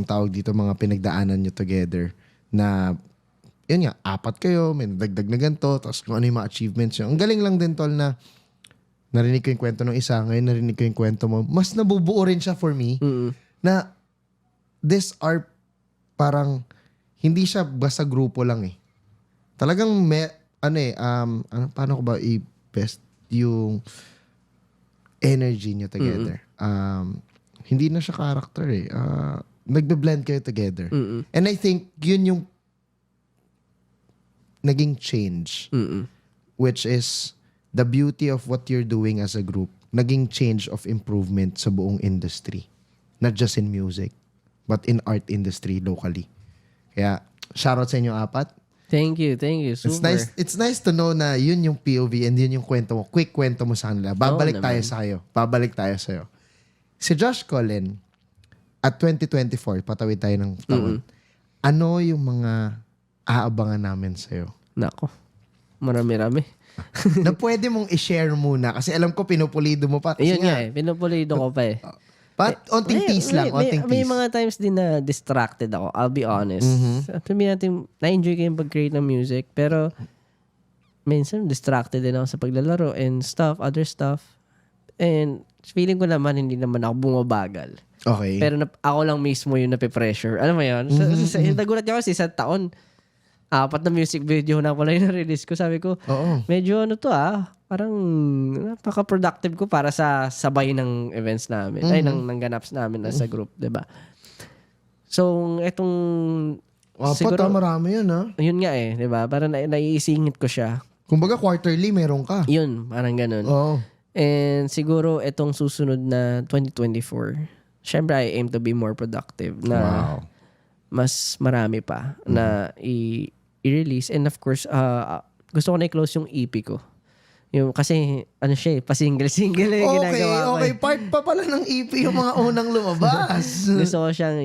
tawag dito, mga pinagdaanan nyo together na yun nga, 4 kayo, may dagdag na ganito, tapos kung ano yung mga achievements nyo. Ang galing lang din, tol, na narinig ko yung kwento ng isa, ngayon narinig ko yung kwento mo. Mas nabubuo rin siya for me na these are parang hindi siya basta grupo lang eh. Talagang paano ko ba i-best yung energy niyo together. Hindi na siya character eh. Nagbe-blend kayo together. And I think yun yung naging change. Which is the beauty of what you're doing as a group. Naging change of improvement sa buong industry. Not just in music, but in art industry locally. Kaya, shoutout sa inyo apat. Thank you. Super. It's nice to know na yun yung POV and yun yung kwento mo. Quick kwento mo sa kanila. Babalik tayo sa'yo. Si Josh Cullen, at 2024, patawid tayo ng taon. Ano yung mga aabangan namin sa'yo? Nako. Marami-rami. Na pwede mong i-share muna. Kasi alam ko, pinupulido mo pa. Ayun nga eh. Pinupulido ko pa eh. Onting tease lang. May mga times din na distracted ako. I'll be honest. Sabihin natin, na-enjoy ko yung pag-create ng music. Pero, minsan, distracted din ako sa paglalaro and other stuff. And, feeling ko naman, hindi naman ako bumabagal. Okay. Pero ako lang mismo yung nape-pressure. Alam mo yun? Nagulat ako kasi isang taon, 4 na music video na pala yung na-release ko. Sabi ko, medyo parang napaka-productive ko para sa sabay ng events namin. Ay, ng ganaps namin as a group, diba? So, etong... Siguro, marami yun, ha? Yun nga eh, diba? Parang naiisingit ko siya. Kumbaga, quarterly, meron ka. Yun, parang ganun. And siguro, etong susunod na 2024, syempre, I aim to be more productive na mas marami pa na i-release. And of course, gusto ko na i-close yung EP ko. Yung, kasi, pa-single-single yung ginagawa ko. Okay, part pa pala ng EP yung mga unang lumabas. Gusto ko siyang,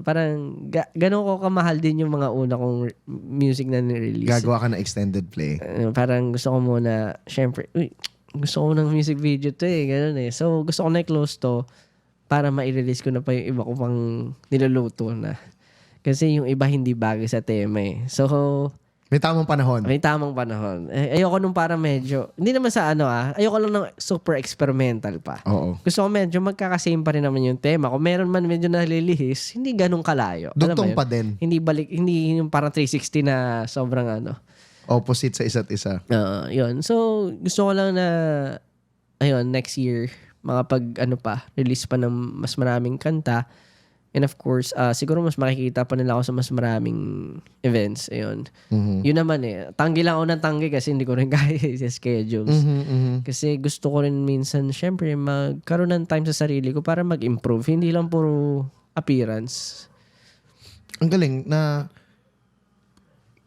parang, ganun ko kamahal din yung mga una kong music na nirelease. Gagawa ka na extended play. Parang gusto ko muna, syempre, gusto ko ng music video to ganun eh. So, gusto ko na i-close to para ma-release ko na pa yung iba ko pang niluluto na. Kasi yung iba hindi bagay sa tema eh. So, may tamang panahon. Ayoko nung parang medyo, hindi naman sa ayoko lang ng super experimental pa. Oo. Gusto ko medyo magkakasame pa rin naman yung tema. Kung meron man medyo nalilihis, hindi ganun kalayo. Dugtong pa din. Hindi yung parang 360 na sobrang opposite sa isa't isa. Yun. So, gusto ko lang na, next year, release pa ng mas maraming kanta. And of course, siguro mas makikita pa nila ako sa mas maraming events. Ayun. Yun naman eh. Tanggi lang ako ng tanggi kasi hindi ko rin kaya sa schedules. Kasi gusto ko rin minsan, syempre, magkaroon ng time sa sarili ko para mag-improve. Hindi lang puro appearance. Ang galing na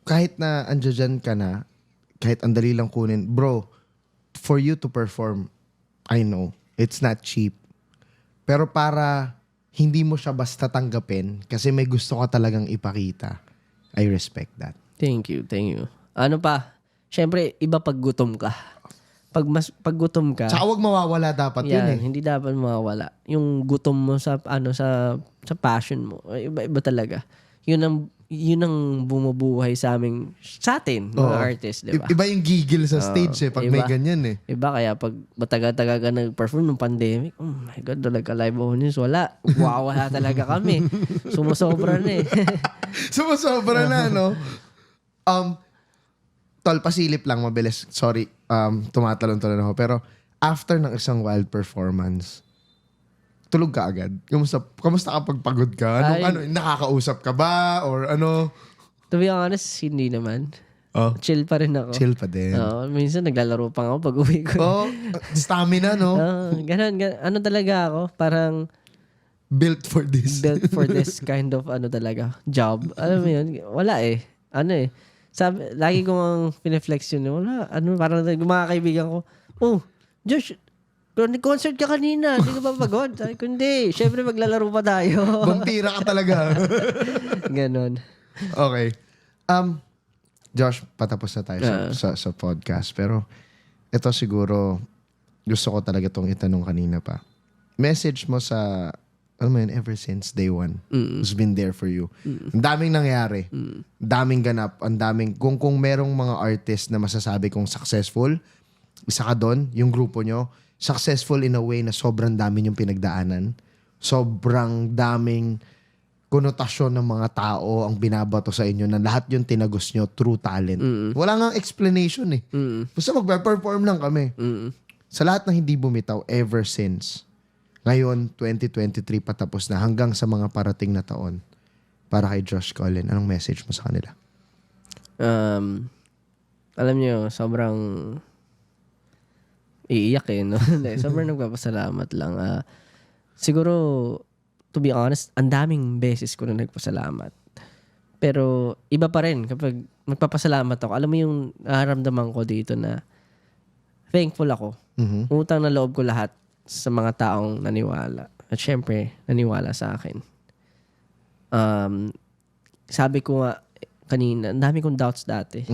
kahit na andyan ka na, kahit ang dali lang kunin, bro, for you to perform, I know, it's not cheap. Pero para hindi mo siya basta tanggapin kasi may gusto ka talagang ipakita, I respect that. Thank you. Ano pa? Syempre, iba pag gutom ka. Pag gutom ka. Tsaka huwag mawawala dapat yun eh. Hindi dapat mawawala. Yung gutom mo sa passion mo. Iba talaga. Yun ang bumubuhay sa atin, mga artists, di ba? Iba yung gigil sa stage pag may ganyan eh. Iba kaya pag matagal-tagal ka nag-perform ng pandemic, oh my God, talaga live audience, wala. Wala talaga kami. Sumusobra na eh. Sumusobra na, no? Tol, pasilip lang, mabilis. Sorry, tumatalon-talon ako. Pero after ng isang wild performance, tulog ka agad? Kamusta kapag pagod ka? Nakakausap ka ba? Or ano? To be honest, hindi naman. Chill pa rin ako. Chill pa din. Minsan naglalaro pa ako pag uwi ko. Stamina, no? Ganun. Ano talaga ako? Parang built for this. Built for this kind of talaga, job. Alam mo yun? Wala eh. Sabi, lagi ko ang pineflex yun. Wala. Parang mga kaibigan ko, Josh, concert ka kanina, hindi ka ba pagod? Sabi ko, hindi. Siyempre, maglalaro pa tayo. Vampira ka talaga. Ganon. Okay. Josh, patapos na tayo sa podcast. Pero, ito siguro, gusto ko talaga itong itanong kanina pa. Message mo sa, ever since day one, who's been there for you. Ang daming nangyari. Daming ganap. Ang daming, kung merong mga artist na masasabi kong successful, isa ka doon, yung grupo nyo. successful in a way na sobrang dami yung pinagdaanan. Sobrang daming konotasyon ng mga tao ang binabato sa inyo na lahat yung tinagos nyo through talent. Wala nga explanation eh. Basta magpe-perform lang kami. Sa lahat ng hindi bumitaw ever since. Ngayon, 2023 patapos na hanggang sa mga parating na taon. Para kay Josh Cullen, anong message mo sa kanila? Alam nyo, sobrang iiyak eh, no? Sobrang nagpapasalamat lang. Siguro, to be honest, ang daming beses ko na nagpasalamat. Pero iba pa rin kapag magpapasalamat ako. Alam mo yung nararamdaman ko dito na thankful ako. Utang na loob ko lahat sa mga taong naniwala. At syempre, naniwala sa akin. Sabi ko nga kanina, ang dami kong doubts dati.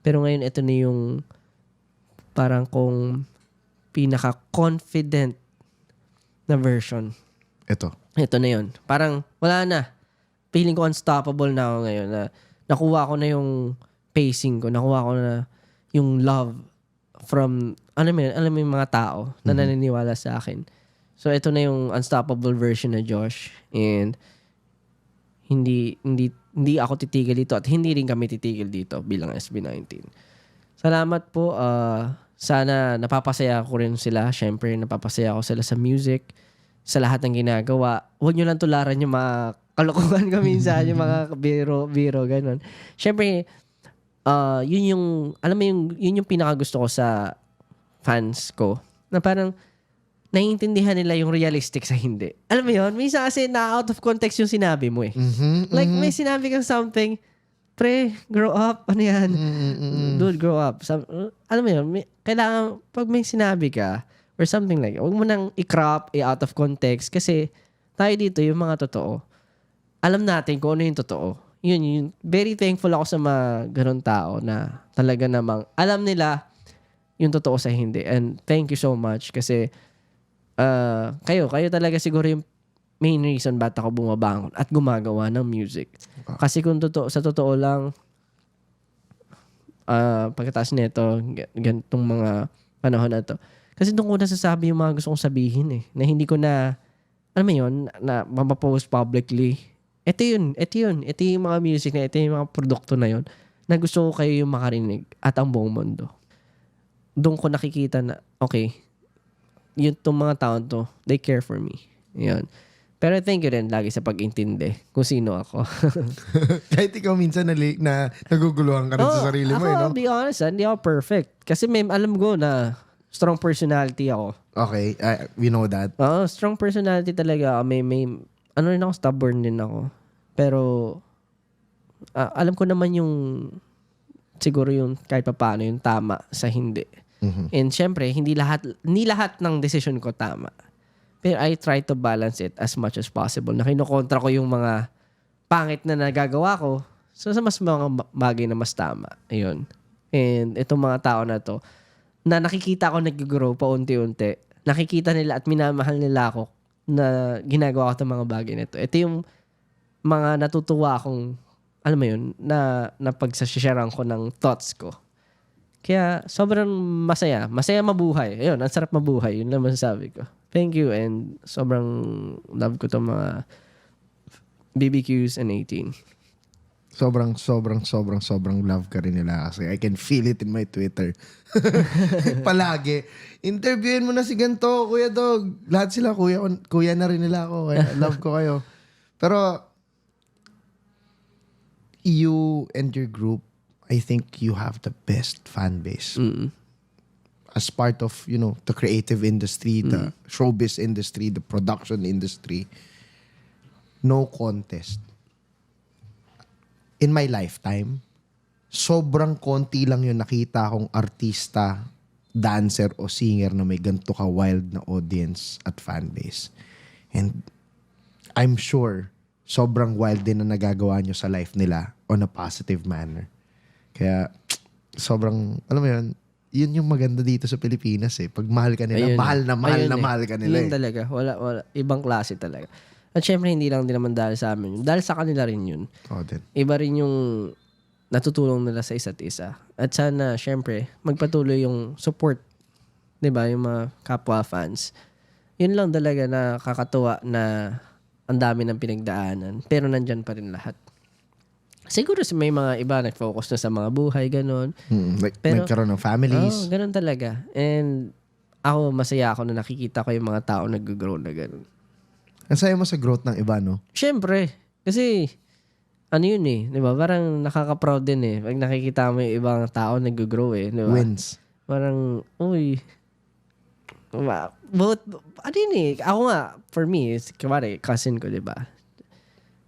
Pero ngayon, ito na yung parang kung pinaka-confident na version. Ito na yun. Parang wala na. Feeling ko unstoppable na ako ngayon. Na nakuha ko na yung pacing ko. Nakuha ko na yung love from, alam mo yung mga tao na naniniwala sa akin. So, ito na yung unstoppable version na Josh. And hindi ako titigil dito at hindi rin kami titigil dito bilang SB19. Salamat po. Sana napapasaya ko rin sila. Syempre, napapasaya ko sila sa music, sa lahat ng ginagawa. Huwag nyo lang tularan yung mga kalokohan ko minsan, yung mga biro, ganun. Syempre, yun yung, alam mo yun yung pinakagusto ko sa fans ko. Na parang, naiintindihan nila yung realistic sa hindi. Alam mo yun? Minsan kasi na-out of context yung sinabi mo eh. Like, may sinabi kang something, pre, grow up, ano yan? Dude, grow up. Alam mo yun? Kailangan, pag may sinabi ka, or something like, huwag mo nang i-crop, i-out of context, kasi tayo dito, yung mga totoo, alam natin kung ano yung totoo. Yun, very thankful ako sa mga ganun tao na talaga namang alam nila yung totoo sa hindi. And thank you so much kasi kayo talaga siguro yung main reason ba't ako bumabangon at gumagawa ng music. Kasi kung sa totoo lang, pagkatapos nito, ganitong mga panahon na to, kasi doon ko nasasabi yung mga gusto kong sabihin eh, na hindi ko na, alam mo yun, na mapapost publicly. Ito yung mga music na, ito yung mga produkto na yun, na gusto ko kayo yung makarinig at ang buong mundo. Doon ko nakikita na, okay, yung itong mga taon to, they care for me. Yun. Pero thank you rin lagi sa pag-intindi kung sino ako. Kahit ikaw minsan naguguluhan ka rin sa sarili mo, no? I'll be honest, hindi ako perfect. Kasi alam ko na strong personality ako. Okay, we know that. Strong personality talaga. May ano rin ako, stubborn din ako. Pero, alam ko naman yung, siguro yung kahit pa paano yung tama sa hindi. And syempre, hindi lahat ng decision ko tama. Pero I try to balance it as much as possible. Na kinukontra ko yung mga pangit na nagagawa ko sa mas mga bagay na mas tama. Ayun. And itong mga tao na to, na nakikita ko nag-grow pa unti-unti, nakikita nila at minamahal nila ako na ginagawa ko itong mga bagay na ito. Ito yung mga natutuwa akong, alam mo yun, na pagsasharean ko ng thoughts ko. Kaya sobrang masaya. Masaya mabuhay. Ayun, ang sarap mabuhay. Yun lang masasabi ko. Thank you and sobrang love ko itong mga BBQs and 18. Sobrang love ka rin nila kasi I can feel it in my Twitter. Palagi. Interviewin mo na si ganito, Kuya Dog. Lahat sila, kuya na rin nila ako. Love ko kayo. Pero, you and your group, I think you have the best fan base. As part of, the creative industry, the showbiz industry, the production industry. No contest. In my lifetime, sobrang konti lang yung nakita akong artista, dancer o singer na may ganito ka wild na audience at fan base. And I'm sure sobrang wild din na nagagawa nyo sa life nila on a positive manner. Kaya sobrang, alam mo yun yung maganda dito sa Pilipinas eh. Pag mahal ka nila, mahal ka nila yun talaga. Wala. Ibang klase talaga. At syempre, hindi lang din naman dahil sa amin. Dahil sa kanila rin yun. Din. Iba rin yung natutulong nila sa isa't isa. At sana, syempre, magpatuloy yung support 'di ba, yung mga kapwa fans. Yun lang talaga na kakatuwa na ang dami ng pinagdaanan, pero nandyan pa rin lahat. Siguro may mga iba nag-focus na sa mga buhay, ganun. Nagkaroon ng families. Ganun talaga. And ako, masaya ako na nakikita ko yung mga tao nag-grow na ganun. Ang saya mo sa growth ng iba, no? Siyempre. Kasi, ano yun eh, di ba? Parang nakaka-proud din eh. Pag nakikita mo yung ibang tao nag-grow eh. Di ba? Wins. Parang, uy. Ano yun eh. Ako nga, for me, kumari, cousin ko, di ba?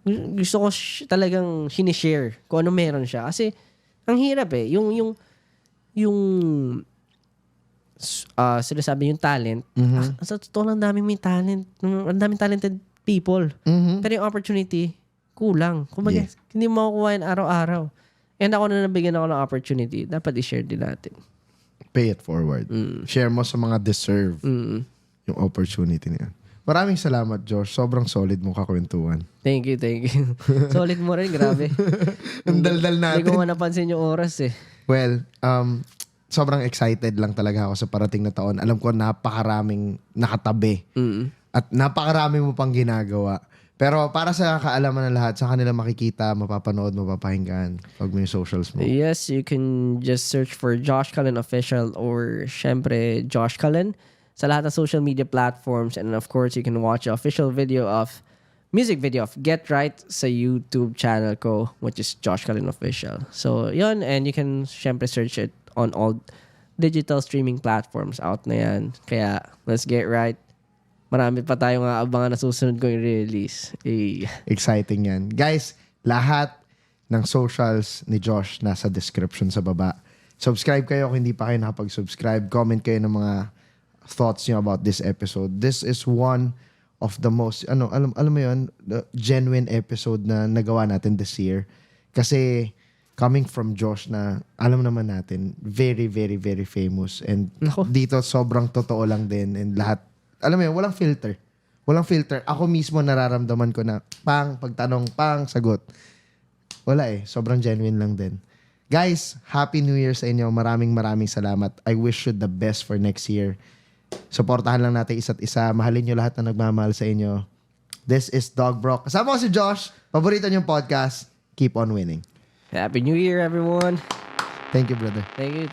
Gusto ko talagang sinishare kung ano meron siya. Kasi, ang hirap eh. Yung sinasabi yung talent. Sa totoo lang, dami may talent. Ang daming talented people. Pero yung opportunity, kulang. Kumbaga, hindi mo makukuha yan araw-araw. And ako na nabigyan ako ng opportunity, dapat i-share din natin. Pay it forward. Share mo sa mga deserve yung opportunity niya. Maraming salamat, Josh. Sobrang solid mo kakwentuhan. Thank you. Solid mo rin, grabe. Ang daldal natin. Hindi ko nga napansin yung oras eh. Well, sobrang excited lang talaga ako sa parating na taon. Alam ko napakaraming nakatabi. At napakarami mo pang ginagawa. Pero para sa kaalaman ng lahat, sa kanila makikita, mapapanood, mapapahinggan pag may socials mo. Yes, you can just search for Josh Cullen Official or syempre Josh Cullen sa lahat ng social media platforms. And of course, you can watch the official music video of Get Right sa YouTube channel ko, which is Josh Cullen Official. So, yun. And you can syempre search it on all digital streaming platforms out na yan. Kaya, let's get right. Marami pa tayong aabangan na susunod ko yung release. Exciting yan. Guys, lahat ng socials ni Josh nasa description sa baba. Subscribe kayo kung hindi pa kayo nakapag-subscribe. Comment kayo ng mga thoughts nyo about this episode. This is one of the most, alam mo yun, the genuine episode na nagawa natin this year. Kasi coming from Josh na, alam naman natin, very, very, very famous. And dito, sobrang totoo lang din. And lahat, alam mo yun, walang filter. Walang filter. Ako mismo nararamdaman ko na, pagtanong, sagot. Wala eh. Sobrang genuine lang din. Guys, Happy New Year sa inyo. Maraming salamat. I wish you the best for next year. Supportahan lang natin isa't isa. Mahalin nyo lahat na nagmamahal sa inyo. This is Dog Brock. Kasama ko si Josh. Paborito niyong podcast. Keep on winning. Happy New Year, everyone. Thank you, brother. Thank you.